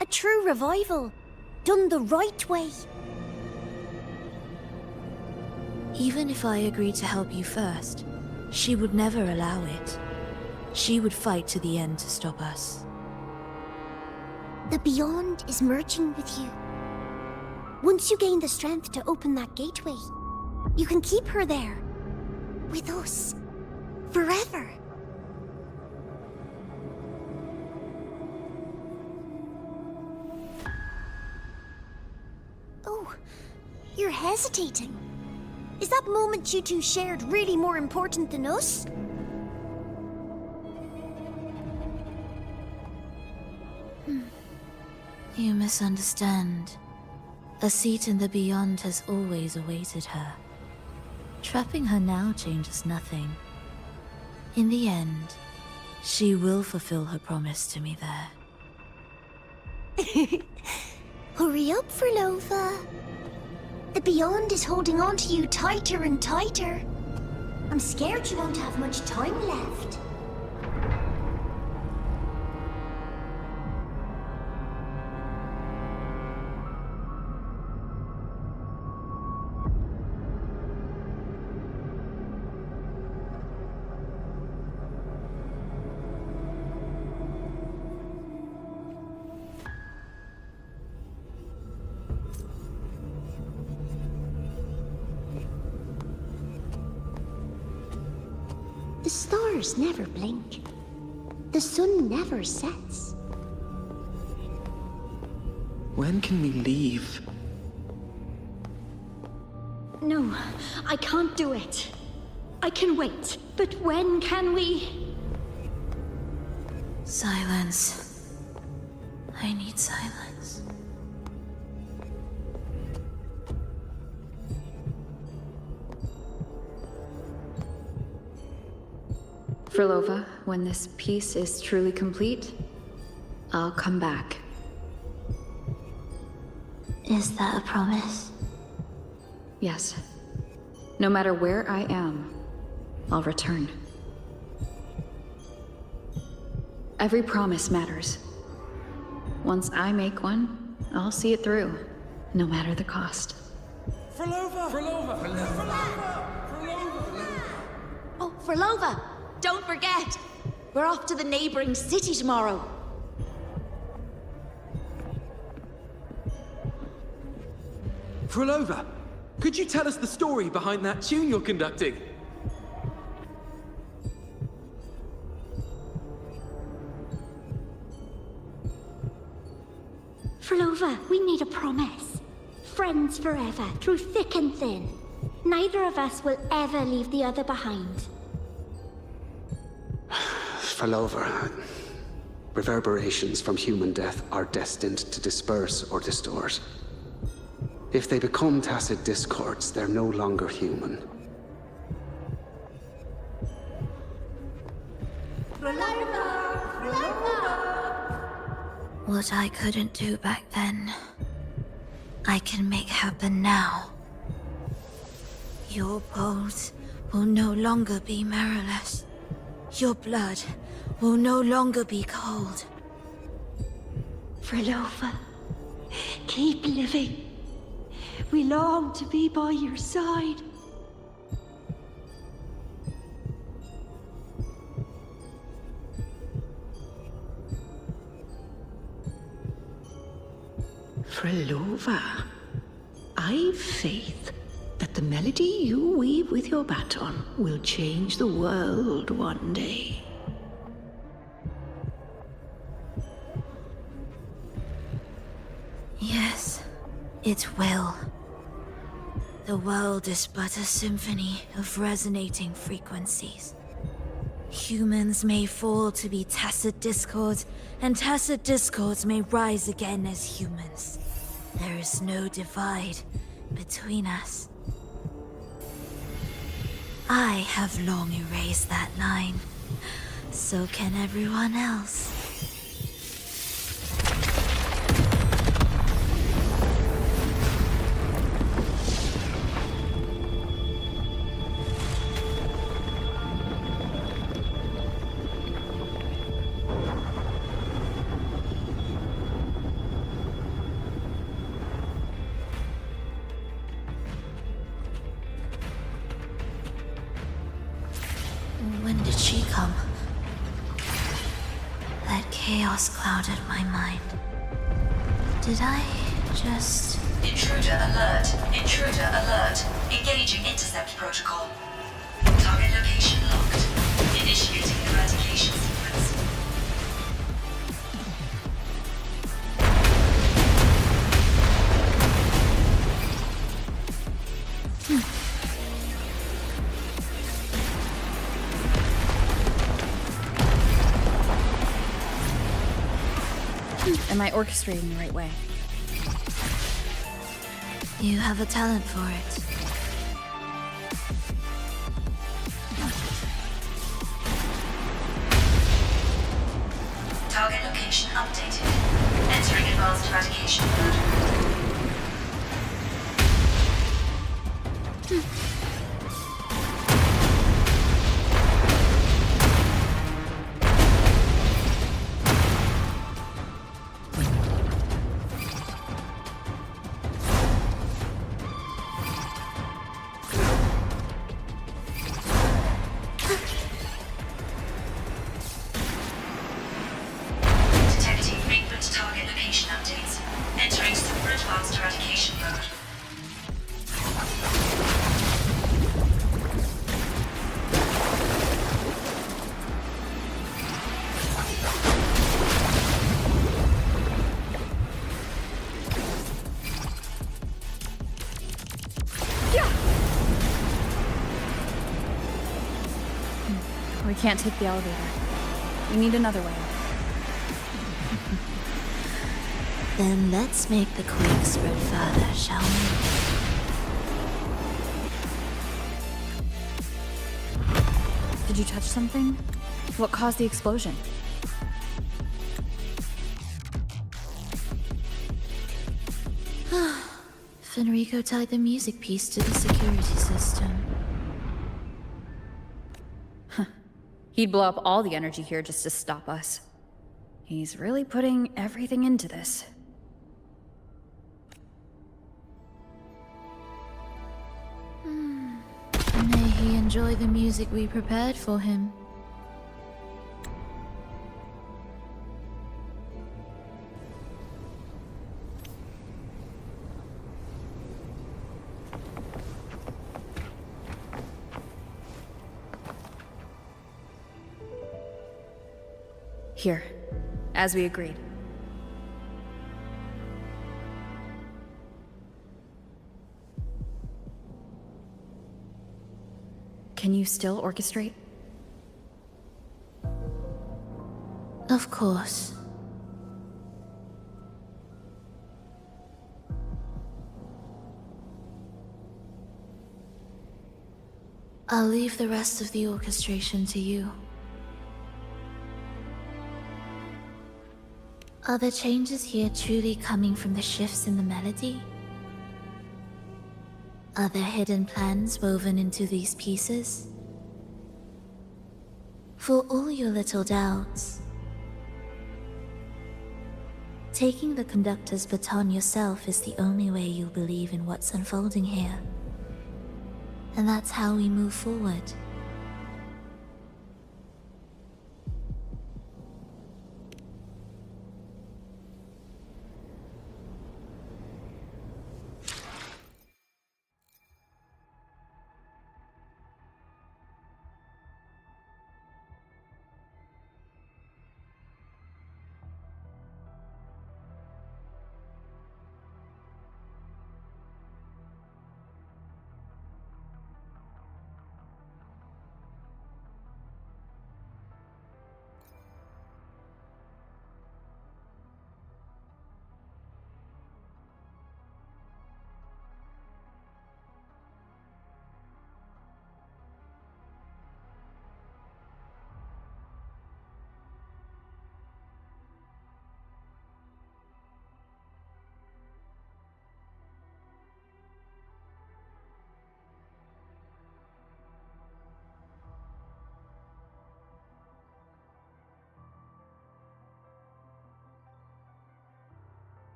A true revival, done the right way. Even if I agreed to help you first, she would never allow it. She would fight to the end to stop us. The Beyond is merging with you. Once you gain the strength to open that gateway, you can keep her there. With us. Forever. Oh, you're hesitating. Is that moment you two shared really more important than us? You misunderstand. A seat in the Beyond has always awaited her. Trapping her now changes nothing. In the end, she will fulfill her promise to me there. Hurry up, Frolova. The Beyond is holding on to you tighter and tighter. I'm scared you won't have much time left. The stars never blink. The sun never sets. When can we leave? No, I can't do it. I can wait, but when can we? Silence. I need silence. Frolova, when this piece is truly complete, I'll come back. Is that a promise? Yes. No matter where I am, I'll return. Every promise matters. Once I make one, I'll see it through, no matter the cost. Frolova! Frolova! Oh, Frolova! Don't forget! We're off to the neighboring city tomorrow. Frolova, could you tell us the story behind that tune you're conducting? Frolova, we need a promise. Friends forever, through thick and thin. Neither of us will ever leave the other behind. Frolova, reverberations from human death are destined to disperse or distort. If they become tacit discords, they're no longer human. What I couldn't do back then, I can make happen now. Your bones will no longer be marrowless. Your blood will no longer be cold. Frolova, keep living. We long to be by your side. Frolova, I've faith that the melody you weave with your baton will change the world one day. Yes, it will. The world is but a symphony of resonating frequencies. Humans may fall to be tacit discords, and tacit discords may rise again as humans. There is no divide between us. I have long erased that line. So can everyone else. When did she come? That chaos clouded my mind. Did I just... Intruder alert. Intruder alert. Engaging intercept protocol. Target location locked. Initiating eradication sequence. Am I orchestrating the right way? You have a talent for it. Target location updated. Entering advanced eradication mode. Detecting frequent target location updates. Entering super advanced eradication mode. We can't take the elevator. We need another way. Then let's make the quake spread further, shall we? Did you touch something? What caused the explosion? Fenrico tied the music piece to the security system. He'd blow up all the energy here just to stop us. He's really putting everything into this. May he enjoy the music we prepared for him. Here, as we agreed. Can you still orchestrate? Of course. I'll leave the rest of the orchestration to you. Are the changes here truly coming from the shifts in the melody? Are there hidden plans woven into these pieces? For all your little doubts, taking the conductor's baton yourself is the only way you'll believe in what's unfolding here. And that's how we move forward.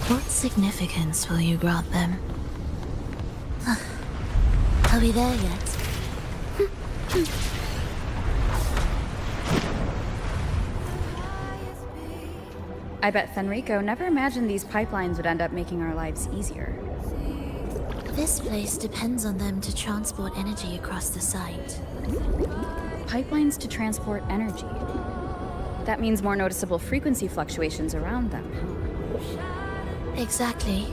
What significance will you grant them? Are we there yet? I bet Fenrico never imagined these pipelines would end up making our lives easier. This place depends on them to transport energy across the site. Pipelines to transport energy. That means more noticeable frequency fluctuations around them, huh? Exactly.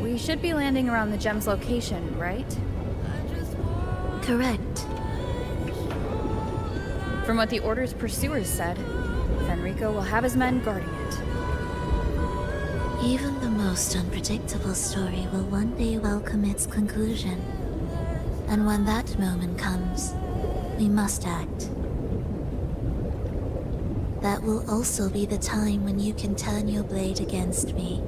We should be landing around the gem's location, right? Correct. From what the Order's pursuers said, Fenrico will have his men guarding it. Even the most unpredictable story will one day welcome its conclusion. And when that moment comes, we must act. That will also be the time when you can turn your blade against me.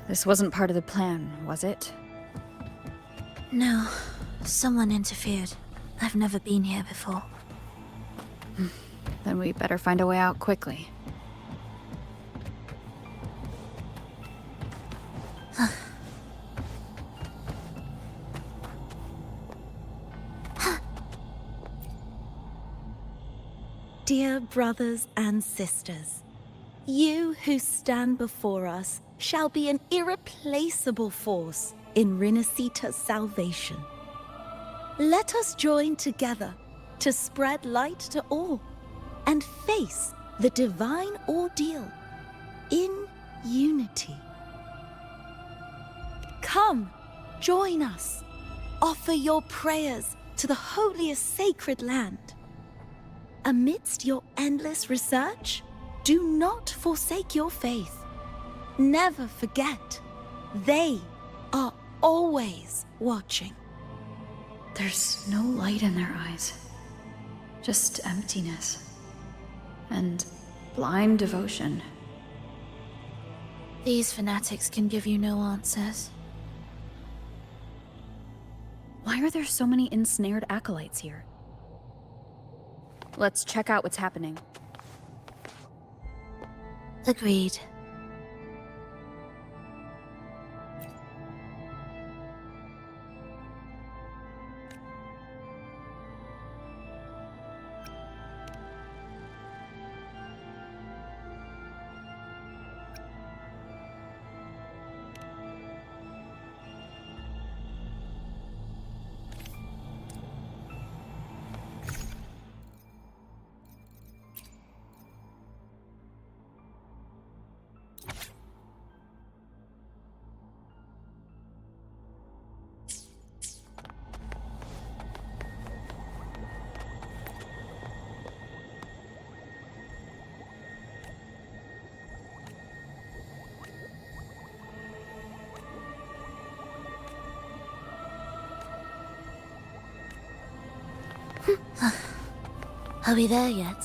This wasn't part of the plan, was it? No. Someone interfered. I've never been here before. Then we better find a way out quickly. Dear brothers and sisters, you who stand before us shall be an irreplaceable force in Rinasita's salvation. Let us join together to spread light to all and face the divine ordeal in unity. Come, join us. Offer your prayers to the holiest sacred land. Amidst your endless research, do not forsake your faith. Never forget, they are always watching. There's no light in their eyes. Just emptiness. And blind devotion. These fanatics can give you no answers. Why are there so many ensnared acolytes here? Let's check out what's happening. Agreed. Are we there yet?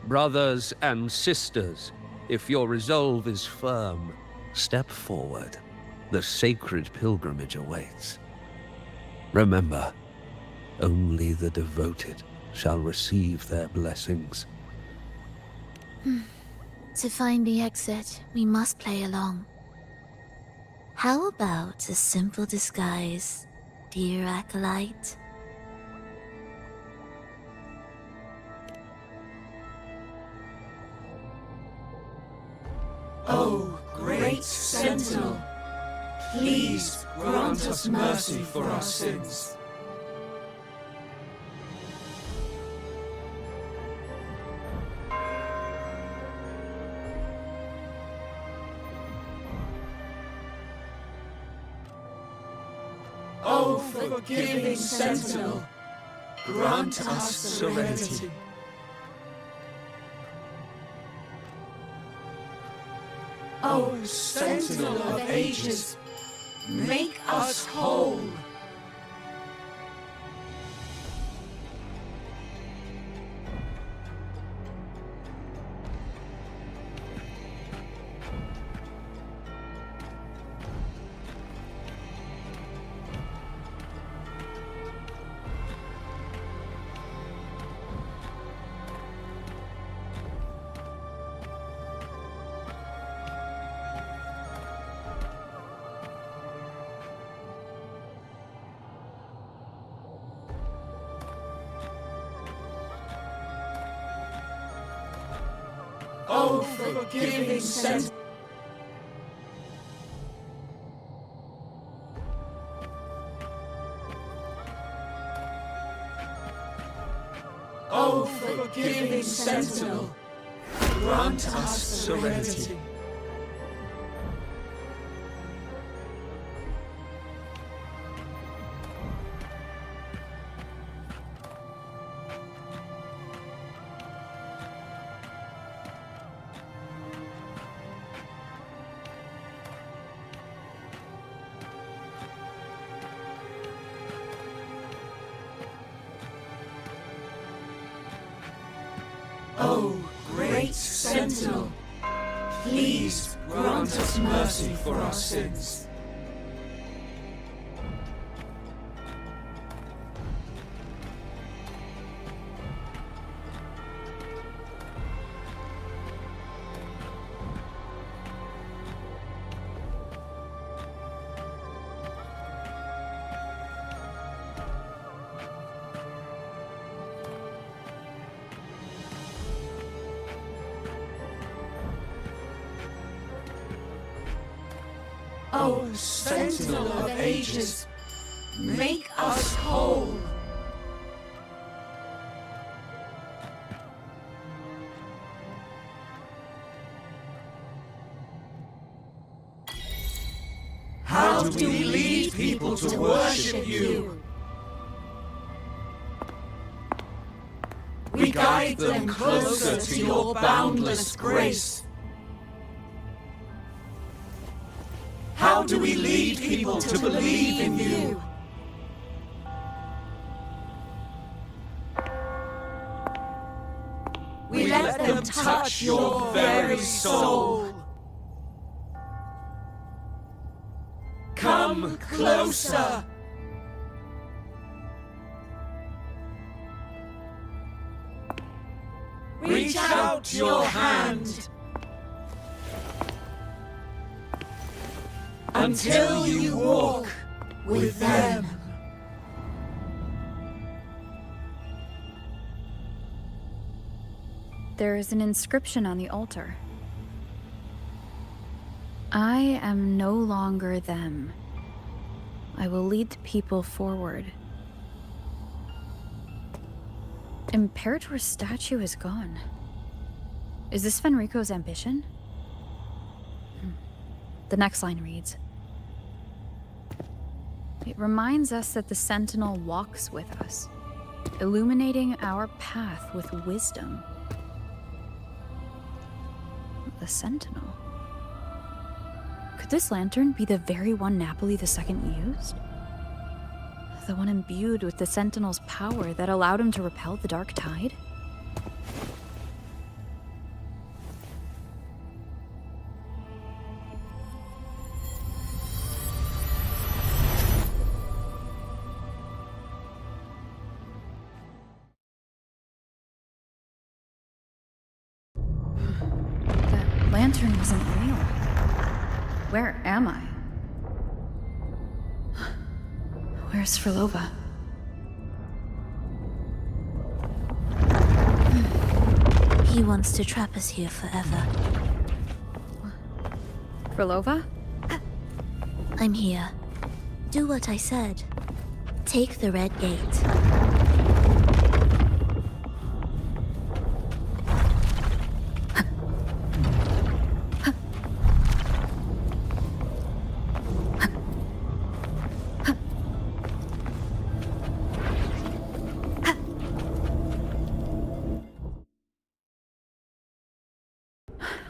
Brothers and sisters, if your resolve is firm, step forward. the sacred pilgrimage awaits. Remember, only the devoted shall receive their blessings. To find the exit, we must play along. How about a simple disguise, dear acolyte? O great Sentinel, please grant us mercy for our sins. O forgiving Sentinel, grant us serenity. O Sentinel of Ages, make us whole. O forgiving Sentinel. O forgiving Sentinel, grant us serenity. O great Sentinel, please grant us mercy for our sins. O Sentinel of Ages, make us whole. How do we lead people to worship you? We guide them closer to your boundless grace. How do we lead people to believe in you? We let them touch your very soul. Come closer. Reach out your hand. Until you walk with them. There is an inscription on the altar. I am no longer them. I will lead the people forward. Imperator's statue is gone. Is this Fenrico's ambition? The next line reads, it reminds us that the Sentinel walks with us, illuminating our path with wisdom. The Sentinel? Could this lantern be the very one Napoli II used? The one imbued with the Sentinel's power that allowed him to repel the Dark Tide? lantern wasn't real. Where am I? Where's Frolova? He wants to trap us here forever. Frolova? I'm here. Do what I said. Take the red gate.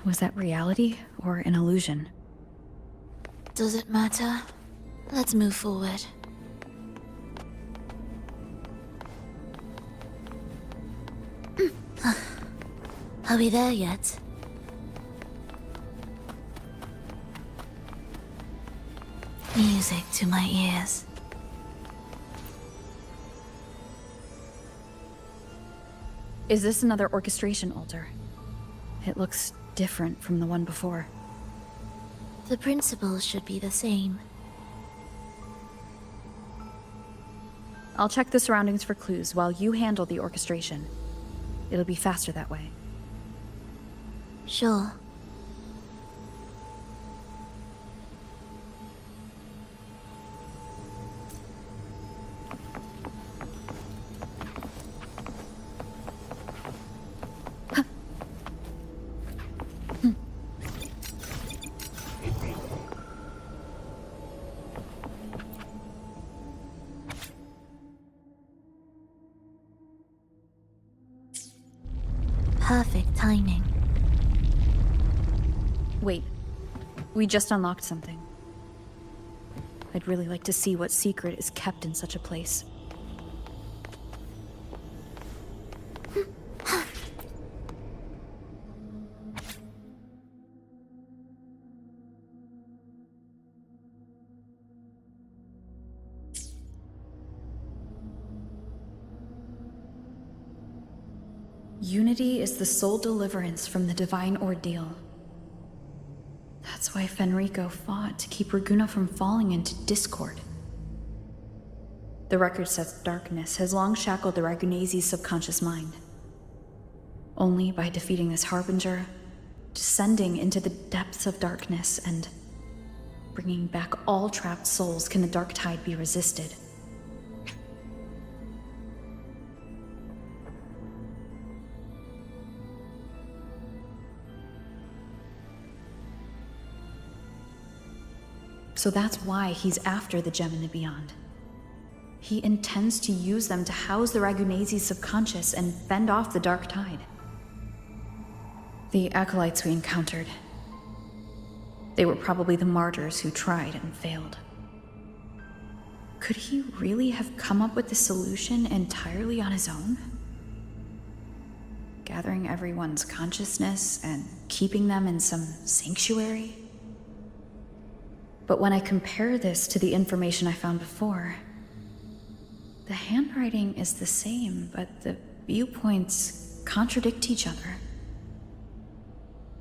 Was that reality or an illusion? Does it matter? Let's move forward. Are we there yet? Music to my ears. Is this another orchestration altar? It looks different from the one before. The principles should be the same. I'll check the surroundings for clues while you handle the orchestration. It'll be faster that way. Sure. Perfect timing. Wait, we just unlocked something. I'd really like to see what secret is kept in such a place. Unity is the sole deliverance from the divine ordeal. That's why Fenrico fought to keep Raguna from falling into discord. The record says darkness has long shackled the Ragunese's subconscious mind. Only by defeating this harbinger, descending into the depths of darkness, and bringing back all trapped souls can the dark tide be resisted. So that's why he's after the gem in the beyond. He intends to use them to house the Ragunese's subconscious and fend off the dark tide. The acolytes we encountered, they were probably the martyrs who tried and failed. Could he really have come up with the solution entirely on his own? Gathering everyone's consciousness and keeping them in some sanctuary? But when I compare this to the information I found before, the handwriting is the same, but the viewpoints contradict each other.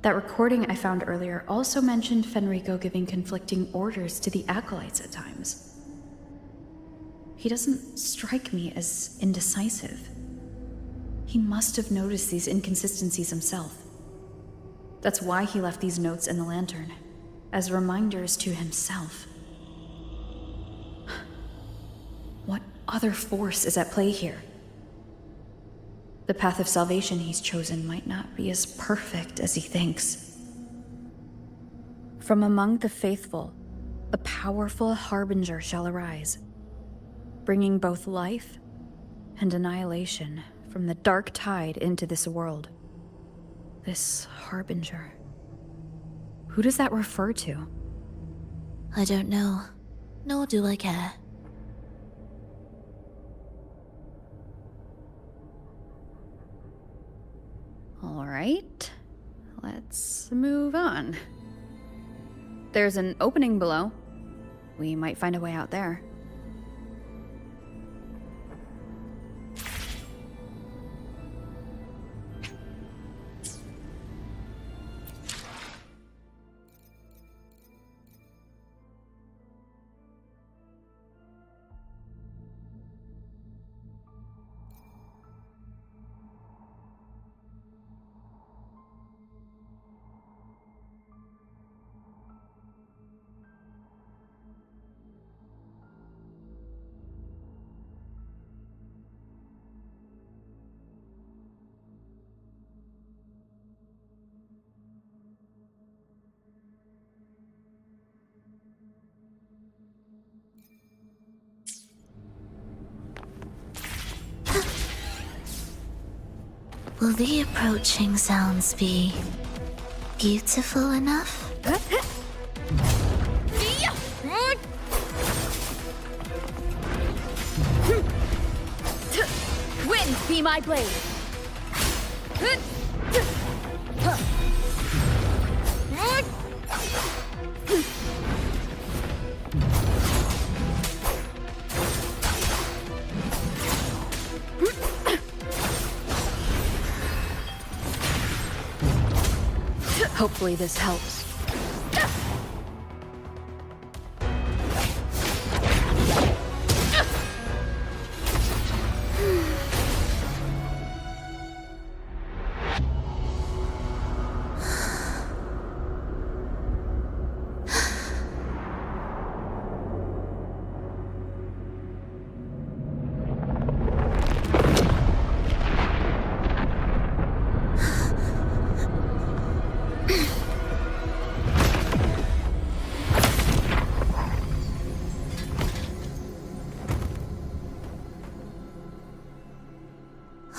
That recording I found earlier also mentioned Fenrico giving conflicting orders to the acolytes at times. He doesn't strike me as indecisive. He must have noticed these inconsistencies himself. That's why he left these notes in the lantern, as reminders to himself. What other force is at play here? The path of salvation he's chosen might not be as perfect as he thinks. From among the faithful, a powerful harbinger shall arise, bringing both life and annihilation from the dark tide into this world. This harbinger. Who does that refer to? I don't know, nor do I care. All right, let's move on. There's an opening below. We might find a way out there. Will the approaching sounds be beautiful enough? Wind, be my blade. Hopefully this helps.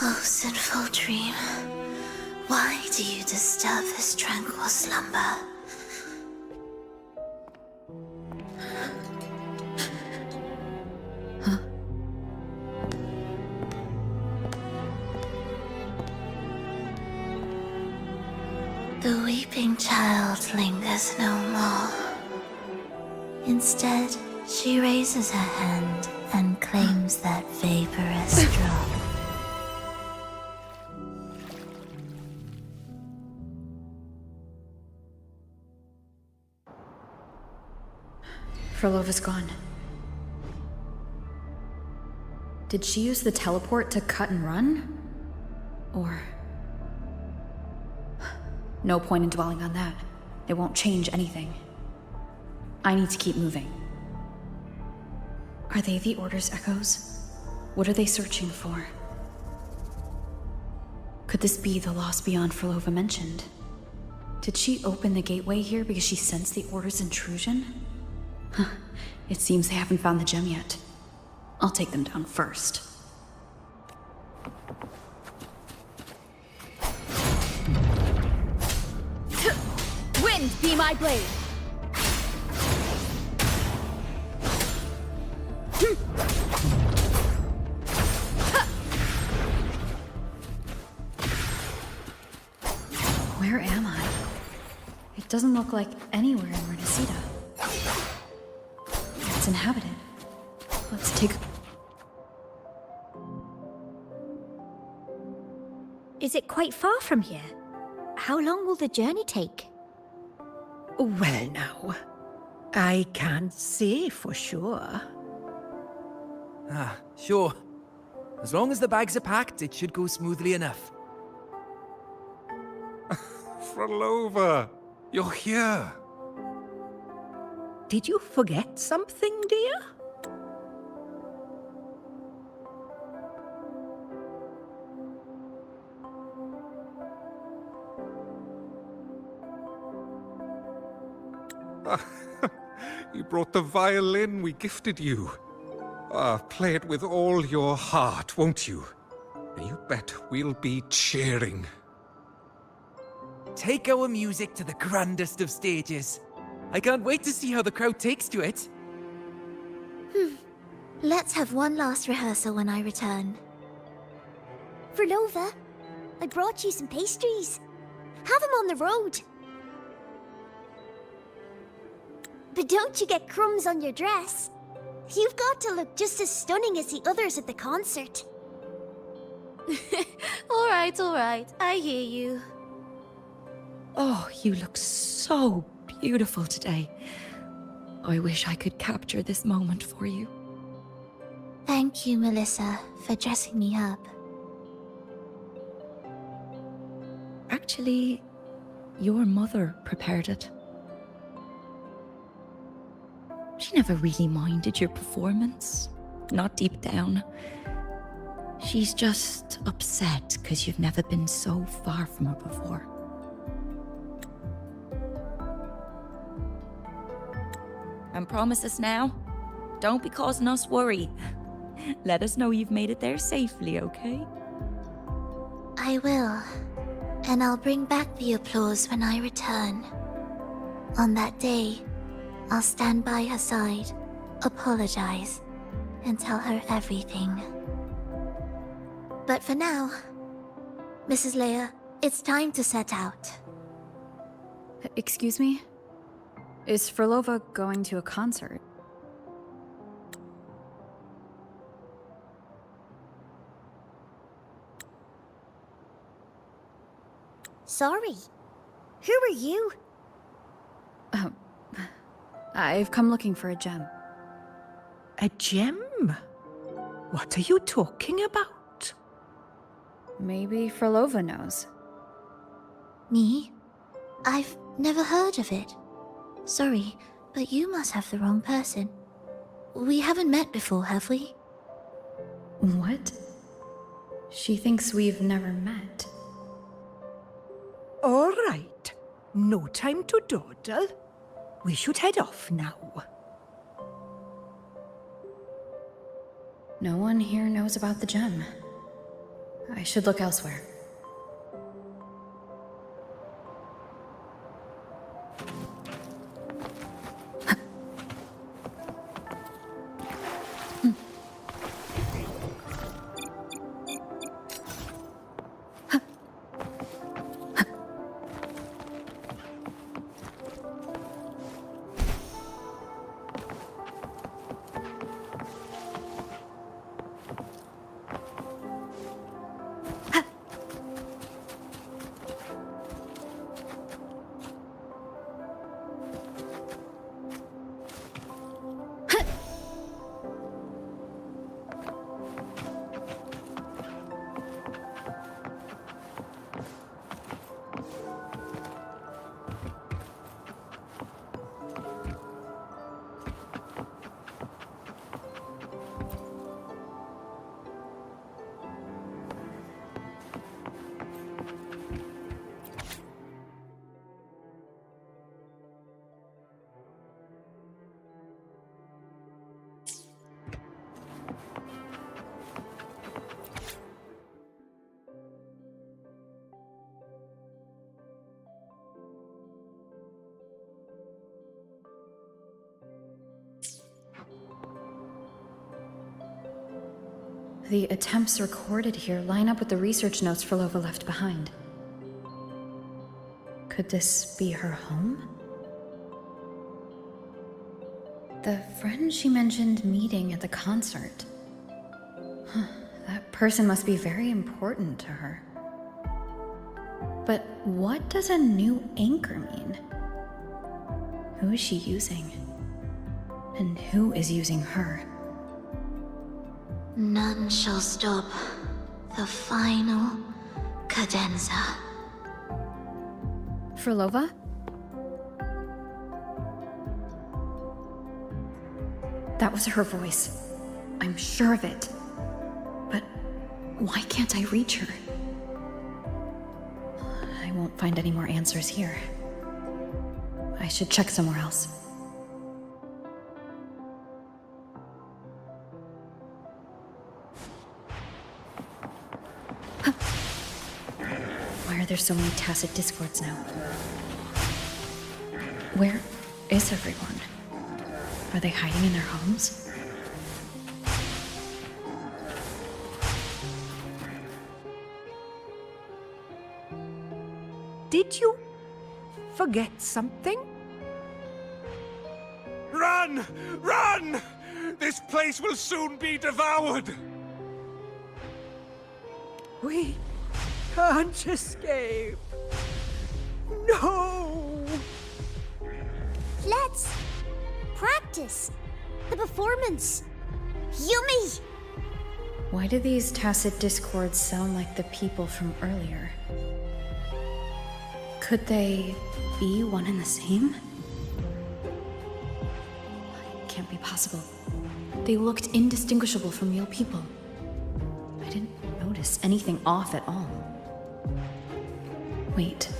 Oh, sinful dream, why do you disturb this tranquil slumber? Huh? The weeping child lingers no more. Instead, she raises her hand and claims that vaporous drop. Frolova's gone. Did she use the teleport to cut and run? Or... No point in dwelling on that. It won't change anything. I need to keep moving. Are they the Order's echoes? What are they searching for? Could this be the lost beyond Frolova mentioned? Did she open the gateway here because she sensed the Order's intrusion? Huh. It seems they haven't found the gem yet. I'll take them down first. Wind, be my blade. Where am I? It doesn't look like anywhere in Renacita. It's inhabited. Let's take... Is it quite far from here? How long will the journey take? Well now, I can't say for sure. Ah, sure. As long as the bags are packed, it should go smoothly enough. Frolova, you're here. Did you forget something, dear? You brought the violin we gifted you. Play it with all your heart, won't you? You bet we'll be cheering. Take our music to the grandest of stages. I can't wait to see how the crowd takes to it. Let's have one last rehearsal when I return. Frolova, I brought you some pastries. Have them on the road. But don't you get crumbs on your dress. You've got to look just as stunning as the others at the concert. All right, I hear you. Oh, you look so beautiful today. I wish I could capture this moment for you. Thank you, Melissa, for dressing me up. Actually, your mother prepared it. She never really minded your performance, not deep down. She's just upset because you've never been so far from her before. And promise us now, don't be causing us worry. Let us know you've made it there safely, okay? I will. And I'll bring back the applause when I return. On that day, I'll stand by her side, apologize, and tell her everything. But for now, Mrs. Leia, it's time to set out. Excuse me? Is Frolova going to a concert? Sorry. Who are you? I've come looking for a gem. A gem? What are you talking about? Maybe Frolova knows. Me? I've never heard of it. Sorry, but you must have the wrong person. We haven't met before, have we? What? She thinks we've never met. All right. No time to dawdle. We should head off now. No one here knows about the gem. I should look elsewhere. The attempts recorded here line up with the research notes Frolova left behind. Could this be her home? The friend she mentioned meeting at the concert. That person must be very important to her. But what does a new anchor mean? Who is she using? And who is using her? None shall stop the final cadenza. Frolova? That was her voice. I'm sure of it. But why can't I reach her? I won't find any more answers here. I should check somewhere else. Why are there so many tacit discords now? Where is everyone? Are they hiding in their homes? Did you forget something? Run! Run! This place will soon be devoured! We can't escape. No! Let's practice the performance. Yummy! Why do these tacit discords sound like the people from earlier? Could they be one and the same? It can't be possible. They looked indistinguishable from real people. I didn't notice anything off at all. Wait.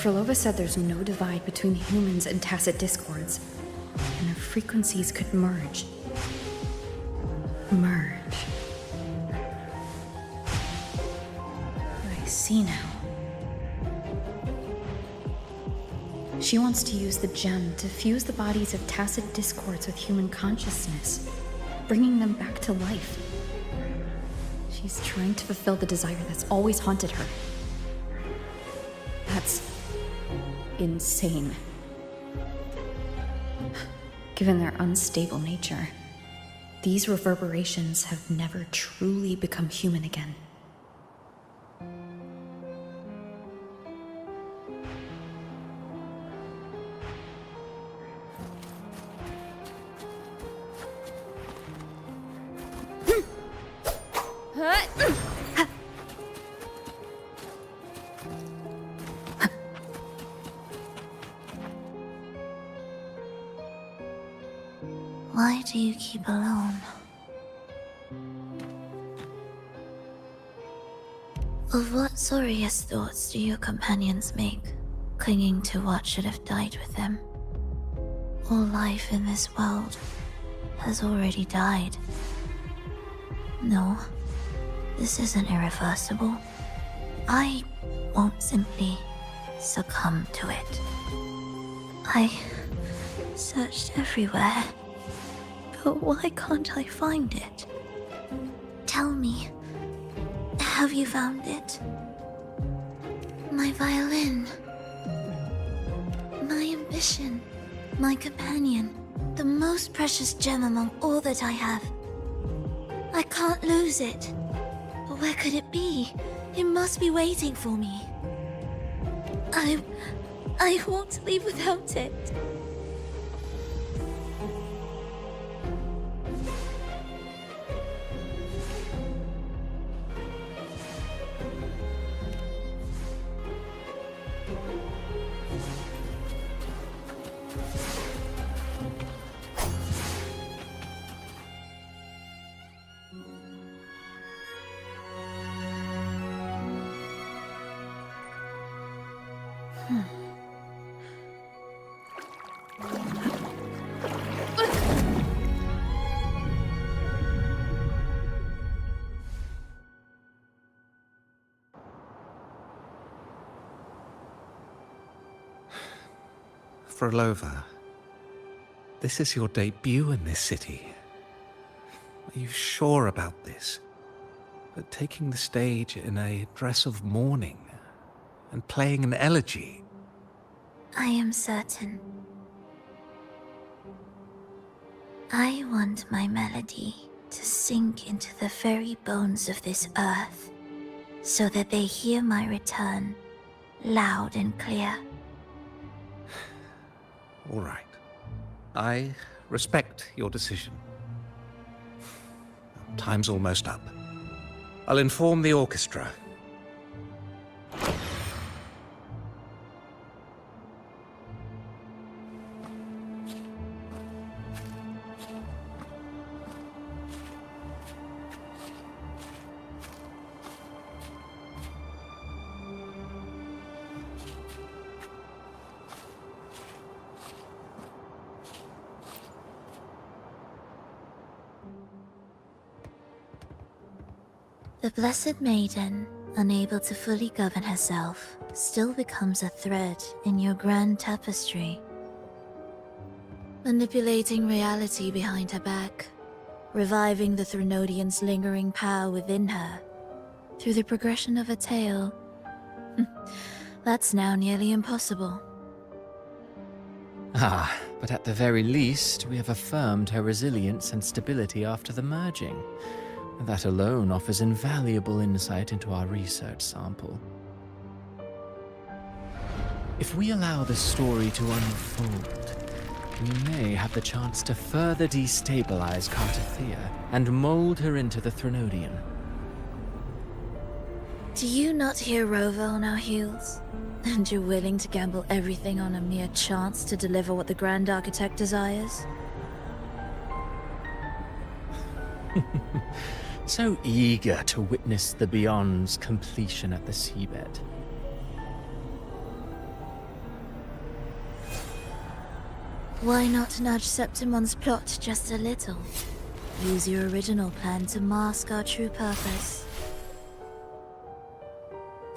Frolova said there's no divide between humans and tacit discords, and their frequencies could merge. Merge. I see now. She wants to use the gem to fuse the bodies of tacit discords with human consciousness, bringing them back to life. She's trying to fulfill the desire that's always haunted her. That's insane. Given their unstable nature, these reverberations have never truly become human again. Why do you keep alone? Of what sorriest thoughts do your companions make, clinging to what should have died with them? All life in this world has already died. No, this isn't irreversible. I won't simply succumb to it. I searched everywhere, but why can't I find it? Tell me, have you found it? My violin. My ambition. My companion. The most precious gem among all that I have. I can't lose it. But where could it be? It must be waiting for me. I won't leave without it. Frolova, this is your debut in this city. Are you sure about this? That taking the stage in a dress of mourning and playing an elegy? I am certain. I want my melody to sink into the very bones of this earth, so that they hear my return, loud and clear. All right. I respect your decision. Time's almost up. I'll inform the orchestra. The Blessed Maiden, unable to fully govern herself, still becomes a thread in your grand tapestry. Manipulating reality behind her back, reviving the Threnodian's lingering power within her, through the progression of a tale. That's now nearly impossible. Ah, but at the very least, we have affirmed her resilience and stability after the merging. That alone offers invaluable insight into our research sample. If we allow the story to unfold, we may have the chance to further destabilize Cartathea and mold her into the Threnodian. Do you not hear Rover on our heels? And you're willing to gamble everything on a mere chance to deliver what the Grand Architect desires? So eager to witness the Beyond's completion at the seabed. Why not nudge Septimon's plot just a little? use your original plan to mask our true purpose.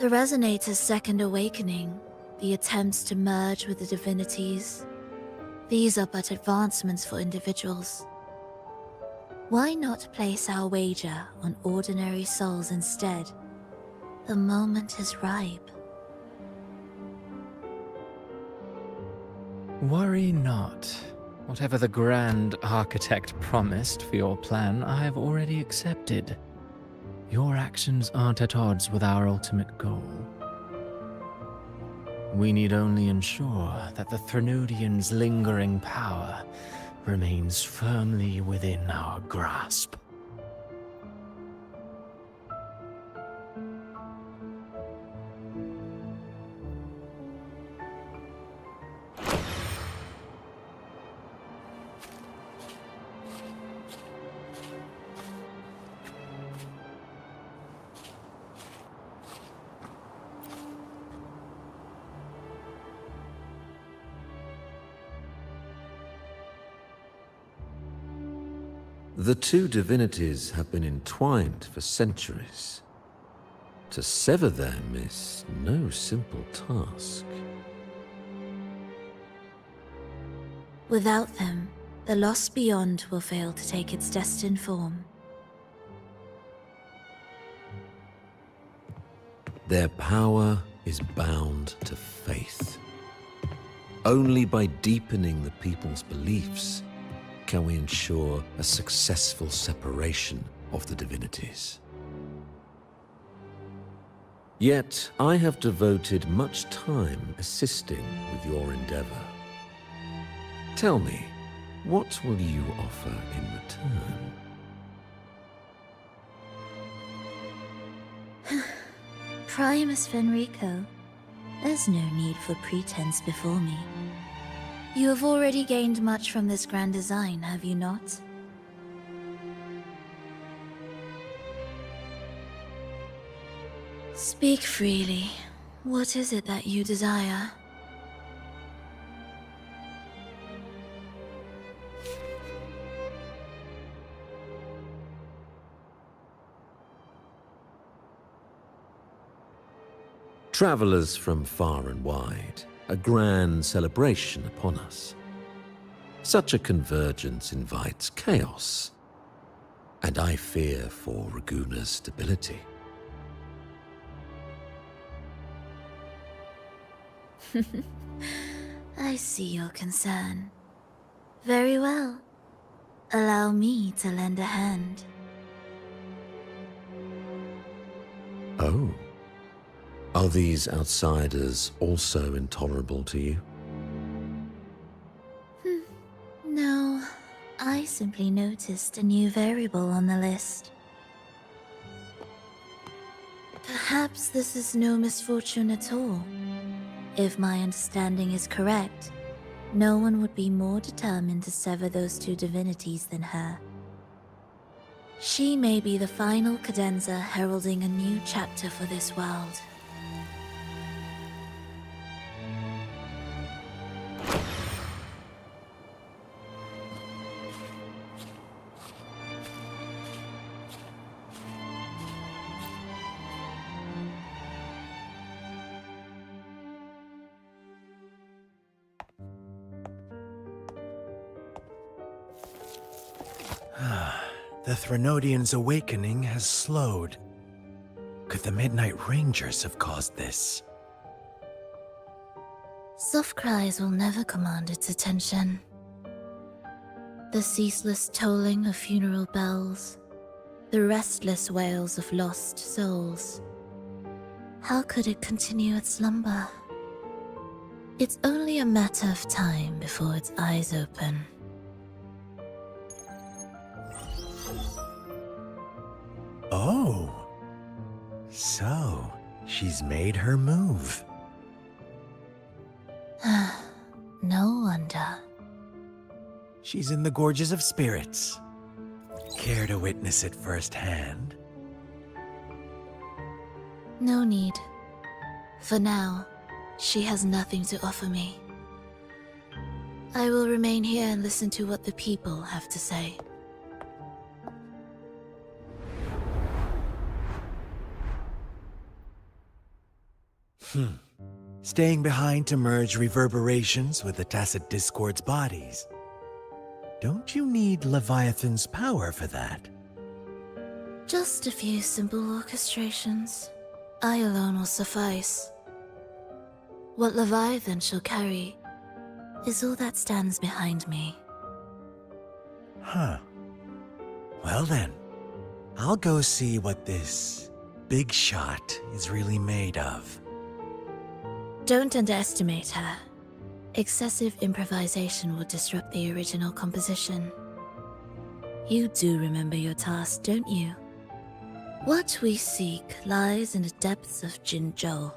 The Resonator's second awakening, the attempts to merge with the divinities, these are but advancements for individuals. Why not place our wager on ordinary souls instead? The moment is ripe. Worry not. Whatever the Grand Architect promised for your plan, I have already accepted. Your actions aren't at odds with our ultimate goal. We need only ensure that the Threnodian's lingering power remains firmly within our grasp. The two divinities have been entwined for centuries. To sever them is no simple task. Without them, the lost beyond will fail to take its destined form. Their power is bound to faith. Only by deepening the people's beliefs can we ensure a successful separation of the divinities. Yet, I have devoted much time assisting with your endeavor. Tell me, what will you offer in return? Primus Fenrico, there's no need for pretense before me. You have already gained much from this grand design, have you not? Speak freely. What is it that you desire? Travelers from far and wide, a grand celebration upon us. Such a convergence invites chaos, and I fear for Raguna's stability. I see your concern. Very well. Allow me to lend a hand. Oh. Are these outsiders also intolerable to you? No, I simply noticed a new variable on the list. Perhaps this is no misfortune at all. If my understanding is correct, no one would be more determined to sever those two divinities than her. She may be the final cadenza heralding a new chapter for this world. The Threnodian's awakening has slowed. Could the Midnight Rangers have caused this? Soft cries will never command its attention. The ceaseless tolling of funeral bells, the restless wails of lost souls. How could it continue its slumber? It's only a matter of time before its eyes open. Oh. So, she's made her move. No wonder. She's in the Gorges of Spirits. Care to witness it firsthand? No need. For now, she has nothing to offer me. I will remain here and listen to what the people have to say. Staying behind to merge reverberations with the tacit discord's bodies. Don't you need Leviathan's power for that? Just a few simple orchestrations. I alone will suffice. What Leviathan shall carry is all that stands behind me. Huh. Well then, I'll go see what this big shot is really made of. Don't underestimate her. Excessive improvisation will disrupt the original composition. You do remember your task, don't you? What we seek lies in the depths of Jinzhou.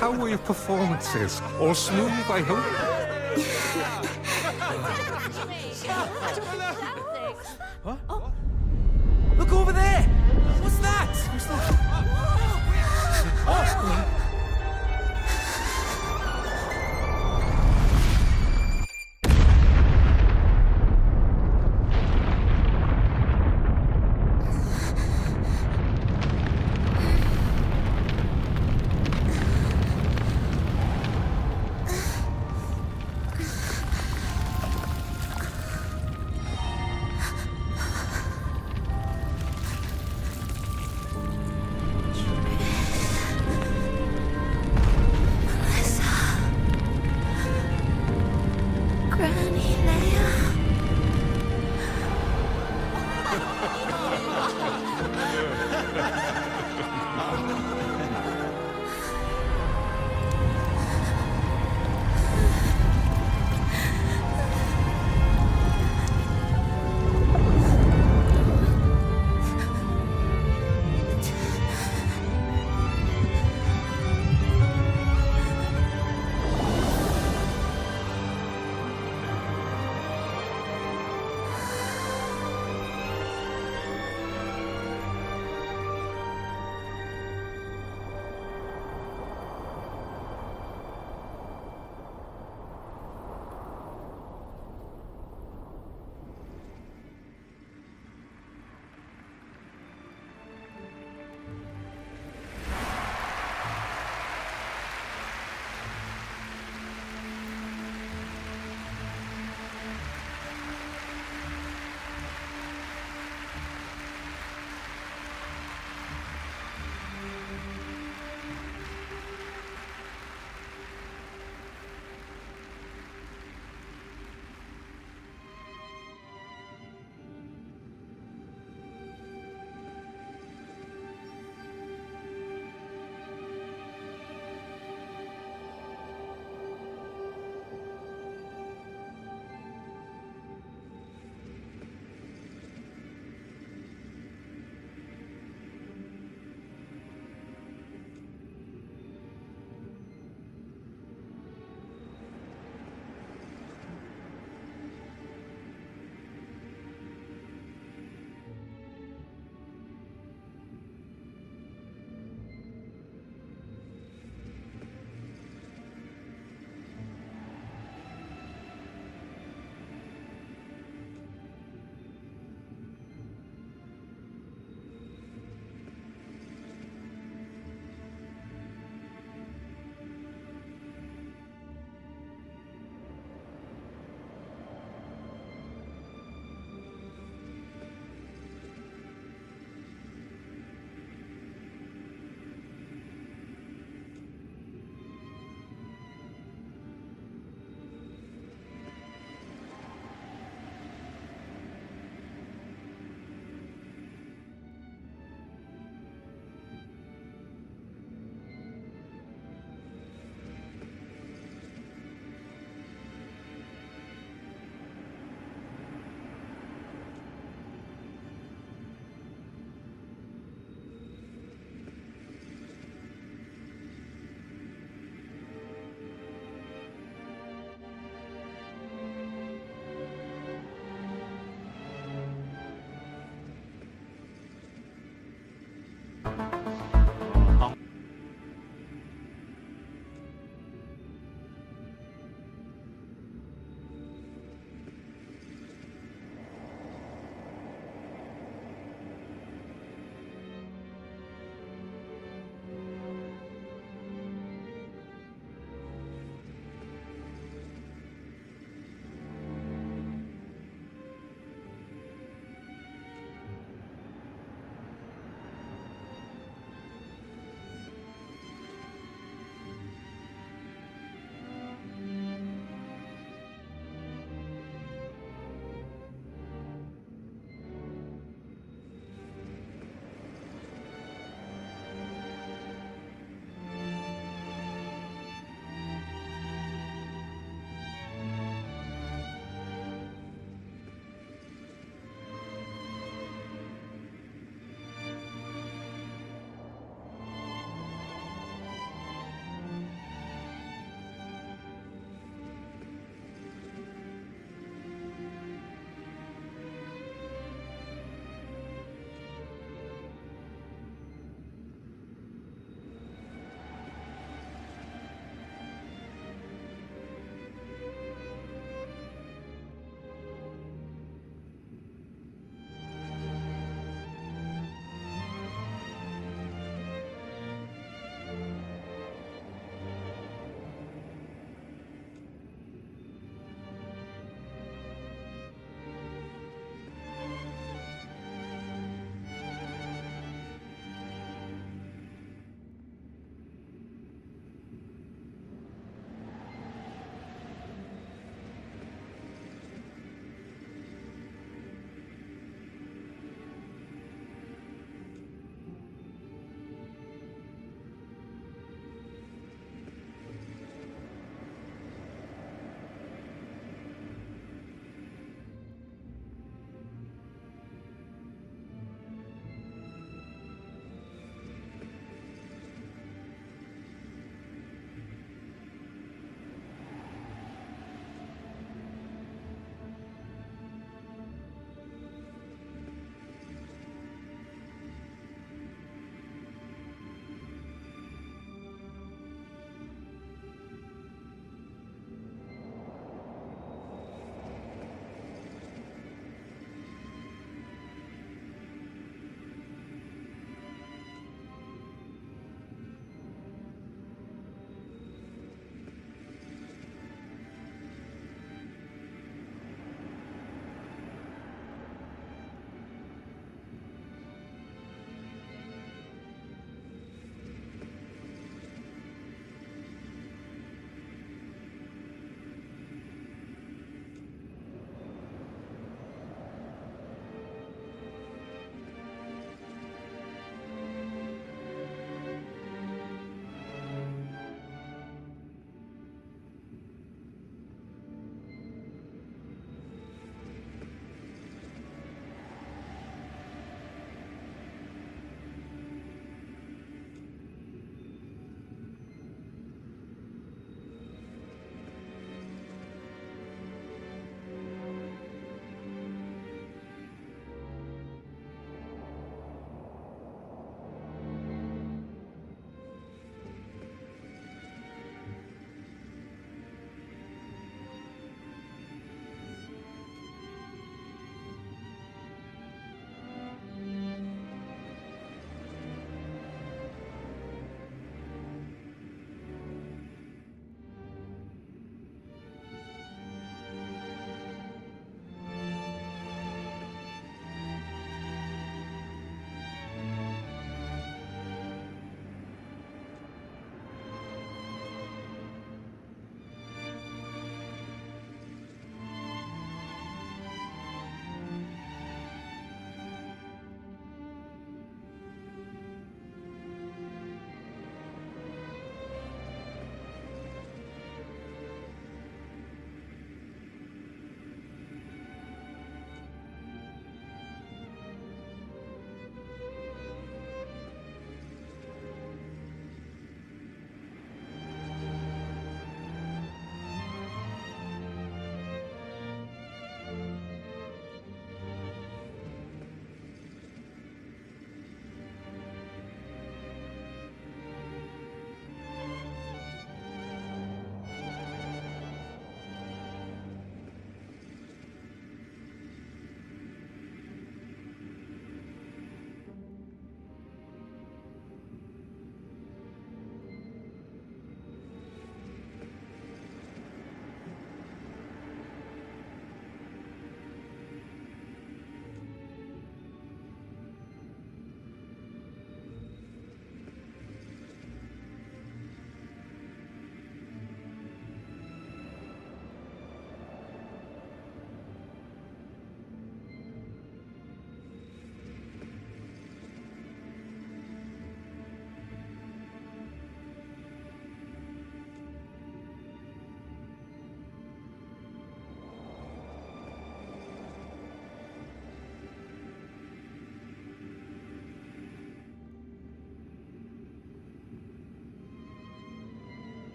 How were your performances? All smooth, I hope? Huh? Look over there! What's that? What's that? Oh.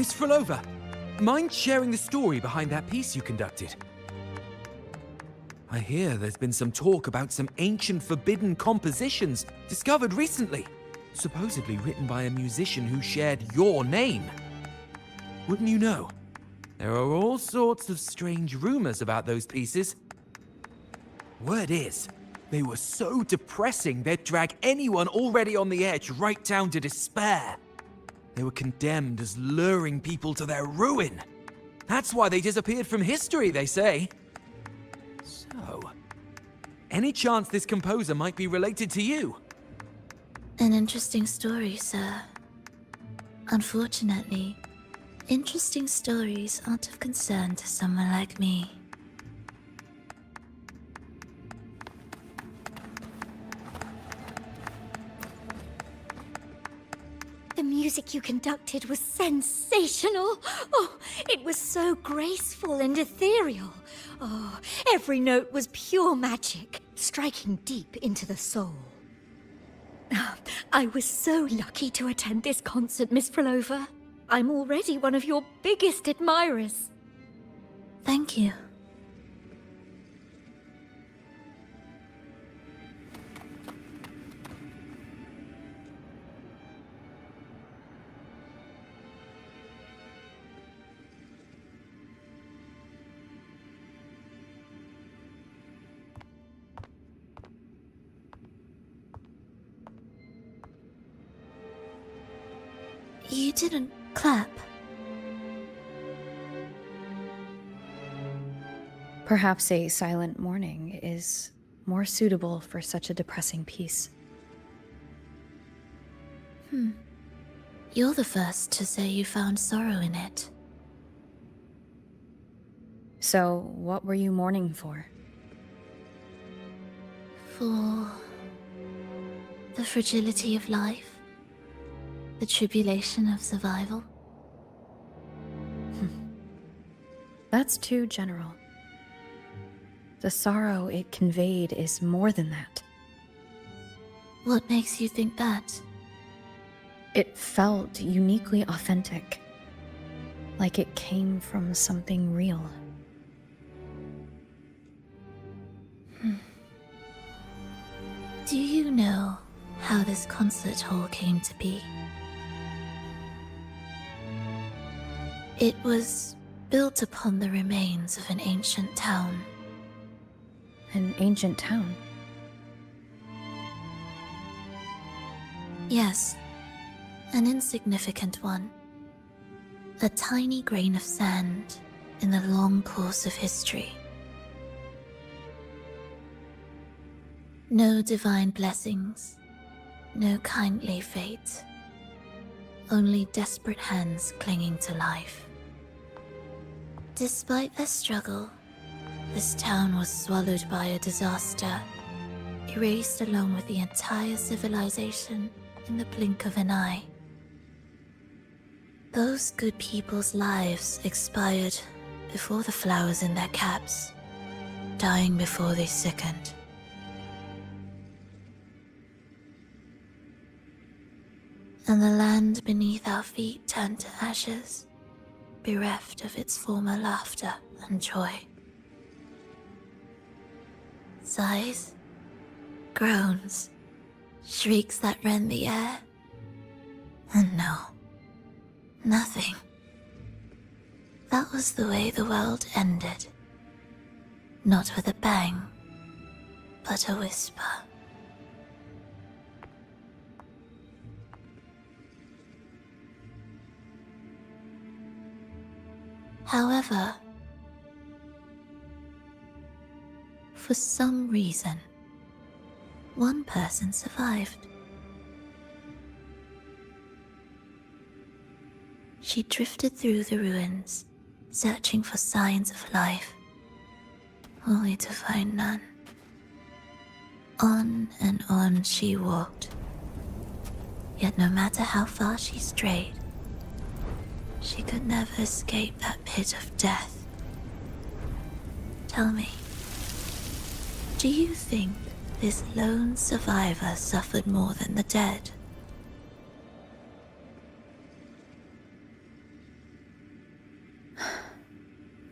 Miss Frolova, mind sharing the story behind that piece you conducted? I hear there's been some talk about some ancient forbidden compositions discovered recently, supposedly written by a musician who shared your name. Wouldn't you know? There are all sorts of strange rumors about those pieces. Word is, they were so depressing they'd drag anyone already on the edge right down to despair. They were condemned as luring people to their ruin. That's why they disappeared from history, they say. So, any chance this composer might be related to you? An interesting story, sir. Unfortunately, interesting stories aren't of concern to someone like me. The music you conducted was sensational. Oh, it was so graceful and ethereal. Oh, every note was pure magic, striking deep into the soul. I was so lucky to attend this concert, Miss Frolova. I'm already one of your biggest admirers. Thank you. You didn't clap. Perhaps a silent mourning is more suitable for such a depressing piece. You're the first to say you found sorrow in it. So, what were you mourning for? For the fragility of life. The tribulation of survival. That's too general. The sorrow it conveyed is more than that. What makes you think that? It felt uniquely authentic. Like it came from something real. Do you know how this concert hall came to be? It was built upon the remains of an ancient town. An ancient town? Yes, an insignificant one. A tiny grain of sand in the long course of history. No divine blessings, no kindly fate. Only desperate hands clinging to life. Despite their struggle, this town was swallowed by a disaster, erased along with the entire civilization in the blink of an eye. Those good people's lives expired before the flowers in their caps, dying before they sickened. And the land beneath our feet turned to ashes, bereft of its former laughter and joy. Sighs, groans, shrieks that rend the air. And no, nothing. That was the way the world ended. Not with a bang, but a whisper. However, for some reason, one person survived. She drifted through the ruins, searching for signs of life, only to find none. On and on she walked, yet no matter how far she strayed, she could never escape that pit of death. Tell me, do you think this lone survivor suffered more than the dead?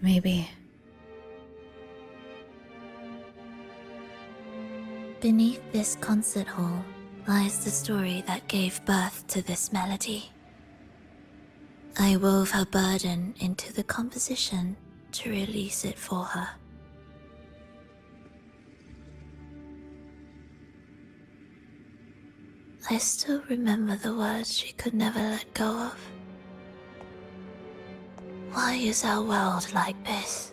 Maybe. Beneath this concert hall lies the story that gave birth to this melody. I wove her burden into the composition to release it for her. I still remember the words she could never let go of. Why is our world like this?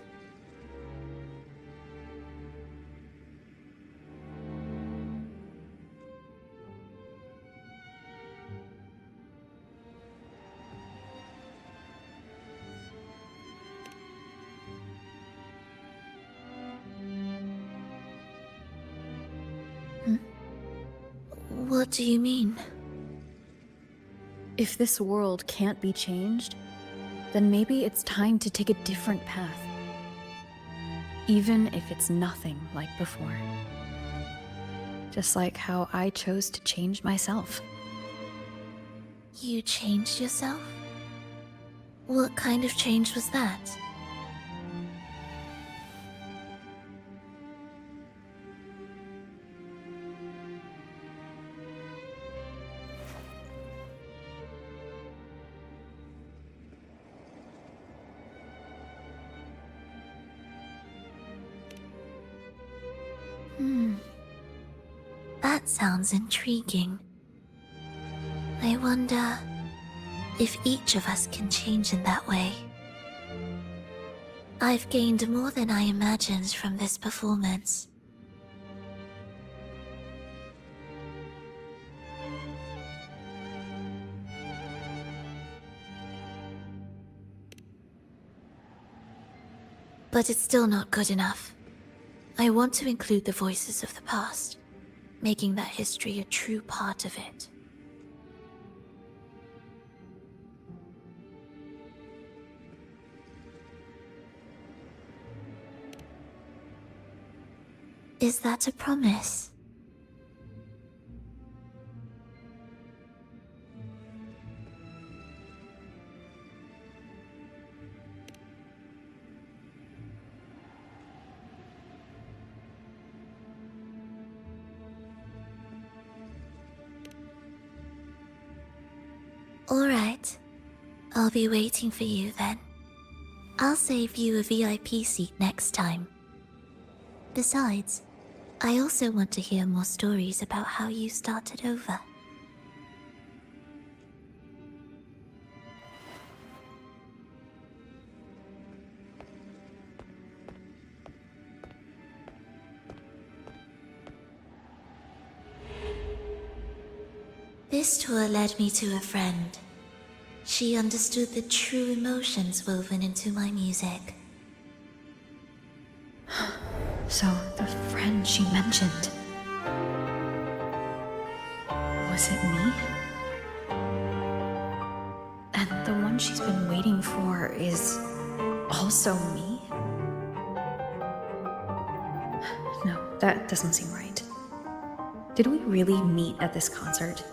What do you mean? If this world can't be changed, then maybe it's time to take a different path. Even if it's nothing like before. Just like how I chose to change myself. You changed yourself? What kind of change was that? That sounds intriguing. I wonder if each of us can change in that way. I've gained more than I imagined from this performance. But it's still not good enough. I want to include the voices of the past, making that history a true part of it. Is that a promise? All right. I'll be waiting for you then. I'll save you a VIP seat next time. Besides, I also want to hear more stories about how you started over. This tour led me to a friend. She understood the true emotions woven into my music. So, the friend she mentioned... was it me? And the one she's been waiting for is... also me? No, that doesn't seem right. Did we really meet at this concert?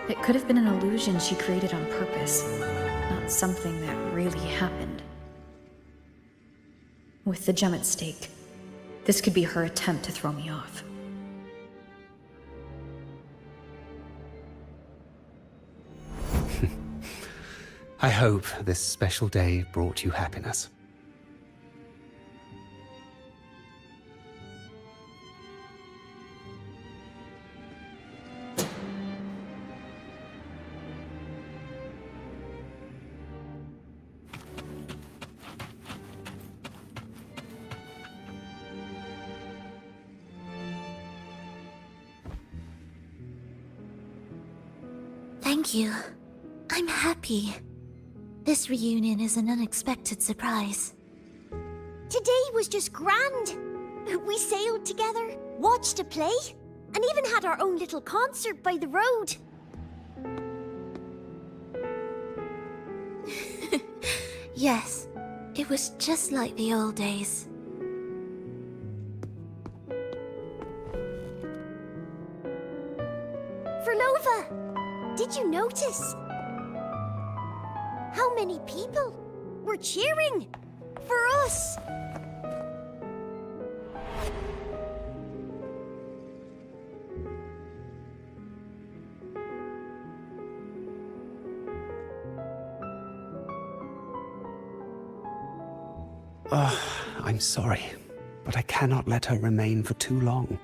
It could have been an illusion she created on purpose, not something that really happened. With the gem at stake, this could be her attempt to throw me off. I hope this special day brought you happiness. Thank you. I'm happy. This reunion is an unexpected surprise. Today was just grand. We sailed together, watched a play, and even had our own little concert by the road. Yes, it was just like the old days. Verlova, did you notice? How many people We're cheering! For us! I'm sorry, but I cannot let her remain for too long.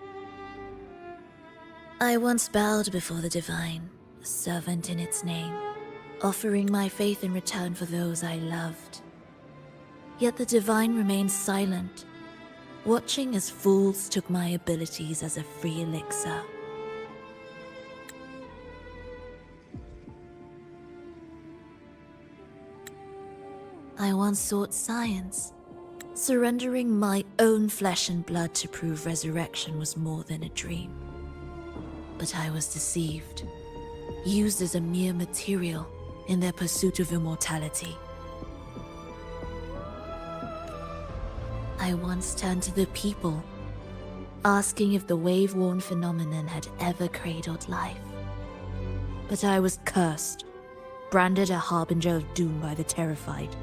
I once bowed before the Divine, a servant in its name, offering my faith in return for those I loved. Yet the Divine remained silent, watching as fools took my abilities as a free elixir. I once sought science, surrendering my own flesh and blood to prove resurrection was more than a dream. But I was deceived, used as a mere material in their pursuit of immortality. I once turned to the people, asking if the wave-worn phenomenon had ever cradled life. But I was cursed, branded a harbinger of doom by the terrified.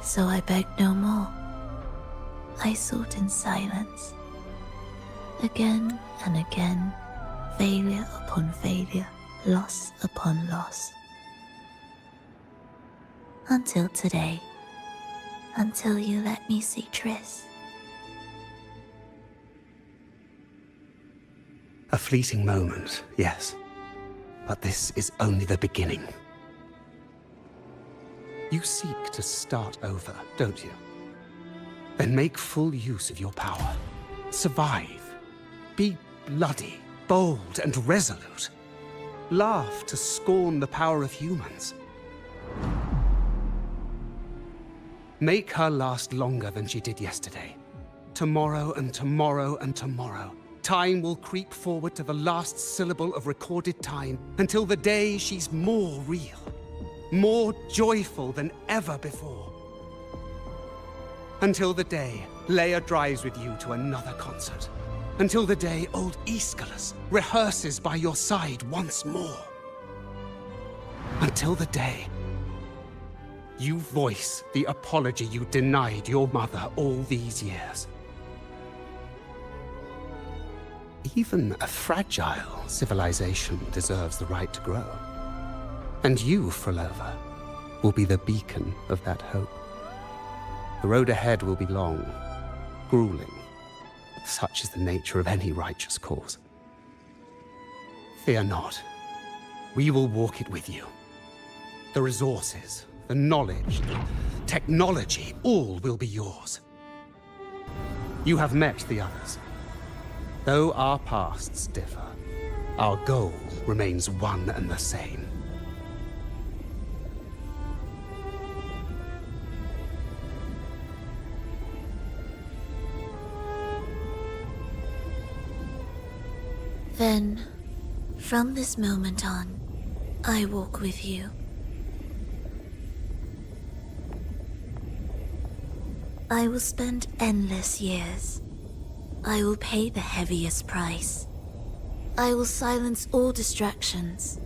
So I begged no more. I sought in silence. Again and again, failure upon failure, loss upon loss. Until today. Until you let me see Triss. A fleeting moment, yes. But this is only the beginning. You seek to start over, don't you? Then make full use of your power. Survive. Be bloody, bold, and resolute. Laugh to scorn the power of humans. Make her last longer than she did yesterday. Tomorrow and tomorrow and tomorrow. Time will creep forward to the last syllable of recorded time until the day she's more real. More joyful than ever before. Until the day Leia drives with you to another concert. Until the day old Aeschylus rehearses by your side once more. Until the day you voice the apology you denied your mother all these years. Even a fragile civilization deserves the right to grow. And you, Frolova, will be the beacon of that hope. The road ahead will be long, grueling. Such is the nature of any righteous cause. Fear not. We will walk it with you. The resources, the knowledge, the technology, all will be yours. You have met the others. Though our pasts differ, our goal remains one and the same. Then, from this moment on, I walk with you. I will spend endless years. I will pay the heaviest price. I will silence all distractions.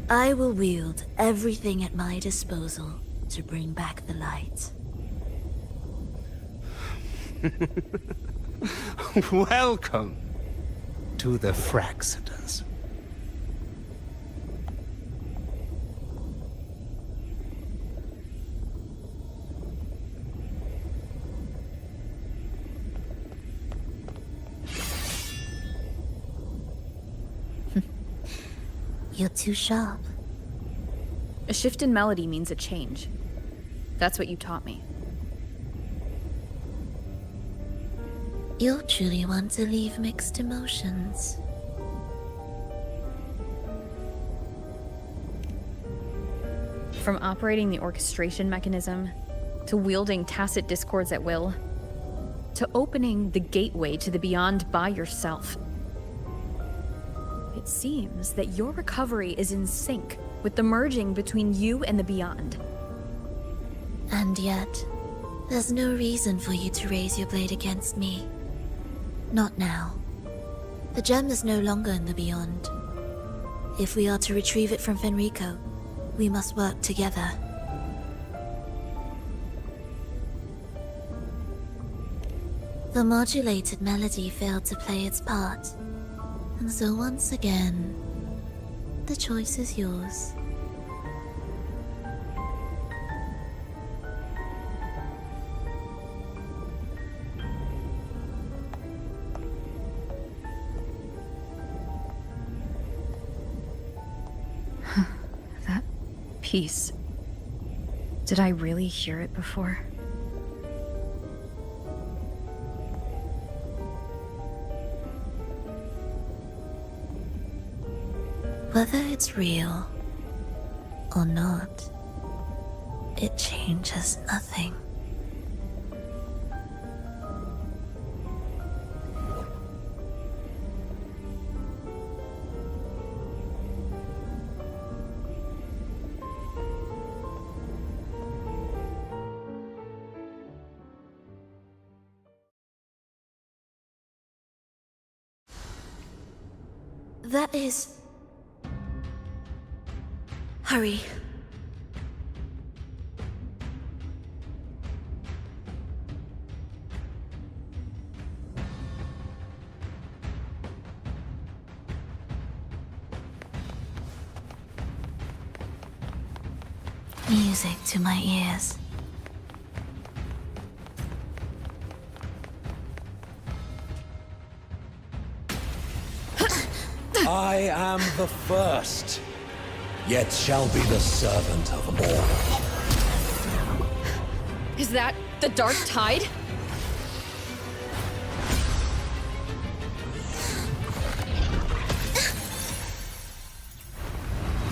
I will wield everything at my disposal to bring back the light. Welcome to the Fraxiters. You're too sharp. A shift in melody means a change. That's what you taught me. You'll truly want to leave mixed emotions. From operating the orchestration mechanism, to wielding tacit discords at will, to opening the gateway to the beyond by yourself. It seems that your recovery is in sync with the merging between you and the beyond. And yet, there's no reason for you to raise your blade against me. Not now. The gem is no longer in the beyond. If we are to retrieve it from Fenrico, we must work together. The modulated melody failed to play its part, and so once again, the choice is yours. That piece. Did I really hear it before? Whether it's real or not, it changes nothing. That is... Hurry. Music to my ears. I am the first, yet shall be the servant of all. Is that the Dark Tide?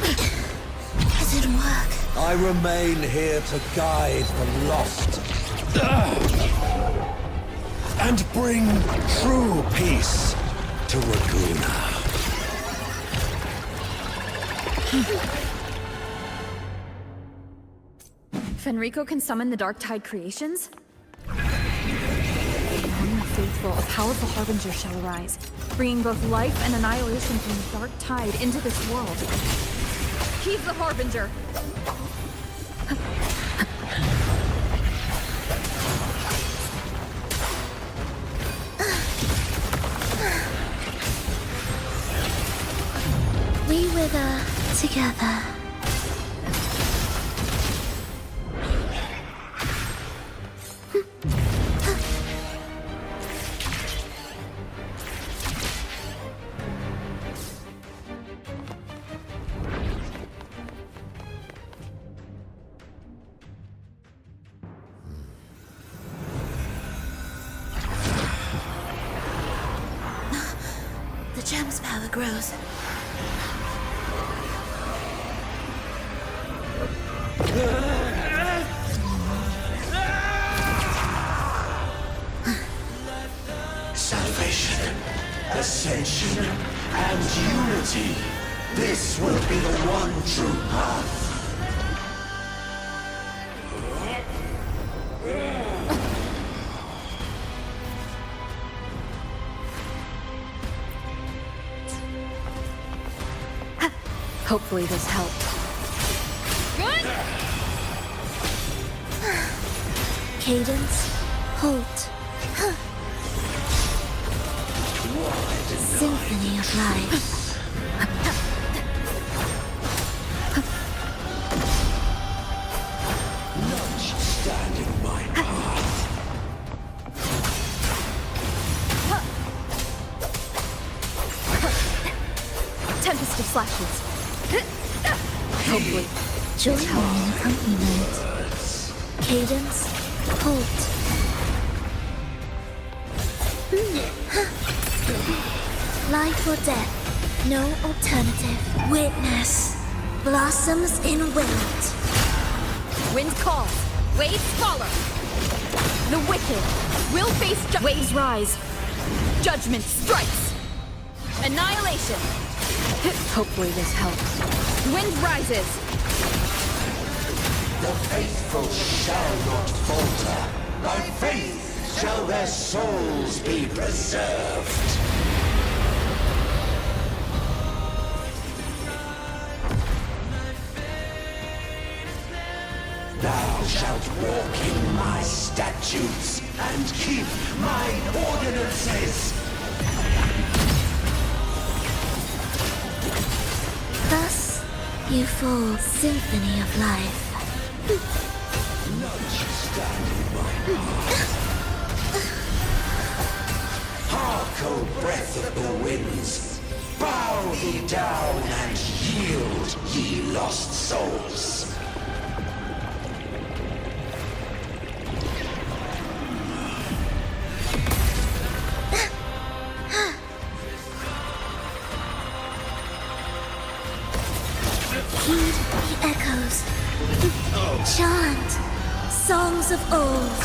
It didn't work. I remain here to guide the lost and bring true peace to Raguna. Fenrico can summon the Dark Tide creations? Among the faithful, a powerful harbinger shall arise, bringing both life and annihilation from the Dark Tide into this world. He's the harbinger! We wither together. The gem's power grows. Salvation, ascension, and unity. This will be the one true path. Hopefully this helped. Cadence, halt. Symphony of life. None shall stand in my path. Tempest of slashes. Hopefully. Join me in accompaniment. Cadence, halt. Life or death, no alternative. Witness, blossoms in wind. Wind calls, waves follow. The wicked will face waves rise. Judgment strikes. Annihilation. Hopefully this helps. Wind rises. The faithful shall not falter. By faith shall their souls be preserved. statutes and keep my ordinances. Thus, you fall symphony of life. None shall stand in my path. Hark, O breath of the winds, bow thee down and yield, ye lost souls. Heed the echoes. Chant songs of old.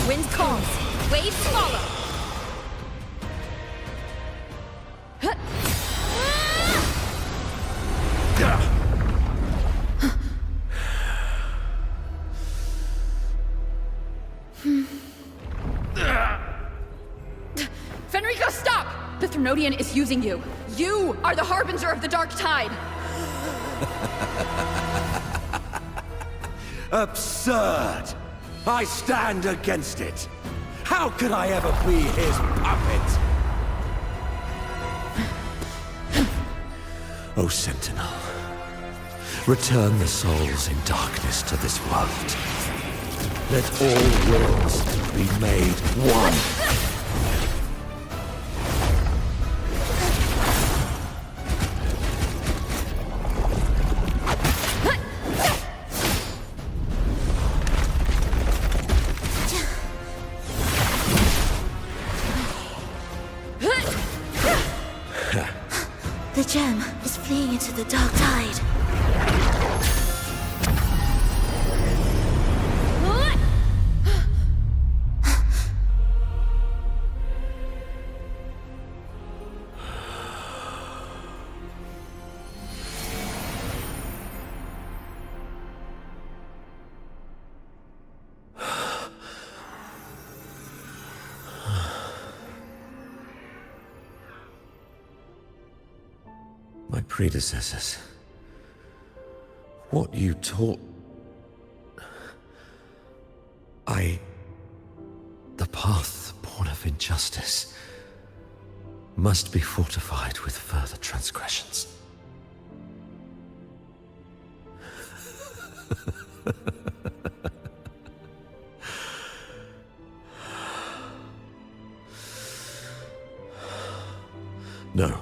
Wind calms, waves follow. Fenrico, stop! The Threnodian is using you. You are the harbinger of the dark tide. Absurd! I stand against it. How could I ever be his puppet? O Sentinel, return the souls in darkness to this world. Let all worlds be made one. The gem is fleeing into the dark tide. My predecessors. What you taught... The path born of injustice must be fortified with further transgressions. No.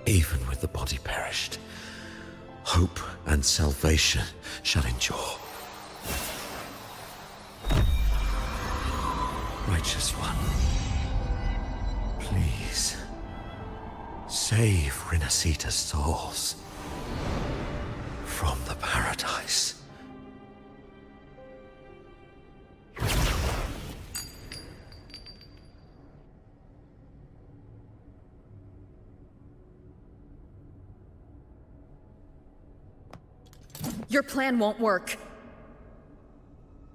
Even with the body perished, hope and salvation shall endure. Righteous One, please, save Rinasita's souls from the paradise. Your plan won't work.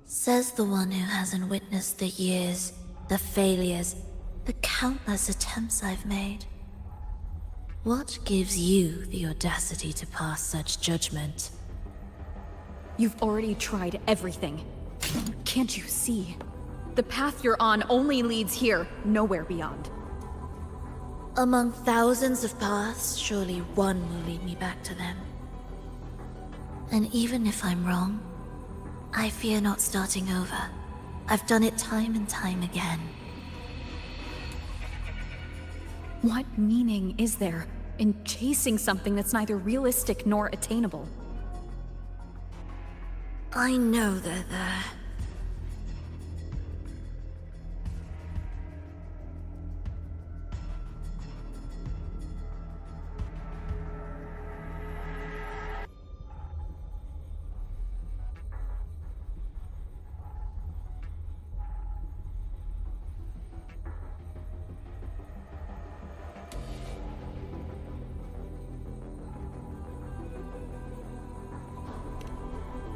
Says the one who hasn't witnessed the years, the failures, the countless attempts I've made. What gives you the audacity to pass such judgment? You've already tried everything. Can't you see? The path you're on only leads here, nowhere beyond. Among thousands of paths, surely one will lead me back to them. And even if I'm wrong, I fear not starting over. I've done it time and time again. What meaning is there in chasing something that's neither realistic nor attainable? I know they're there.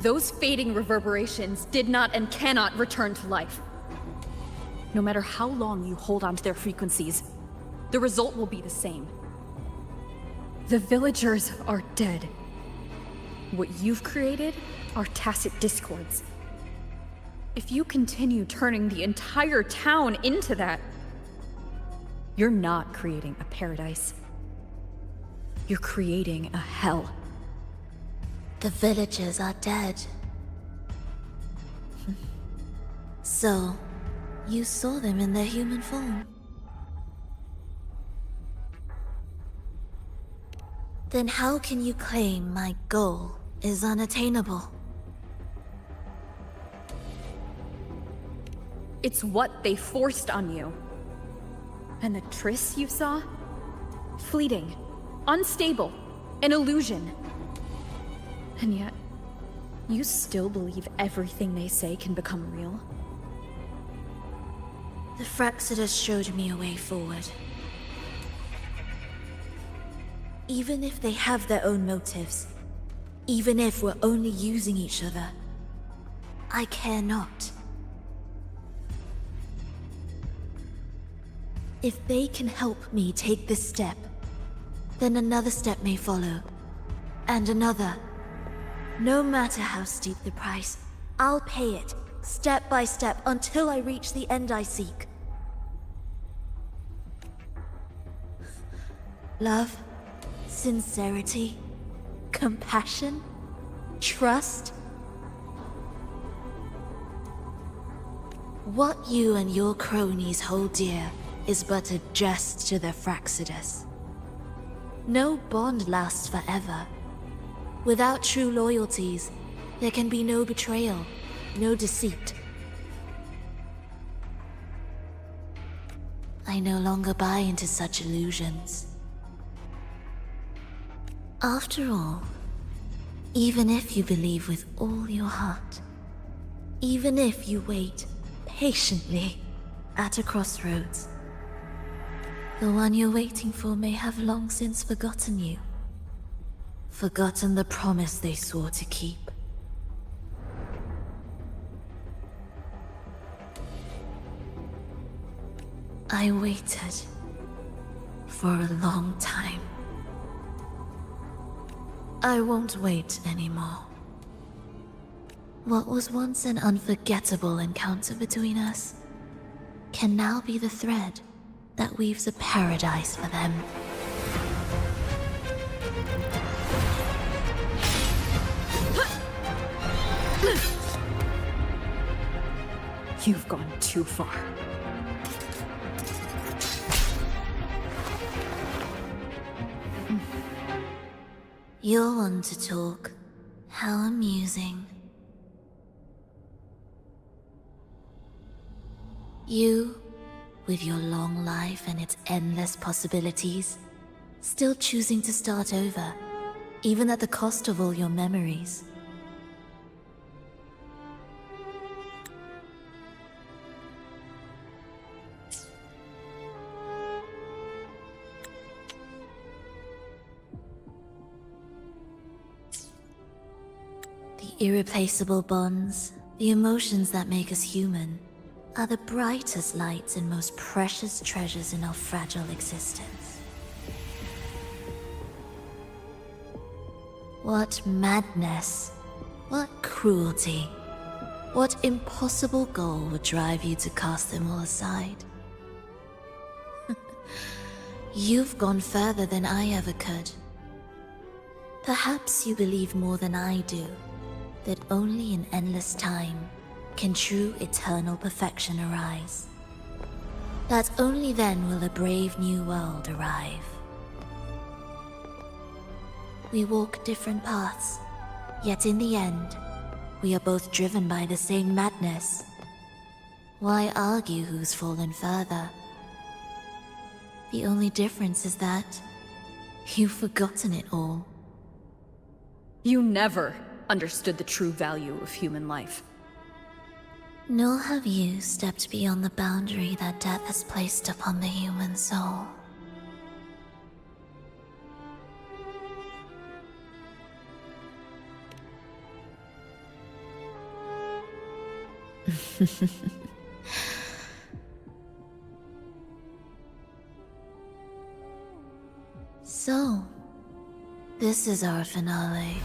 Those fading reverberations did not and cannot return to life. No matter how long you hold on to their frequencies, the result will be the same. The villagers are dead. What you've created are tacit discords. If you continue turning the entire town into that, you're not creating a paradise. You're creating a hell. The villagers are dead. So, you saw them in their human form. Then how can you claim my goal is unattainable? It's what they forced on you. And the tryst you saw? Fleeting, unstable, an illusion. And yet, you still believe everything they say can become real? The Fraxidus showed me a way forward. Even if they have their own motives, even if we're only using each other, I care not. If they can help me take this step, then another step may follow, and another. No matter how steep the price, I'll pay it, step by step, until I reach the end I seek. Love, sincerity, compassion, trust. What you and your cronies hold dear is but a jest to the Fraxidus. No bond lasts forever. Without true loyalties, there can be no betrayal, no deceit. I no longer buy into such illusions. After all, even if you believe with all your heart, even if you wait patiently at a crossroads, the one you're waiting for may have long since forgotten you. Forgotten the promise they swore to keep. I waited for a long time. I won't wait anymore. What was once an unforgettable encounter between us can now be the thread that weaves a paradise for them. You've gone too far. You're one to talk. How amusing. You, with your long life and its endless possibilities, still choosing to start over, even at the cost of all your memories. The irreplaceable bonds, the emotions that make us human, are the brightest lights and most precious treasures in our fragile existence. What madness, what cruelty, what impossible goal would drive you to cast them all aside? You've gone further than I ever could. Perhaps you believe more than I do, that only in endless time can true eternal perfection arise. That only then will a brave new world arrive. We walk different paths, yet in the end, we are both driven by the same madness. Why argue who's fallen further? The only difference is that you've forgotten it all. You never understood the true value of human life. Nor have you stepped beyond the boundary that death has placed upon the human soul. So, this is our finale.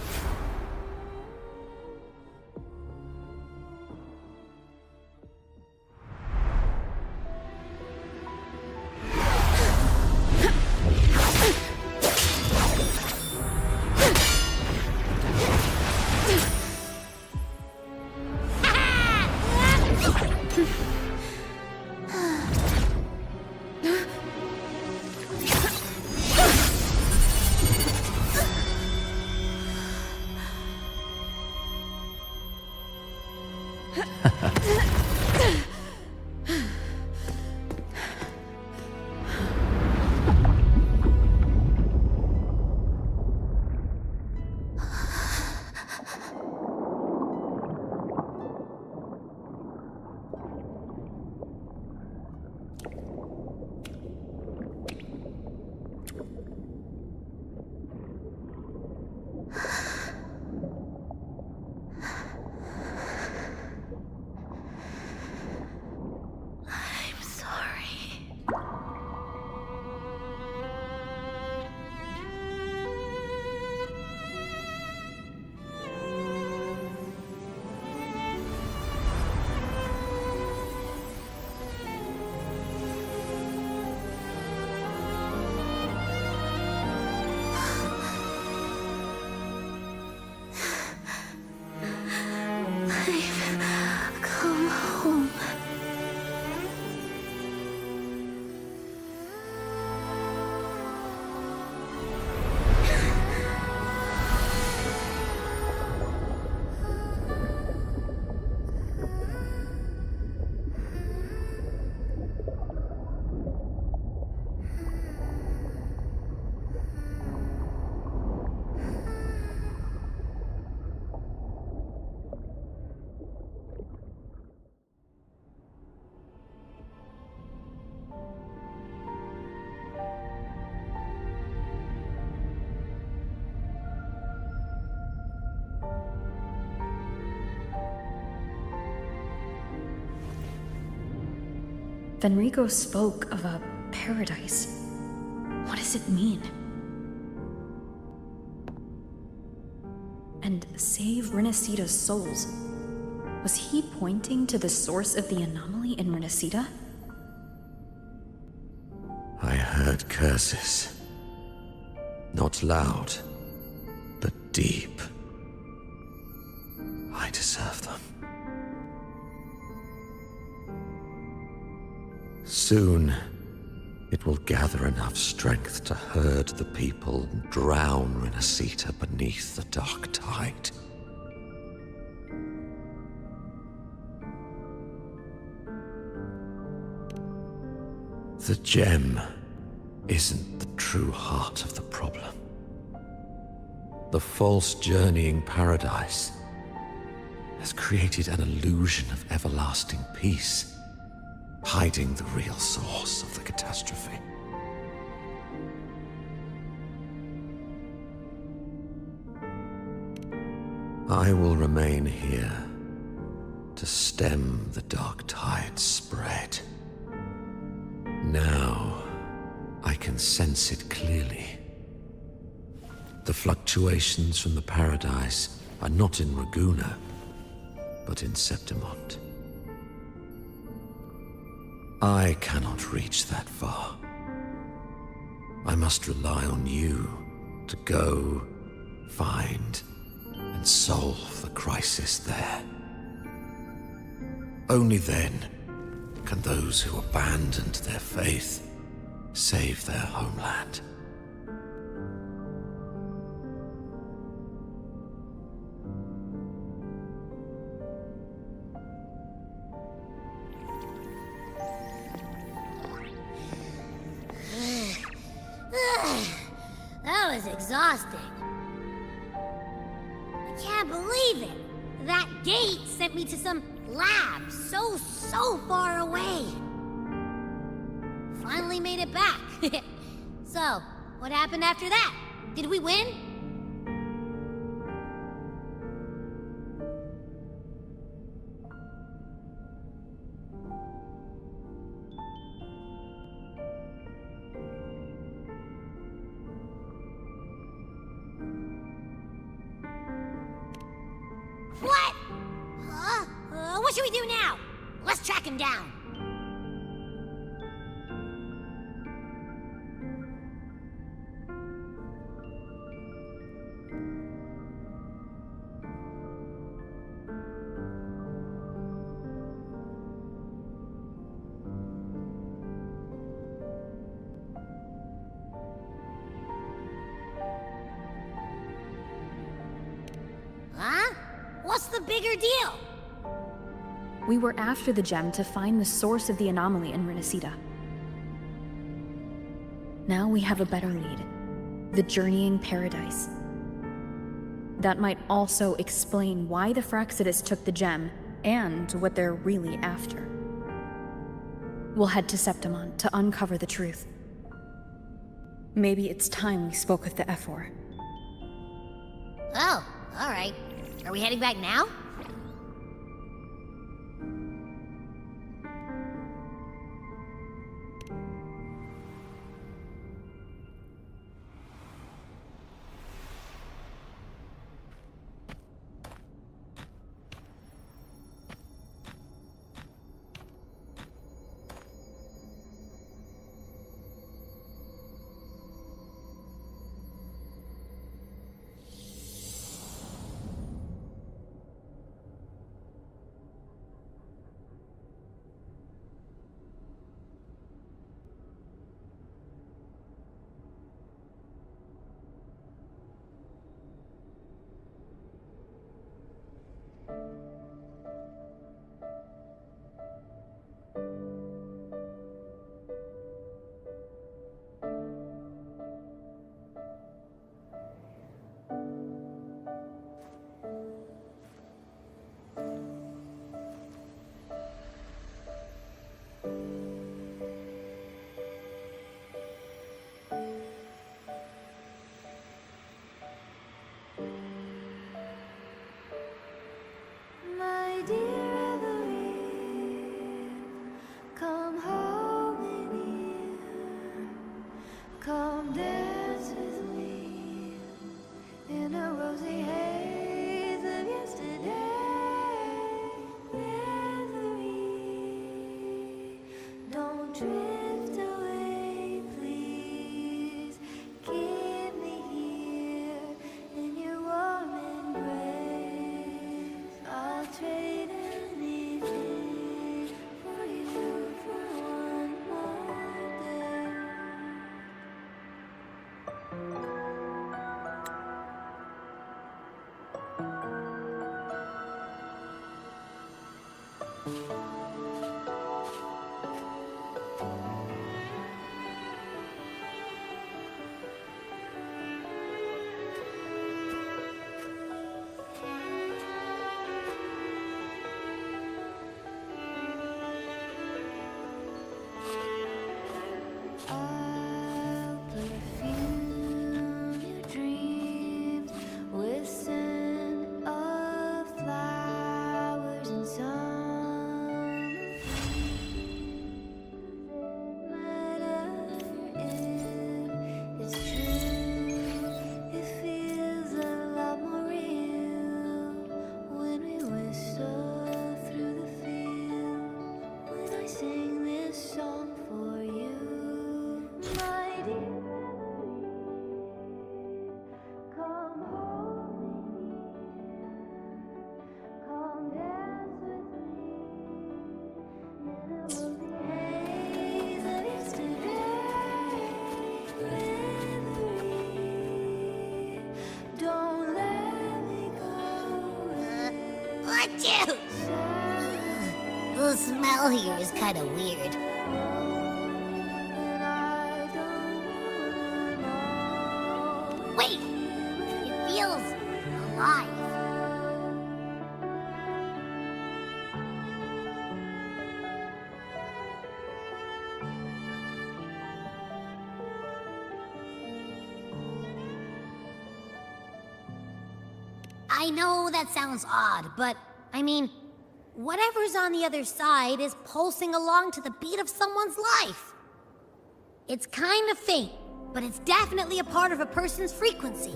Fenrico spoke of a paradise. What does it mean? And save Renacita's souls. Was he pointing to the source of the anomaly in Renacita? I heard curses. Not loud, but deep. I deserve them. Soon, it will gather enough strength to herd the people and drown Renacita beneath the dark tide. The gem isn't the true heart of the problem. The false journeying paradise has created an illusion of everlasting peace, hiding the real source of the catastrophe. I will remain here to stem the dark tide's spread. Now, I can sense it clearly. The fluctuations from the paradise are not in Raguna, but in Septimont. I cannot reach that far. I must rely on you to go, find, and solve the crisis there. Only then can those who abandoned their faith save their homeland. That was exhausting. I can't believe it. That gate sent me to some lab so far away. Finally made it back. So, what happened after that? Did we win? What? What should we do now? Let's track him down. Huh? What's the bigger deal? We were after the gem to find the source of the anomaly in Renacita. Now we have a better lead. The journeying paradise. That might also explain why the Fraxidus took the gem, and what they're really after. We'll head to Septimont to uncover the truth. Maybe it's time we spoke with the Ephor. Oh, alright. Are we heading back now? Come dance with me in a rosy haze of yesterday. Reverie, don't drift away, please. Keep me here in your warm embrace. I'll trade anything for you for one more day. I'll perfume your dreams with scent of flowers and summer breeze. Matter if it's true, it feels a lot more real when we whistle through the field. When I sing this song for you, my dear Reverie, come hold me near, come dance with me in a rosy haze of yesterday. Reverie, don't let me go. What you? The smell here is kind of weird. Wait! It feels alive. I know that sounds odd, but I mean, whatever's on the other side is pulsing along to the beat of someone's life. It's kind of faint, but it's definitely a part of a person's frequency.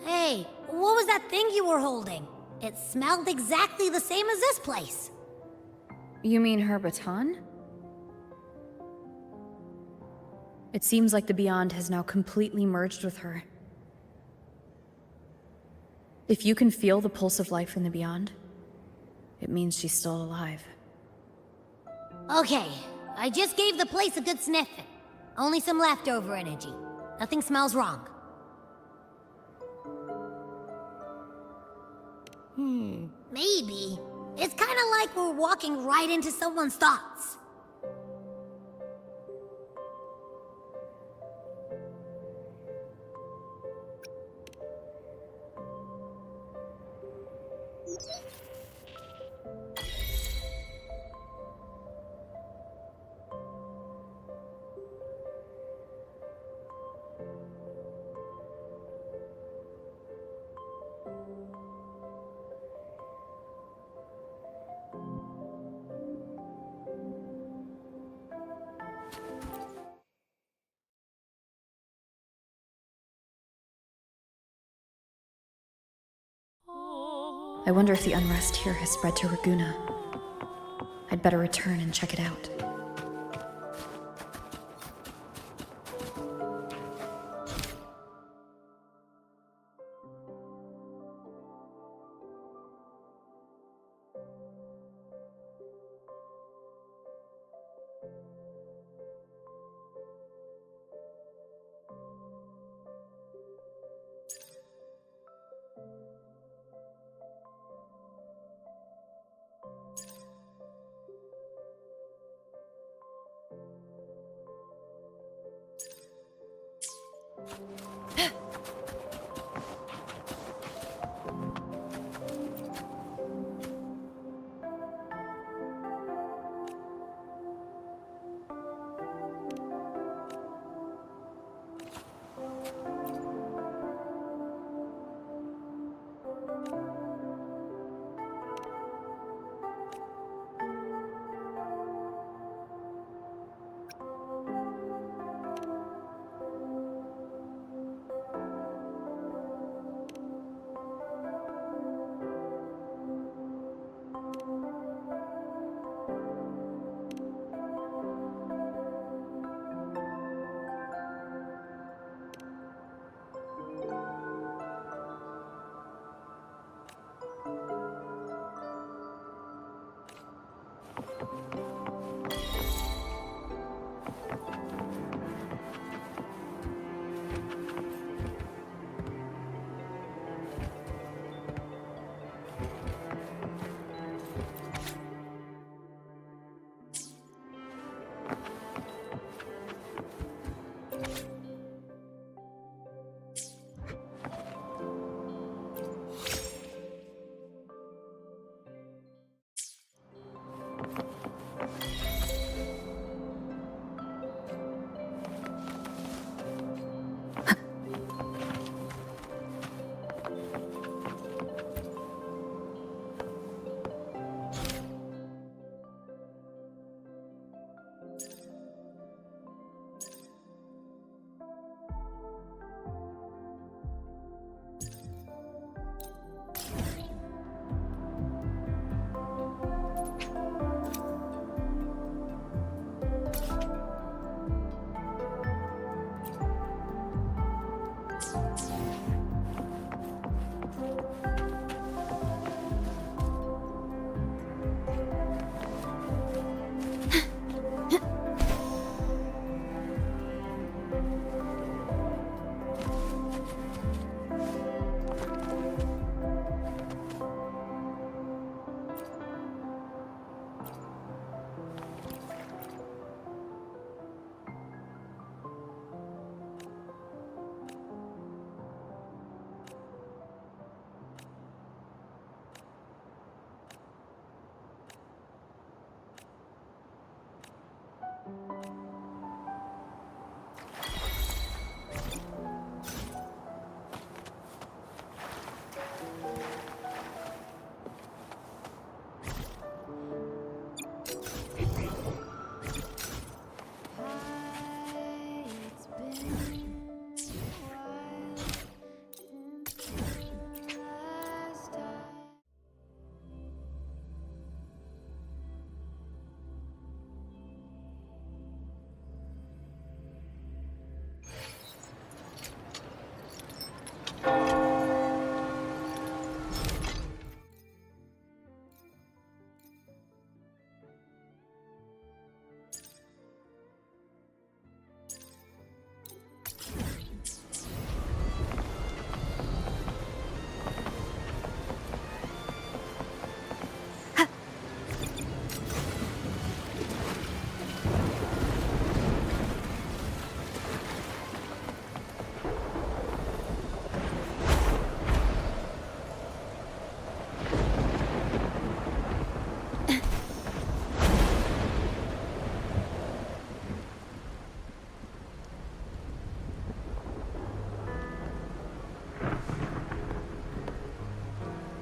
Hey, what was that thing you were holding? It smelled exactly the same as this place. You mean her baton? It seems like the Beyond has now completely merged with her. If you can feel the pulse of life in the Beyond, it means she's still alive. Okay, I just gave the place a good sniffing. Only some leftover energy. Nothing smells wrong. Maybe. It's kind of like we're walking right into someone's thoughts. I wonder if the unrest here has spread to Raguna. I'd better return and check it out.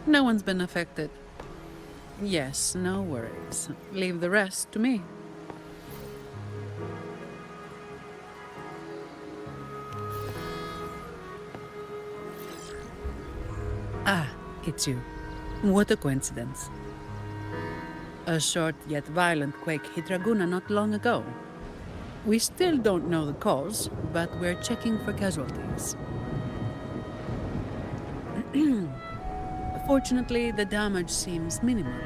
No one's been affected. Yes, no worries. Leave the rest to me. Ah, it's you. What a coincidence. A short yet violent quake hit Raguna not long ago. We still don't know the cause, but we're checking for casualties. Fortunately, the damage seems minimal.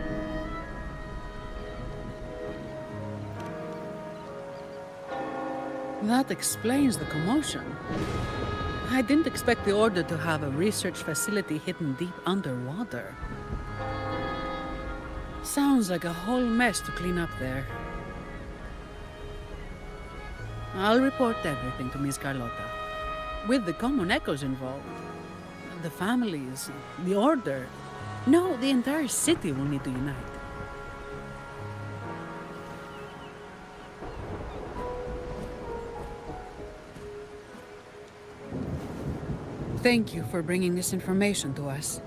That explains the commotion. I didn't expect the Order to have a research facility hidden deep underwater. Sounds like a whole mess to clean up there. I'll report everything to Miss Carlotta. With the common echoes involved, the families, the Order, no, the entire city will need to unite. Thank you for bringing this information to us.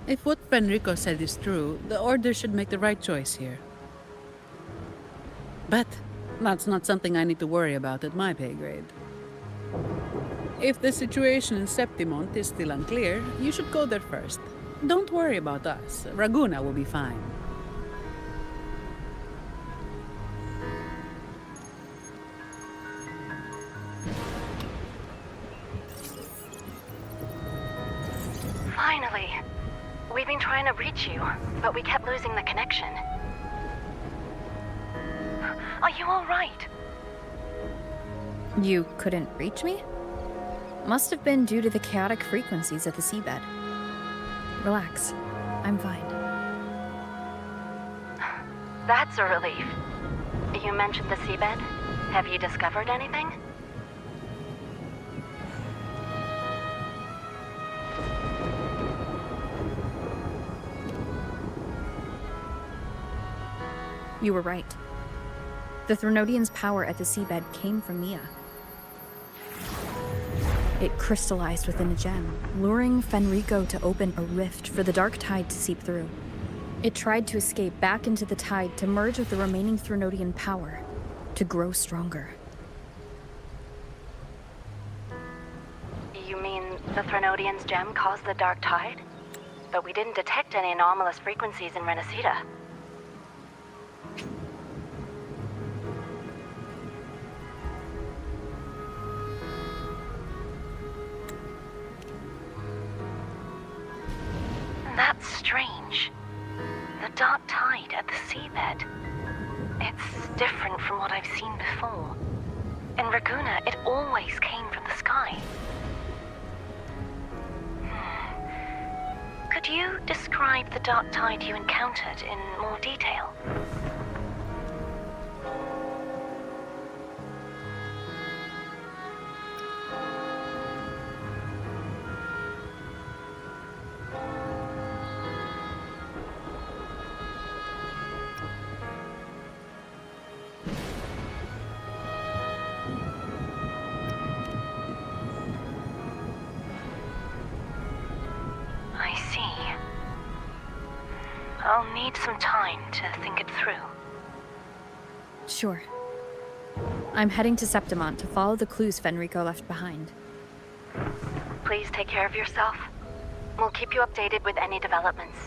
If what Fenrico said is true, the Order should make the right choice here. But that's not something I need to worry about at my pay grade. If the situation in Septimont is still unclear, you should go there first. Don't worry about us. Raguna will be fine. Finally! We've been trying to reach you, but we kept losing the connection. Are you alright? You couldn't reach me? Must have been due to the chaotic frequencies at the seabed. Relax. I'm fine. That's a relief. You mentioned the seabed. Have you discovered anything? You were right. The Threnodian's power at the seabed came from Mia. It crystallized within a gem, luring Fenrico to open a rift for the dark tide to seep through. It tried to escape back into the tide to merge with the remaining Threnodian power, to grow stronger. You mean the Threnodian's gem caused the dark tide? But we didn't detect any anomalous frequencies in Renacita. That's strange. The dark tide at the seabed. It's different from what I've seen before. In Raguna, it always came from the sky. Could you describe the dark tide you encountered in more detail? I see. I'll need some time to think it through. Sure. I'm heading to Septimont to follow the clues Fenrico left behind. Please take care of yourself. We'll keep you updated with any developments.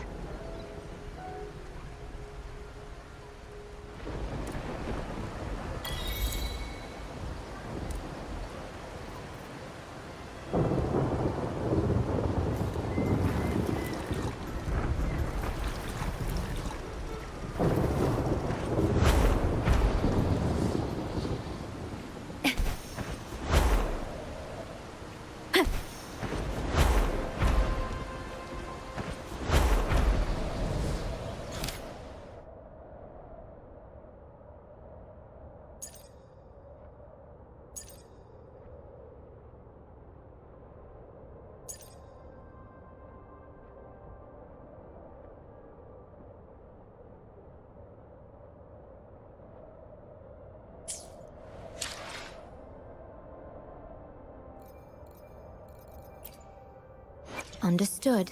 Understood.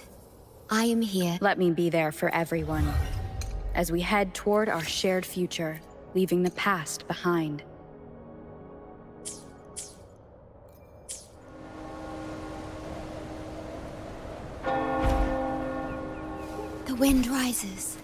I am here. Let me be there for everyone, as we head toward our shared future, leaving the past behind. The wind rises.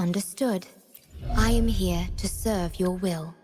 Understood. I am here to serve your will.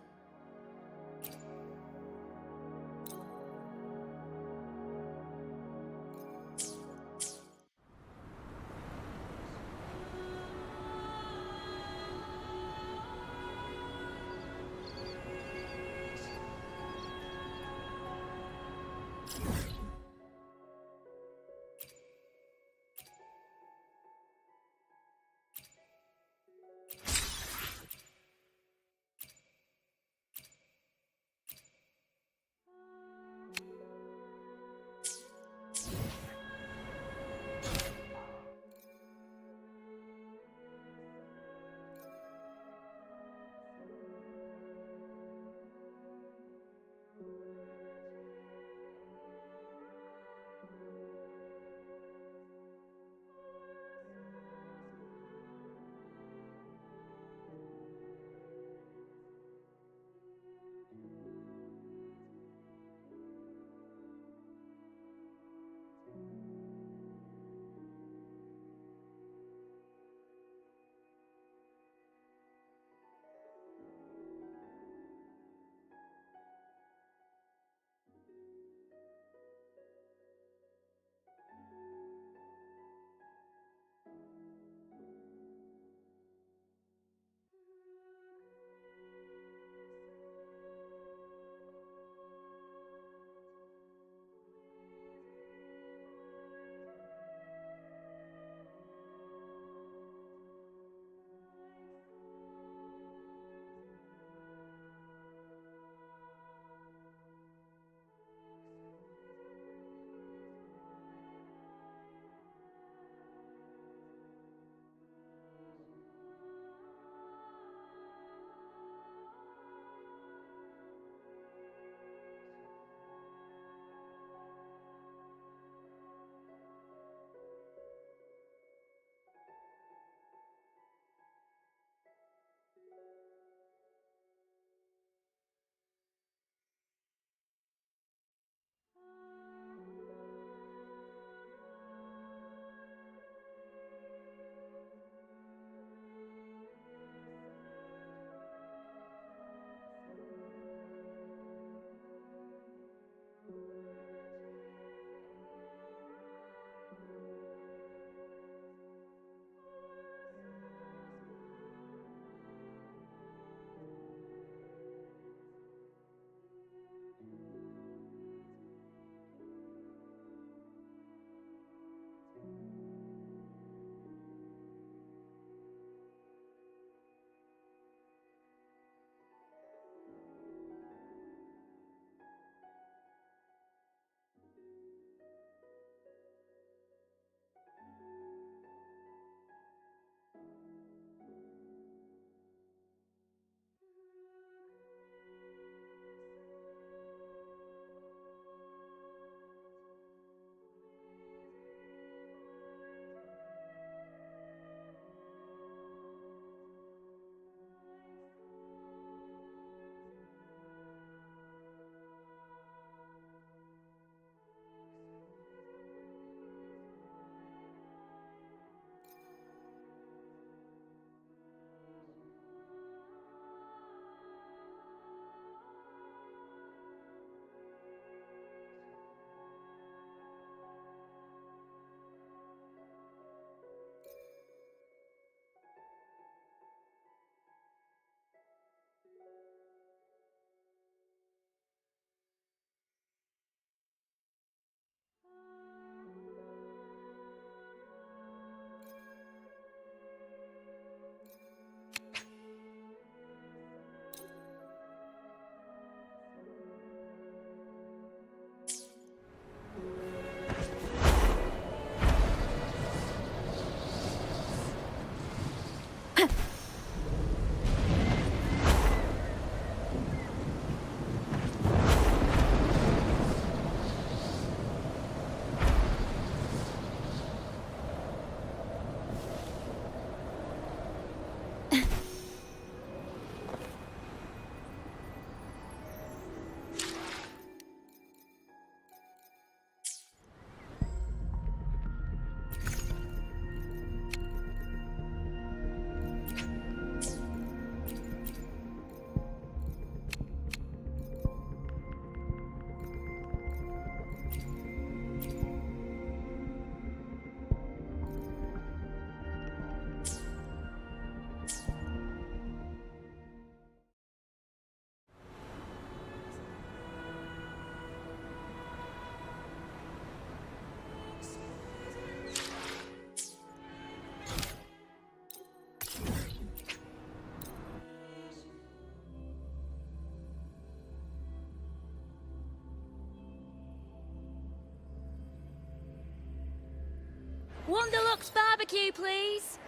One deluxe barbecue, please.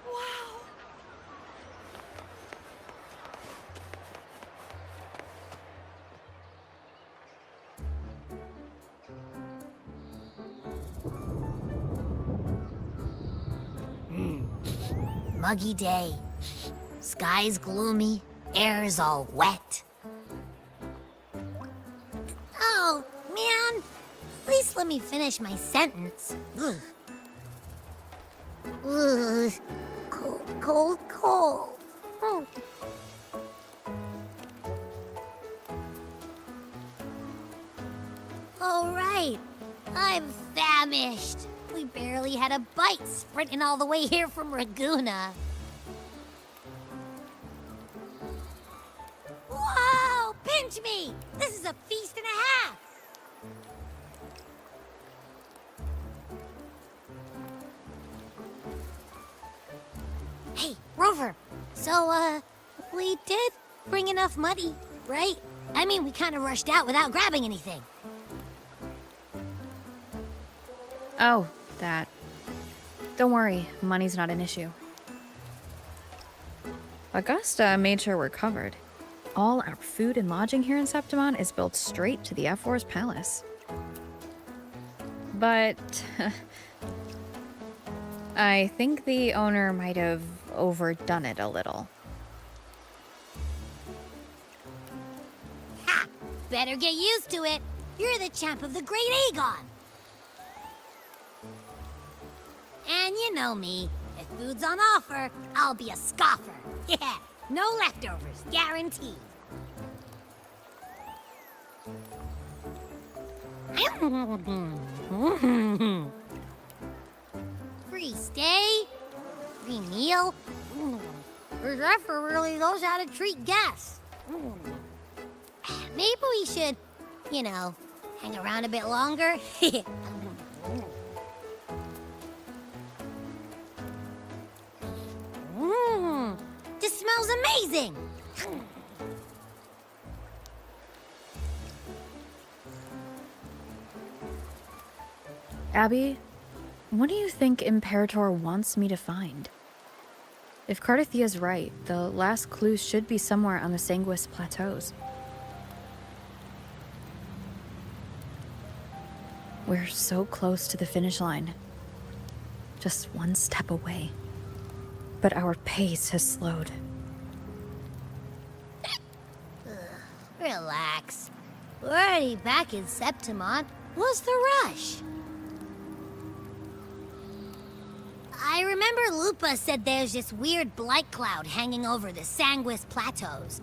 Wow. Muggy day. Sky's gloomy, air's all wet. Oh, man. At least let me finish my sentence. Ugh. Ugh. Cold, cold, cold. Oh. All right. I'm famished. We barely had a bite sprinting all the way here from Raguna. Whoa! Pinch me! This is a feast and a half! Hey, Rover. So, we did bring enough money, right? I mean, we kind of rushed out without grabbing anything. Oh, that. Don't worry, money's not an issue. Augusta made sure we're covered. All our food and lodging here in Septimon is built straight to the F4's palace. But I think the owner might have overdone it a little. Ha! Better get used to it. You're the champ of the Great Aegon. And you know me. If food's on offer, I'll be a scoffer. Yeah, no leftovers, guaranteed. Free stay, free meal. This effort really knows how to treat guests. Maybe we should, you know, hang around a bit longer. This smells amazing! Abby, what do you think Imperator wants me to find? If Cardathia's right, the last clues should be somewhere on the Sanguis Plateaus. We're so close to the finish line. Just one step away. But our pace has slowed. Relax. We're already back in Septimon. What's the rush? I remember Lupa said there's this weird blight cloud hanging over the Sanguis Plateaus.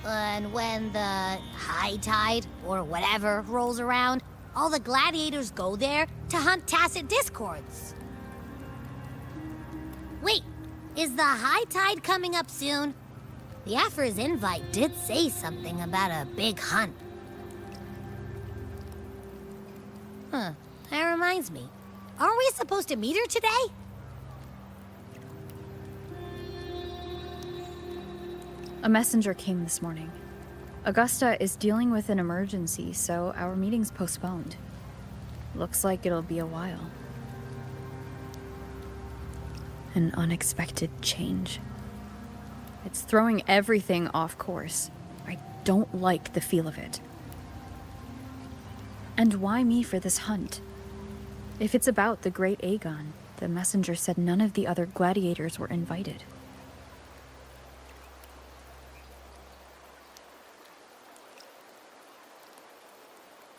And when the high tide, or whatever, rolls around, all the gladiators go there to hunt tacit discords. Wait, is the high tide coming up soon? The Aphra's invite did say something about a big hunt. Huh, that reminds me. Aren't we supposed to meet her today? A messenger came this morning. Augusta is dealing with an emergency, so our meeting's postponed. Looks like it'll be a while. An unexpected change. It's throwing everything off course. I don't like the feel of it. And why me for this hunt? If it's about the Great Aegon, the messenger said none of the other gladiators were invited.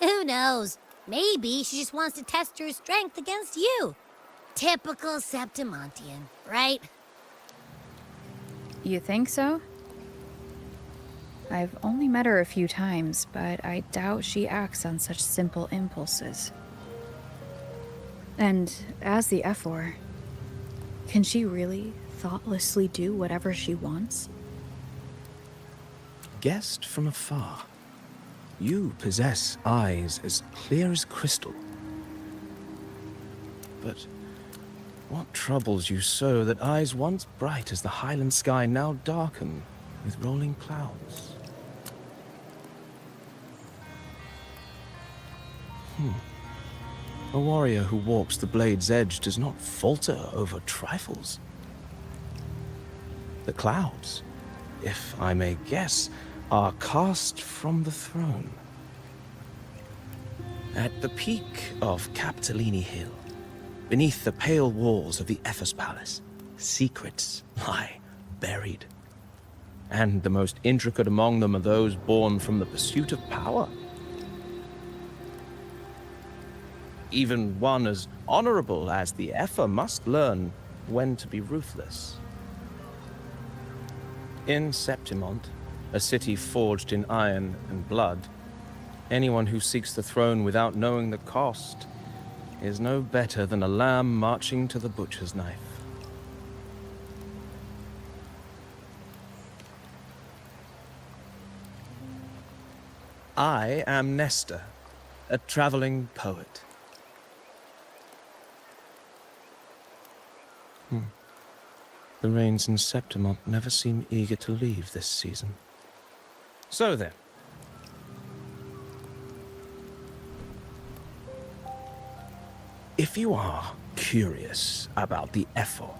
Who knows? Maybe she just wants to test her strength against you. Typical Septimontian, right? You think so? I've only met her a few times, but I doubt she acts on such simple impulses. And as the F4, can she really thoughtlessly do whatever she wants? Guessed from afar, you possess eyes as clear as crystal. But what troubles you so that eyes once bright as the highland sky now darken with rolling clouds? A warrior who walks the blade's edge does not falter over trifles. The clouds, if I may guess, are cast from the throne. At the peak of Capitolini Hill, beneath the pale walls of the Ephes Palace, secrets lie buried. And the most intricate among them are those born from the pursuit of power. Even one as honorable as the Epher must learn when to be ruthless. In Septimont, a city forged in iron and blood, anyone who seeks the throne without knowing the cost is no better than a lamb marching to the butcher's knife. I am Nestor, a traveling poet. The rains in Septimont never seem eager to leave this season. So then. If you are curious about the Epher,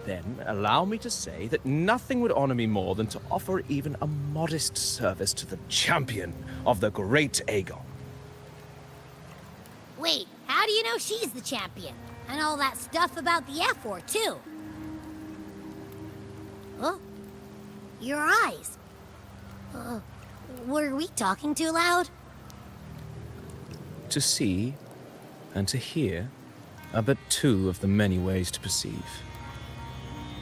then allow me to say that nothing would honor me more than to offer even a modest service to the champion of the great Aegon. Wait, how do you know she's the champion? And all that stuff about the F-4, too. Huh? Your eyes. Were we talking too loud? To see and to hear are but two of the many ways to perceive.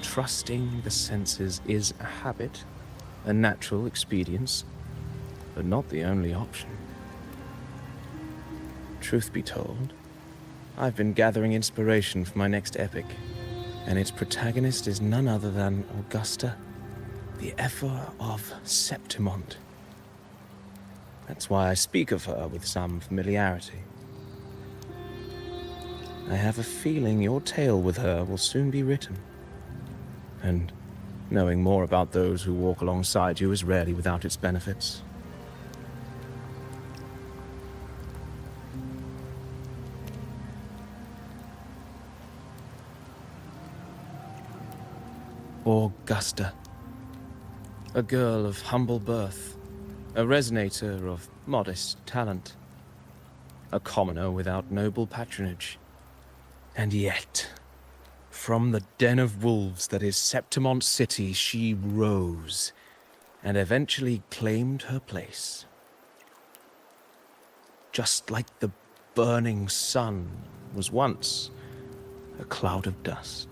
Trusting the senses is a habit, a natural expedience, but not the only option. Truth be told, I've been gathering inspiration for my next epic, and its protagonist is none other than Augusta, the Epher of Septimont. That's why I speak of her with some familiarity. I have a feeling your tale with her will soon be written. And knowing more about those who walk alongside you is rarely without its benefits. Augusta, a girl of humble birth, a resonator of modest talent, a commoner without noble patronage. And yet, from the den of wolves that is Septimont City, she rose and eventually claimed her place. Just like the burning sun was once a cloud of dust.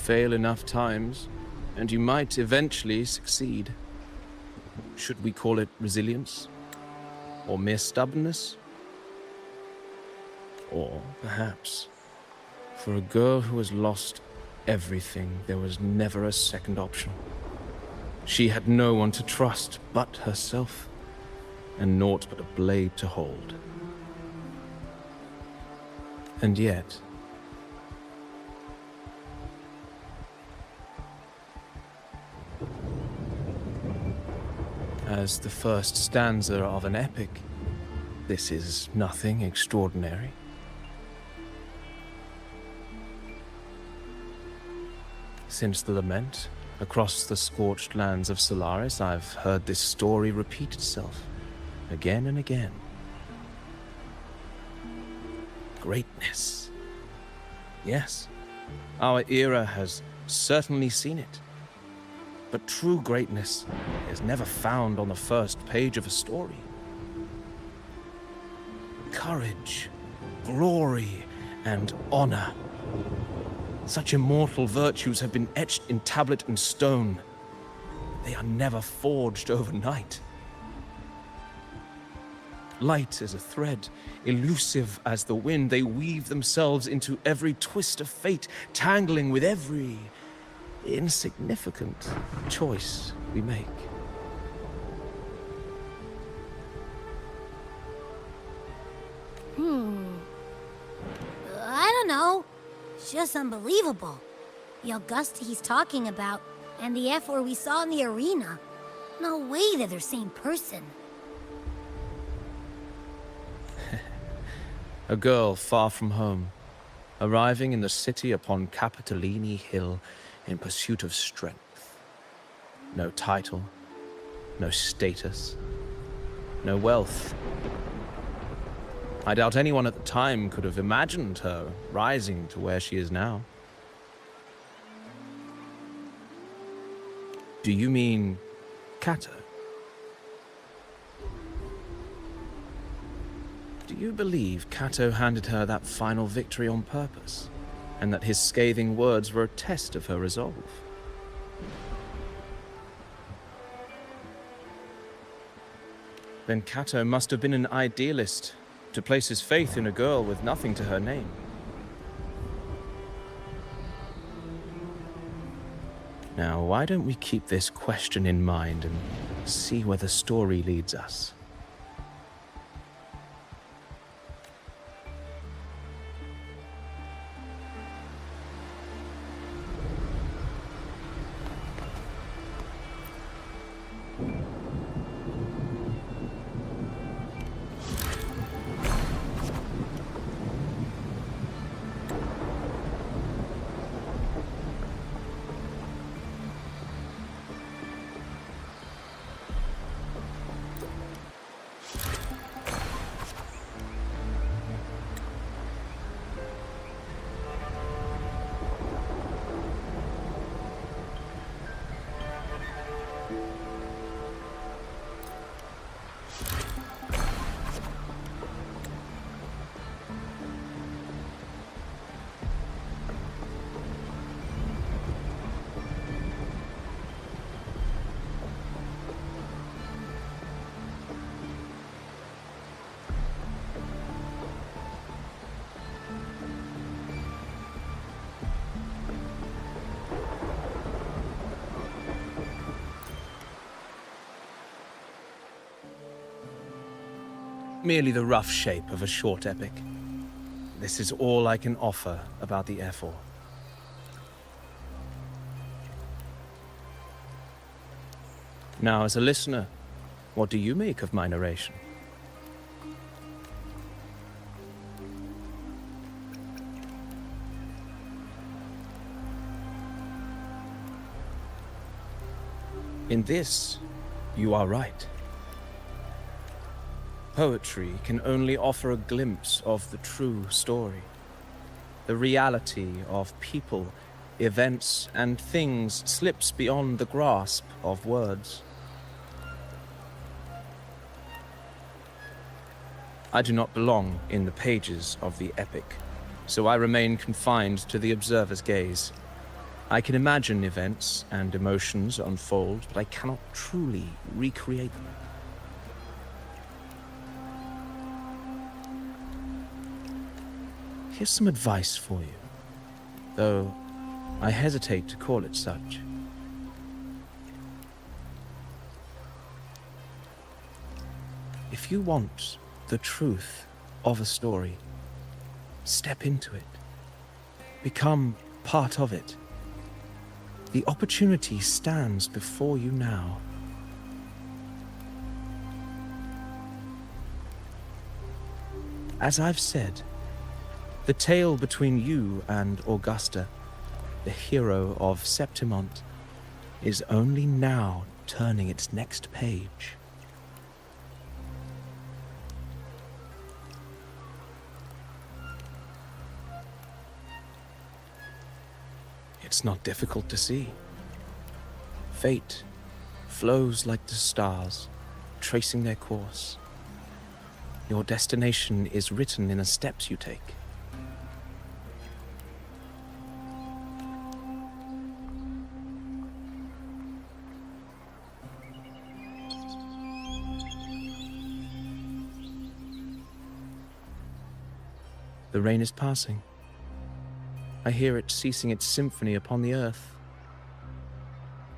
fail enough times, and you might eventually succeed. Should we call it resilience? Or mere stubbornness? Or perhaps, for a girl who has lost everything, there was never a second option. She had no one to trust but herself, and naught but a blade to hold. And yet, as the first stanza of an epic, this is nothing extraordinary. Since the lament, across the scorched lands of Solaris, I've heard this story repeat itself, again and again. Greatness. Yes, our era has certainly seen it. But true greatness is never found on the first page of a story. Courage, glory, and honor. Such immortal virtues have been etched in tablet and stone. They are never forged overnight. Light as a thread, elusive as the wind, they weave themselves into every twist of fate, tangling with every insignificant choice we make. I don't know. It's just unbelievable. The Augusta he's talking about, and the F-word we saw in the arena. No way they're the same person. A girl far from home, arriving in the city upon Capitolini Hill in pursuit of strength. No title, no status, no wealth. I doubt anyone at the time could have imagined her rising to where she is now. Do you mean Kato? Do you believe Kato handed her that final victory on purpose, and that his scathing words were a test of her resolve? Then Kato must have been an idealist, to place his faith in a girl with nothing to her name. Now, why don't we keep this question in mind and see where the story leads us? Merely the rough shape of a short epic. This is all I can offer about the F4. Now, as a listener, what do you make of my narration? In this, you are right. Poetry can only offer a glimpse of the true story, the reality of people, events, and things slips beyond the grasp of words. I do not belong in the pages of the epic, so I remain confined to the observer's gaze. I can imagine events and emotions unfold, but I cannot truly recreate them. Here's some advice for you, though I hesitate to call it such. If you want the truth of a story, step into it. Become part of it. The opportunity stands before you now. As I've said, the tale between you and Augusta, the hero of Septimont, is only now turning its next page. It's not difficult to see. Fate flows like the stars, tracing their course. Your destination is written in the steps you take. The rain is passing. I hear it ceasing its symphony upon the earth.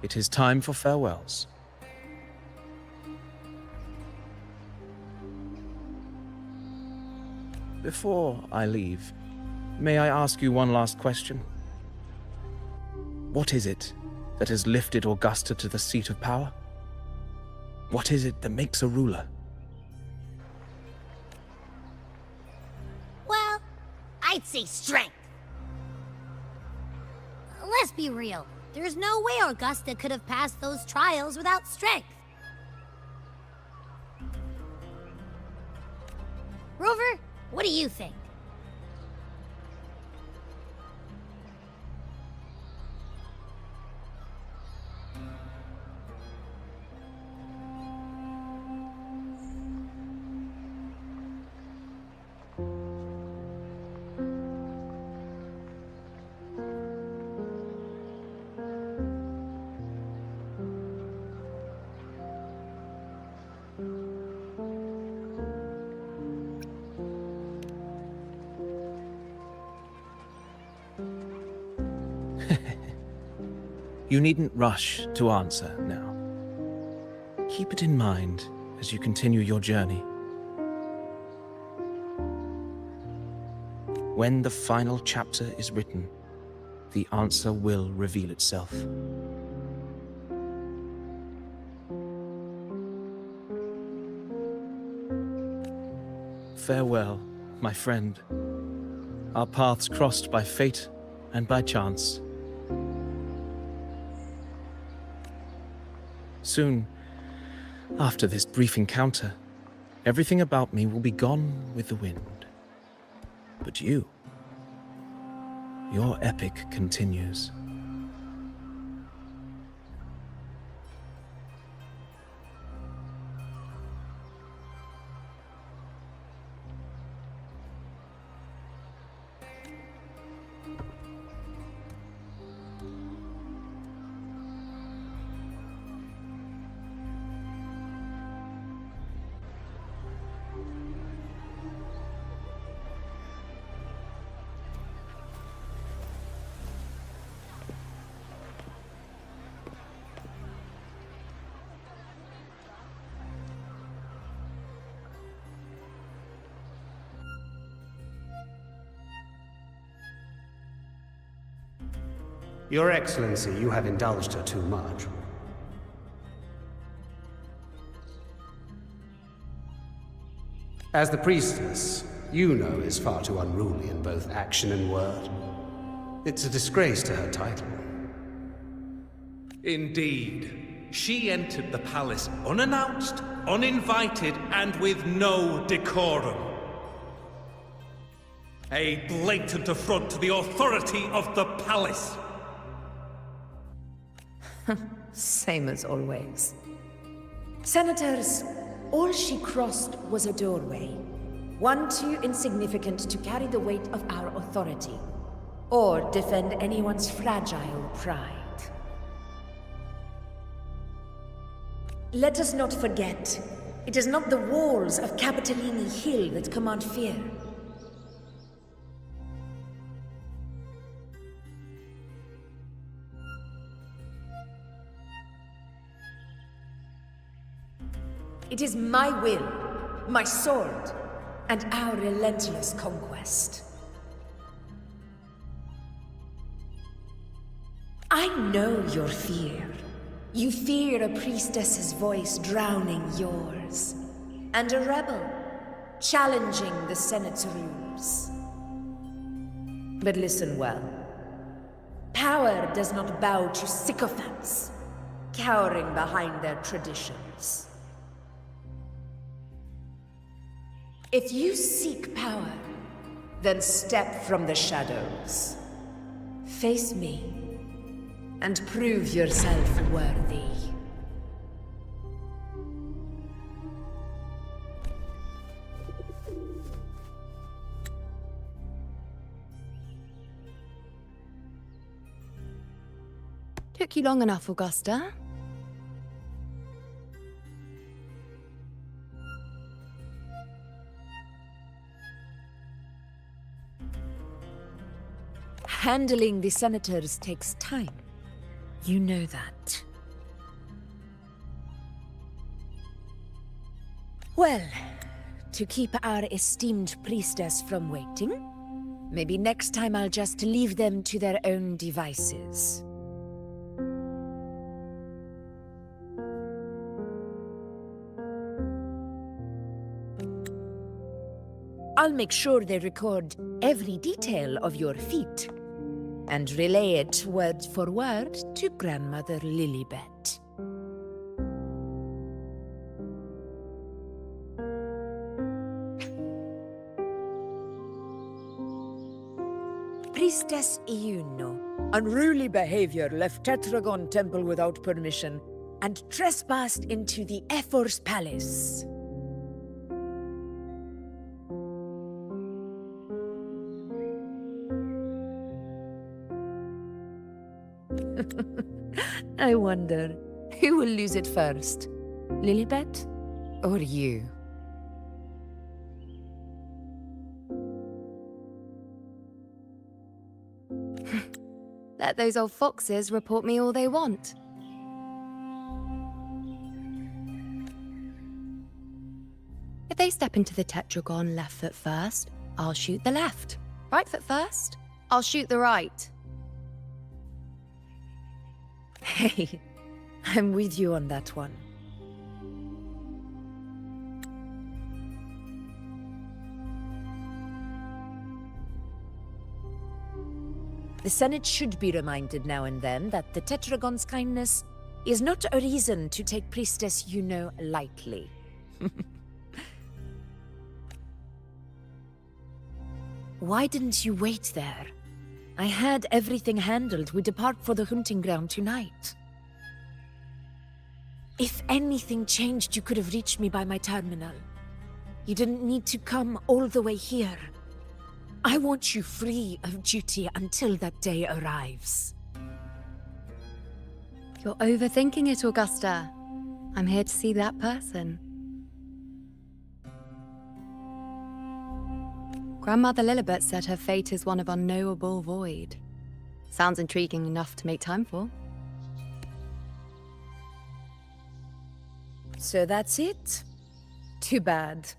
It is time for farewells. Before I leave, may I ask you one last question? What is it that has lifted Augusta to the seat of power? What is it that makes a ruler? Well, I'd say strength. Let's be real. There's no way Augusta could have passed those trials without strength. Rover, what do you think? You needn't rush to answer now. Keep it in mind as you continue your journey. When the final chapter is written, the answer will reveal itself. Farewell, my friend. Our paths crossed by fate and by chance. Soon, after this brief encounter, everything about me will be gone with the wind. But you, your epic continues. Your Excellency, you have indulged her too much. As the priestess, Yuno is far too unruly in both action and word. It's a disgrace to her title. Indeed. She entered the palace unannounced, uninvited, and with no decorum. A blatant affront to the authority of the palace. Same as always. Senators, all she crossed was a doorway. One too insignificant to carry the weight of our authority. or defend anyone's fragile pride. Let us not forget, it is not the walls of Capitolini Hill that command fear. It is my will, my sword, and our relentless conquest. I know your fear. You fear a priestess's voice drowning yours, and a rebel challenging the Senate's rules. But listen well. Power does not bow to sycophants, cowering behind their traditions. If you seek power, then step from the shadows. Face me, and prove yourself worthy. Took you long enough, Augusta. Handling the senators takes time. You know that. Well, to keep our esteemed priestess from waiting, maybe next time I'll just leave them to their own devices. I'll make sure they record every detail of your feat and relay it word for word to Grandmother Lilibet. Priestess Iuno. Unruly behavior left Tetragon Temple without permission and trespassed into the Ephor's palace. I wonder, who will lose it first? Lilibet or you? Let those old foxes report me all they want. If they step into the tetragon left foot first, I'll shoot the left. Right foot first, I'll shoot the right. Hey, I'm with you on that one. The Senate should be reminded now and then that the Tetragon's kindness is not a reason to take Priestess Yuno lightly. Why didn't you wait there? I had everything handled. We depart for the hunting ground tonight. If anything changed, you could have reached me by my terminal. You didn't need to come all the way here. I want you free of duty until that day arrives. You're overthinking it, Augusta. I'm here to see that person. Grandmother Lilibet said her fate is one of unknowable void. Sounds intriguing enough to make time for. So that's it? Too bad.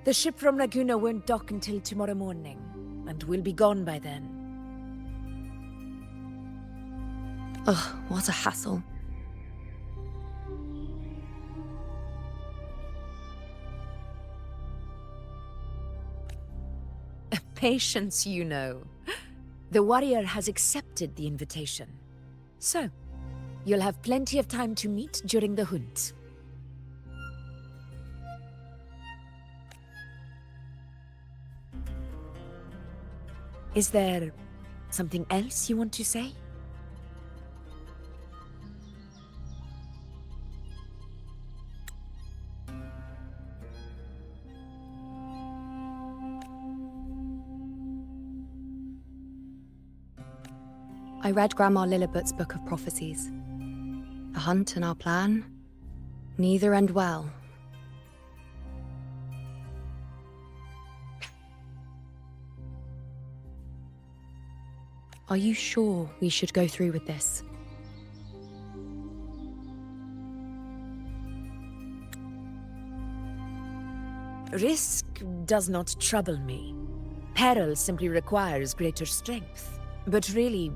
The ship from Laguna won't dock until tomorrow morning, and we'll be gone by then. Ugh, what a hassle. Patience, you know. The warrior has accepted the invitation. So, you'll have plenty of time to meet during the hunt. Is there something else you want to say? I read Grandma Lillibut's Book of Prophecies. The hunt and our plan, neither end well. Are you sure we should go through with this? Risk does not trouble me. Peril simply requires greater strength. But really,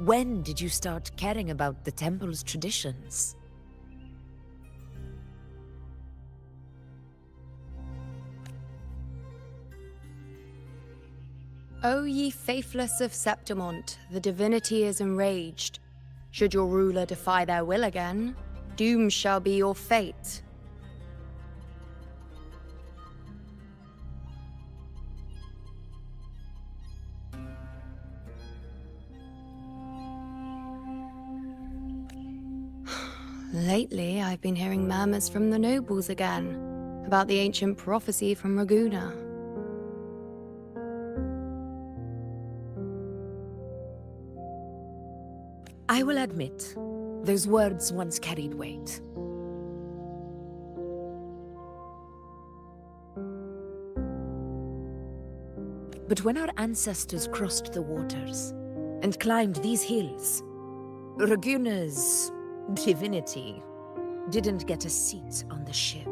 when did you start caring about the temple's traditions? O ye faithless of Septimont, the divinity is enraged. Should your ruler defy their will again, doom shall be your fate. Lately, I've been hearing murmurs from the nobles again, about the ancient prophecy from Raguna. I will admit, those words once carried weight. But when our ancestors crossed the waters and climbed these hills, Raguna's divinity didn't get a seat on the ship.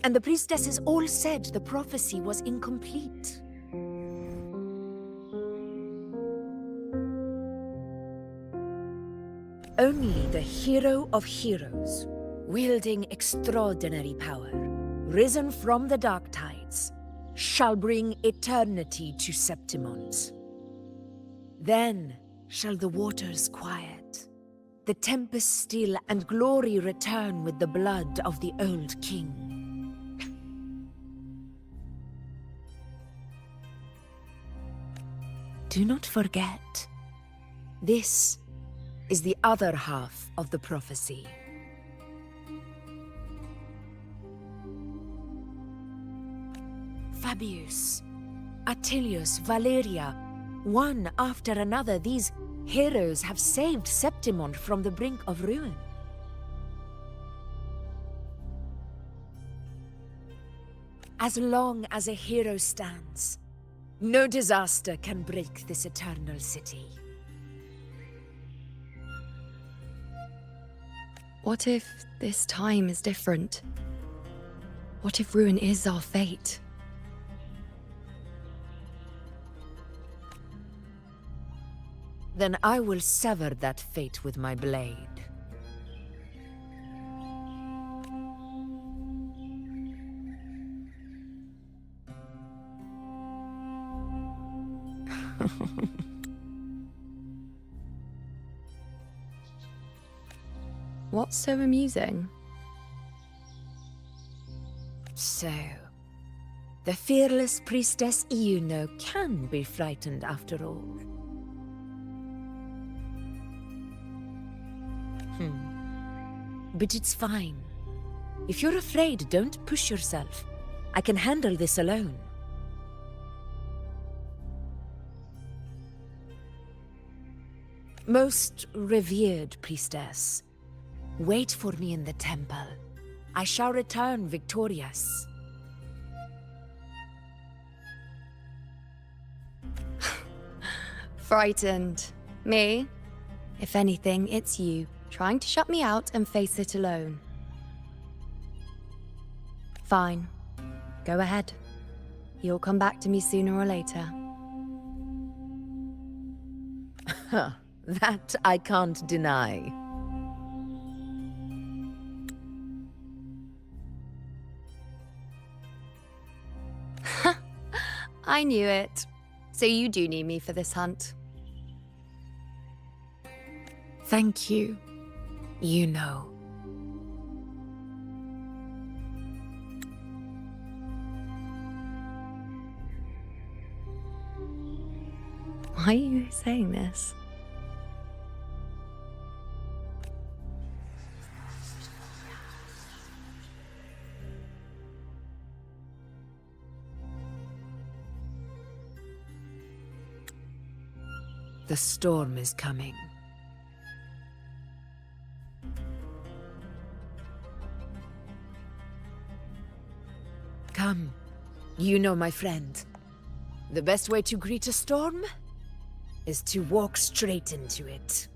And the priestesses all said the prophecy was incomplete. Only the hero of heroes, wielding extraordinary power, risen from the dark tides, shall bring eternity to Septimont. Then shall the waters quiet, the tempest still, and glory return with the blood of the old king. Do not forget, this is the other half of the prophecy. Fabius, Attilius, Valeria, one after another, these heroes have saved Septimont from the brink of ruin. As long as a hero stands, no disaster can break this eternal city. What if this time is different? What if ruin is our fate? Then I will sever that fate with my blade. What's so amusing? So, the fearless priestess Iuno can be frightened after all. But it's fine. If you're afraid, don't push yourself. I can handle this alone. Most revered priestess, wait for me in the temple. I shall return victorious. Frightened. Me? If anything, it's you, trying to shut me out and face it alone. Fine. Go ahead. You'll come back to me sooner or later. That I can't deny. I knew it. So you do need me for this hunt. Thank you. You know. Why are you saying this? The storm is coming. Come. You know my friend. The best way to greet a storm is to walk straight into it.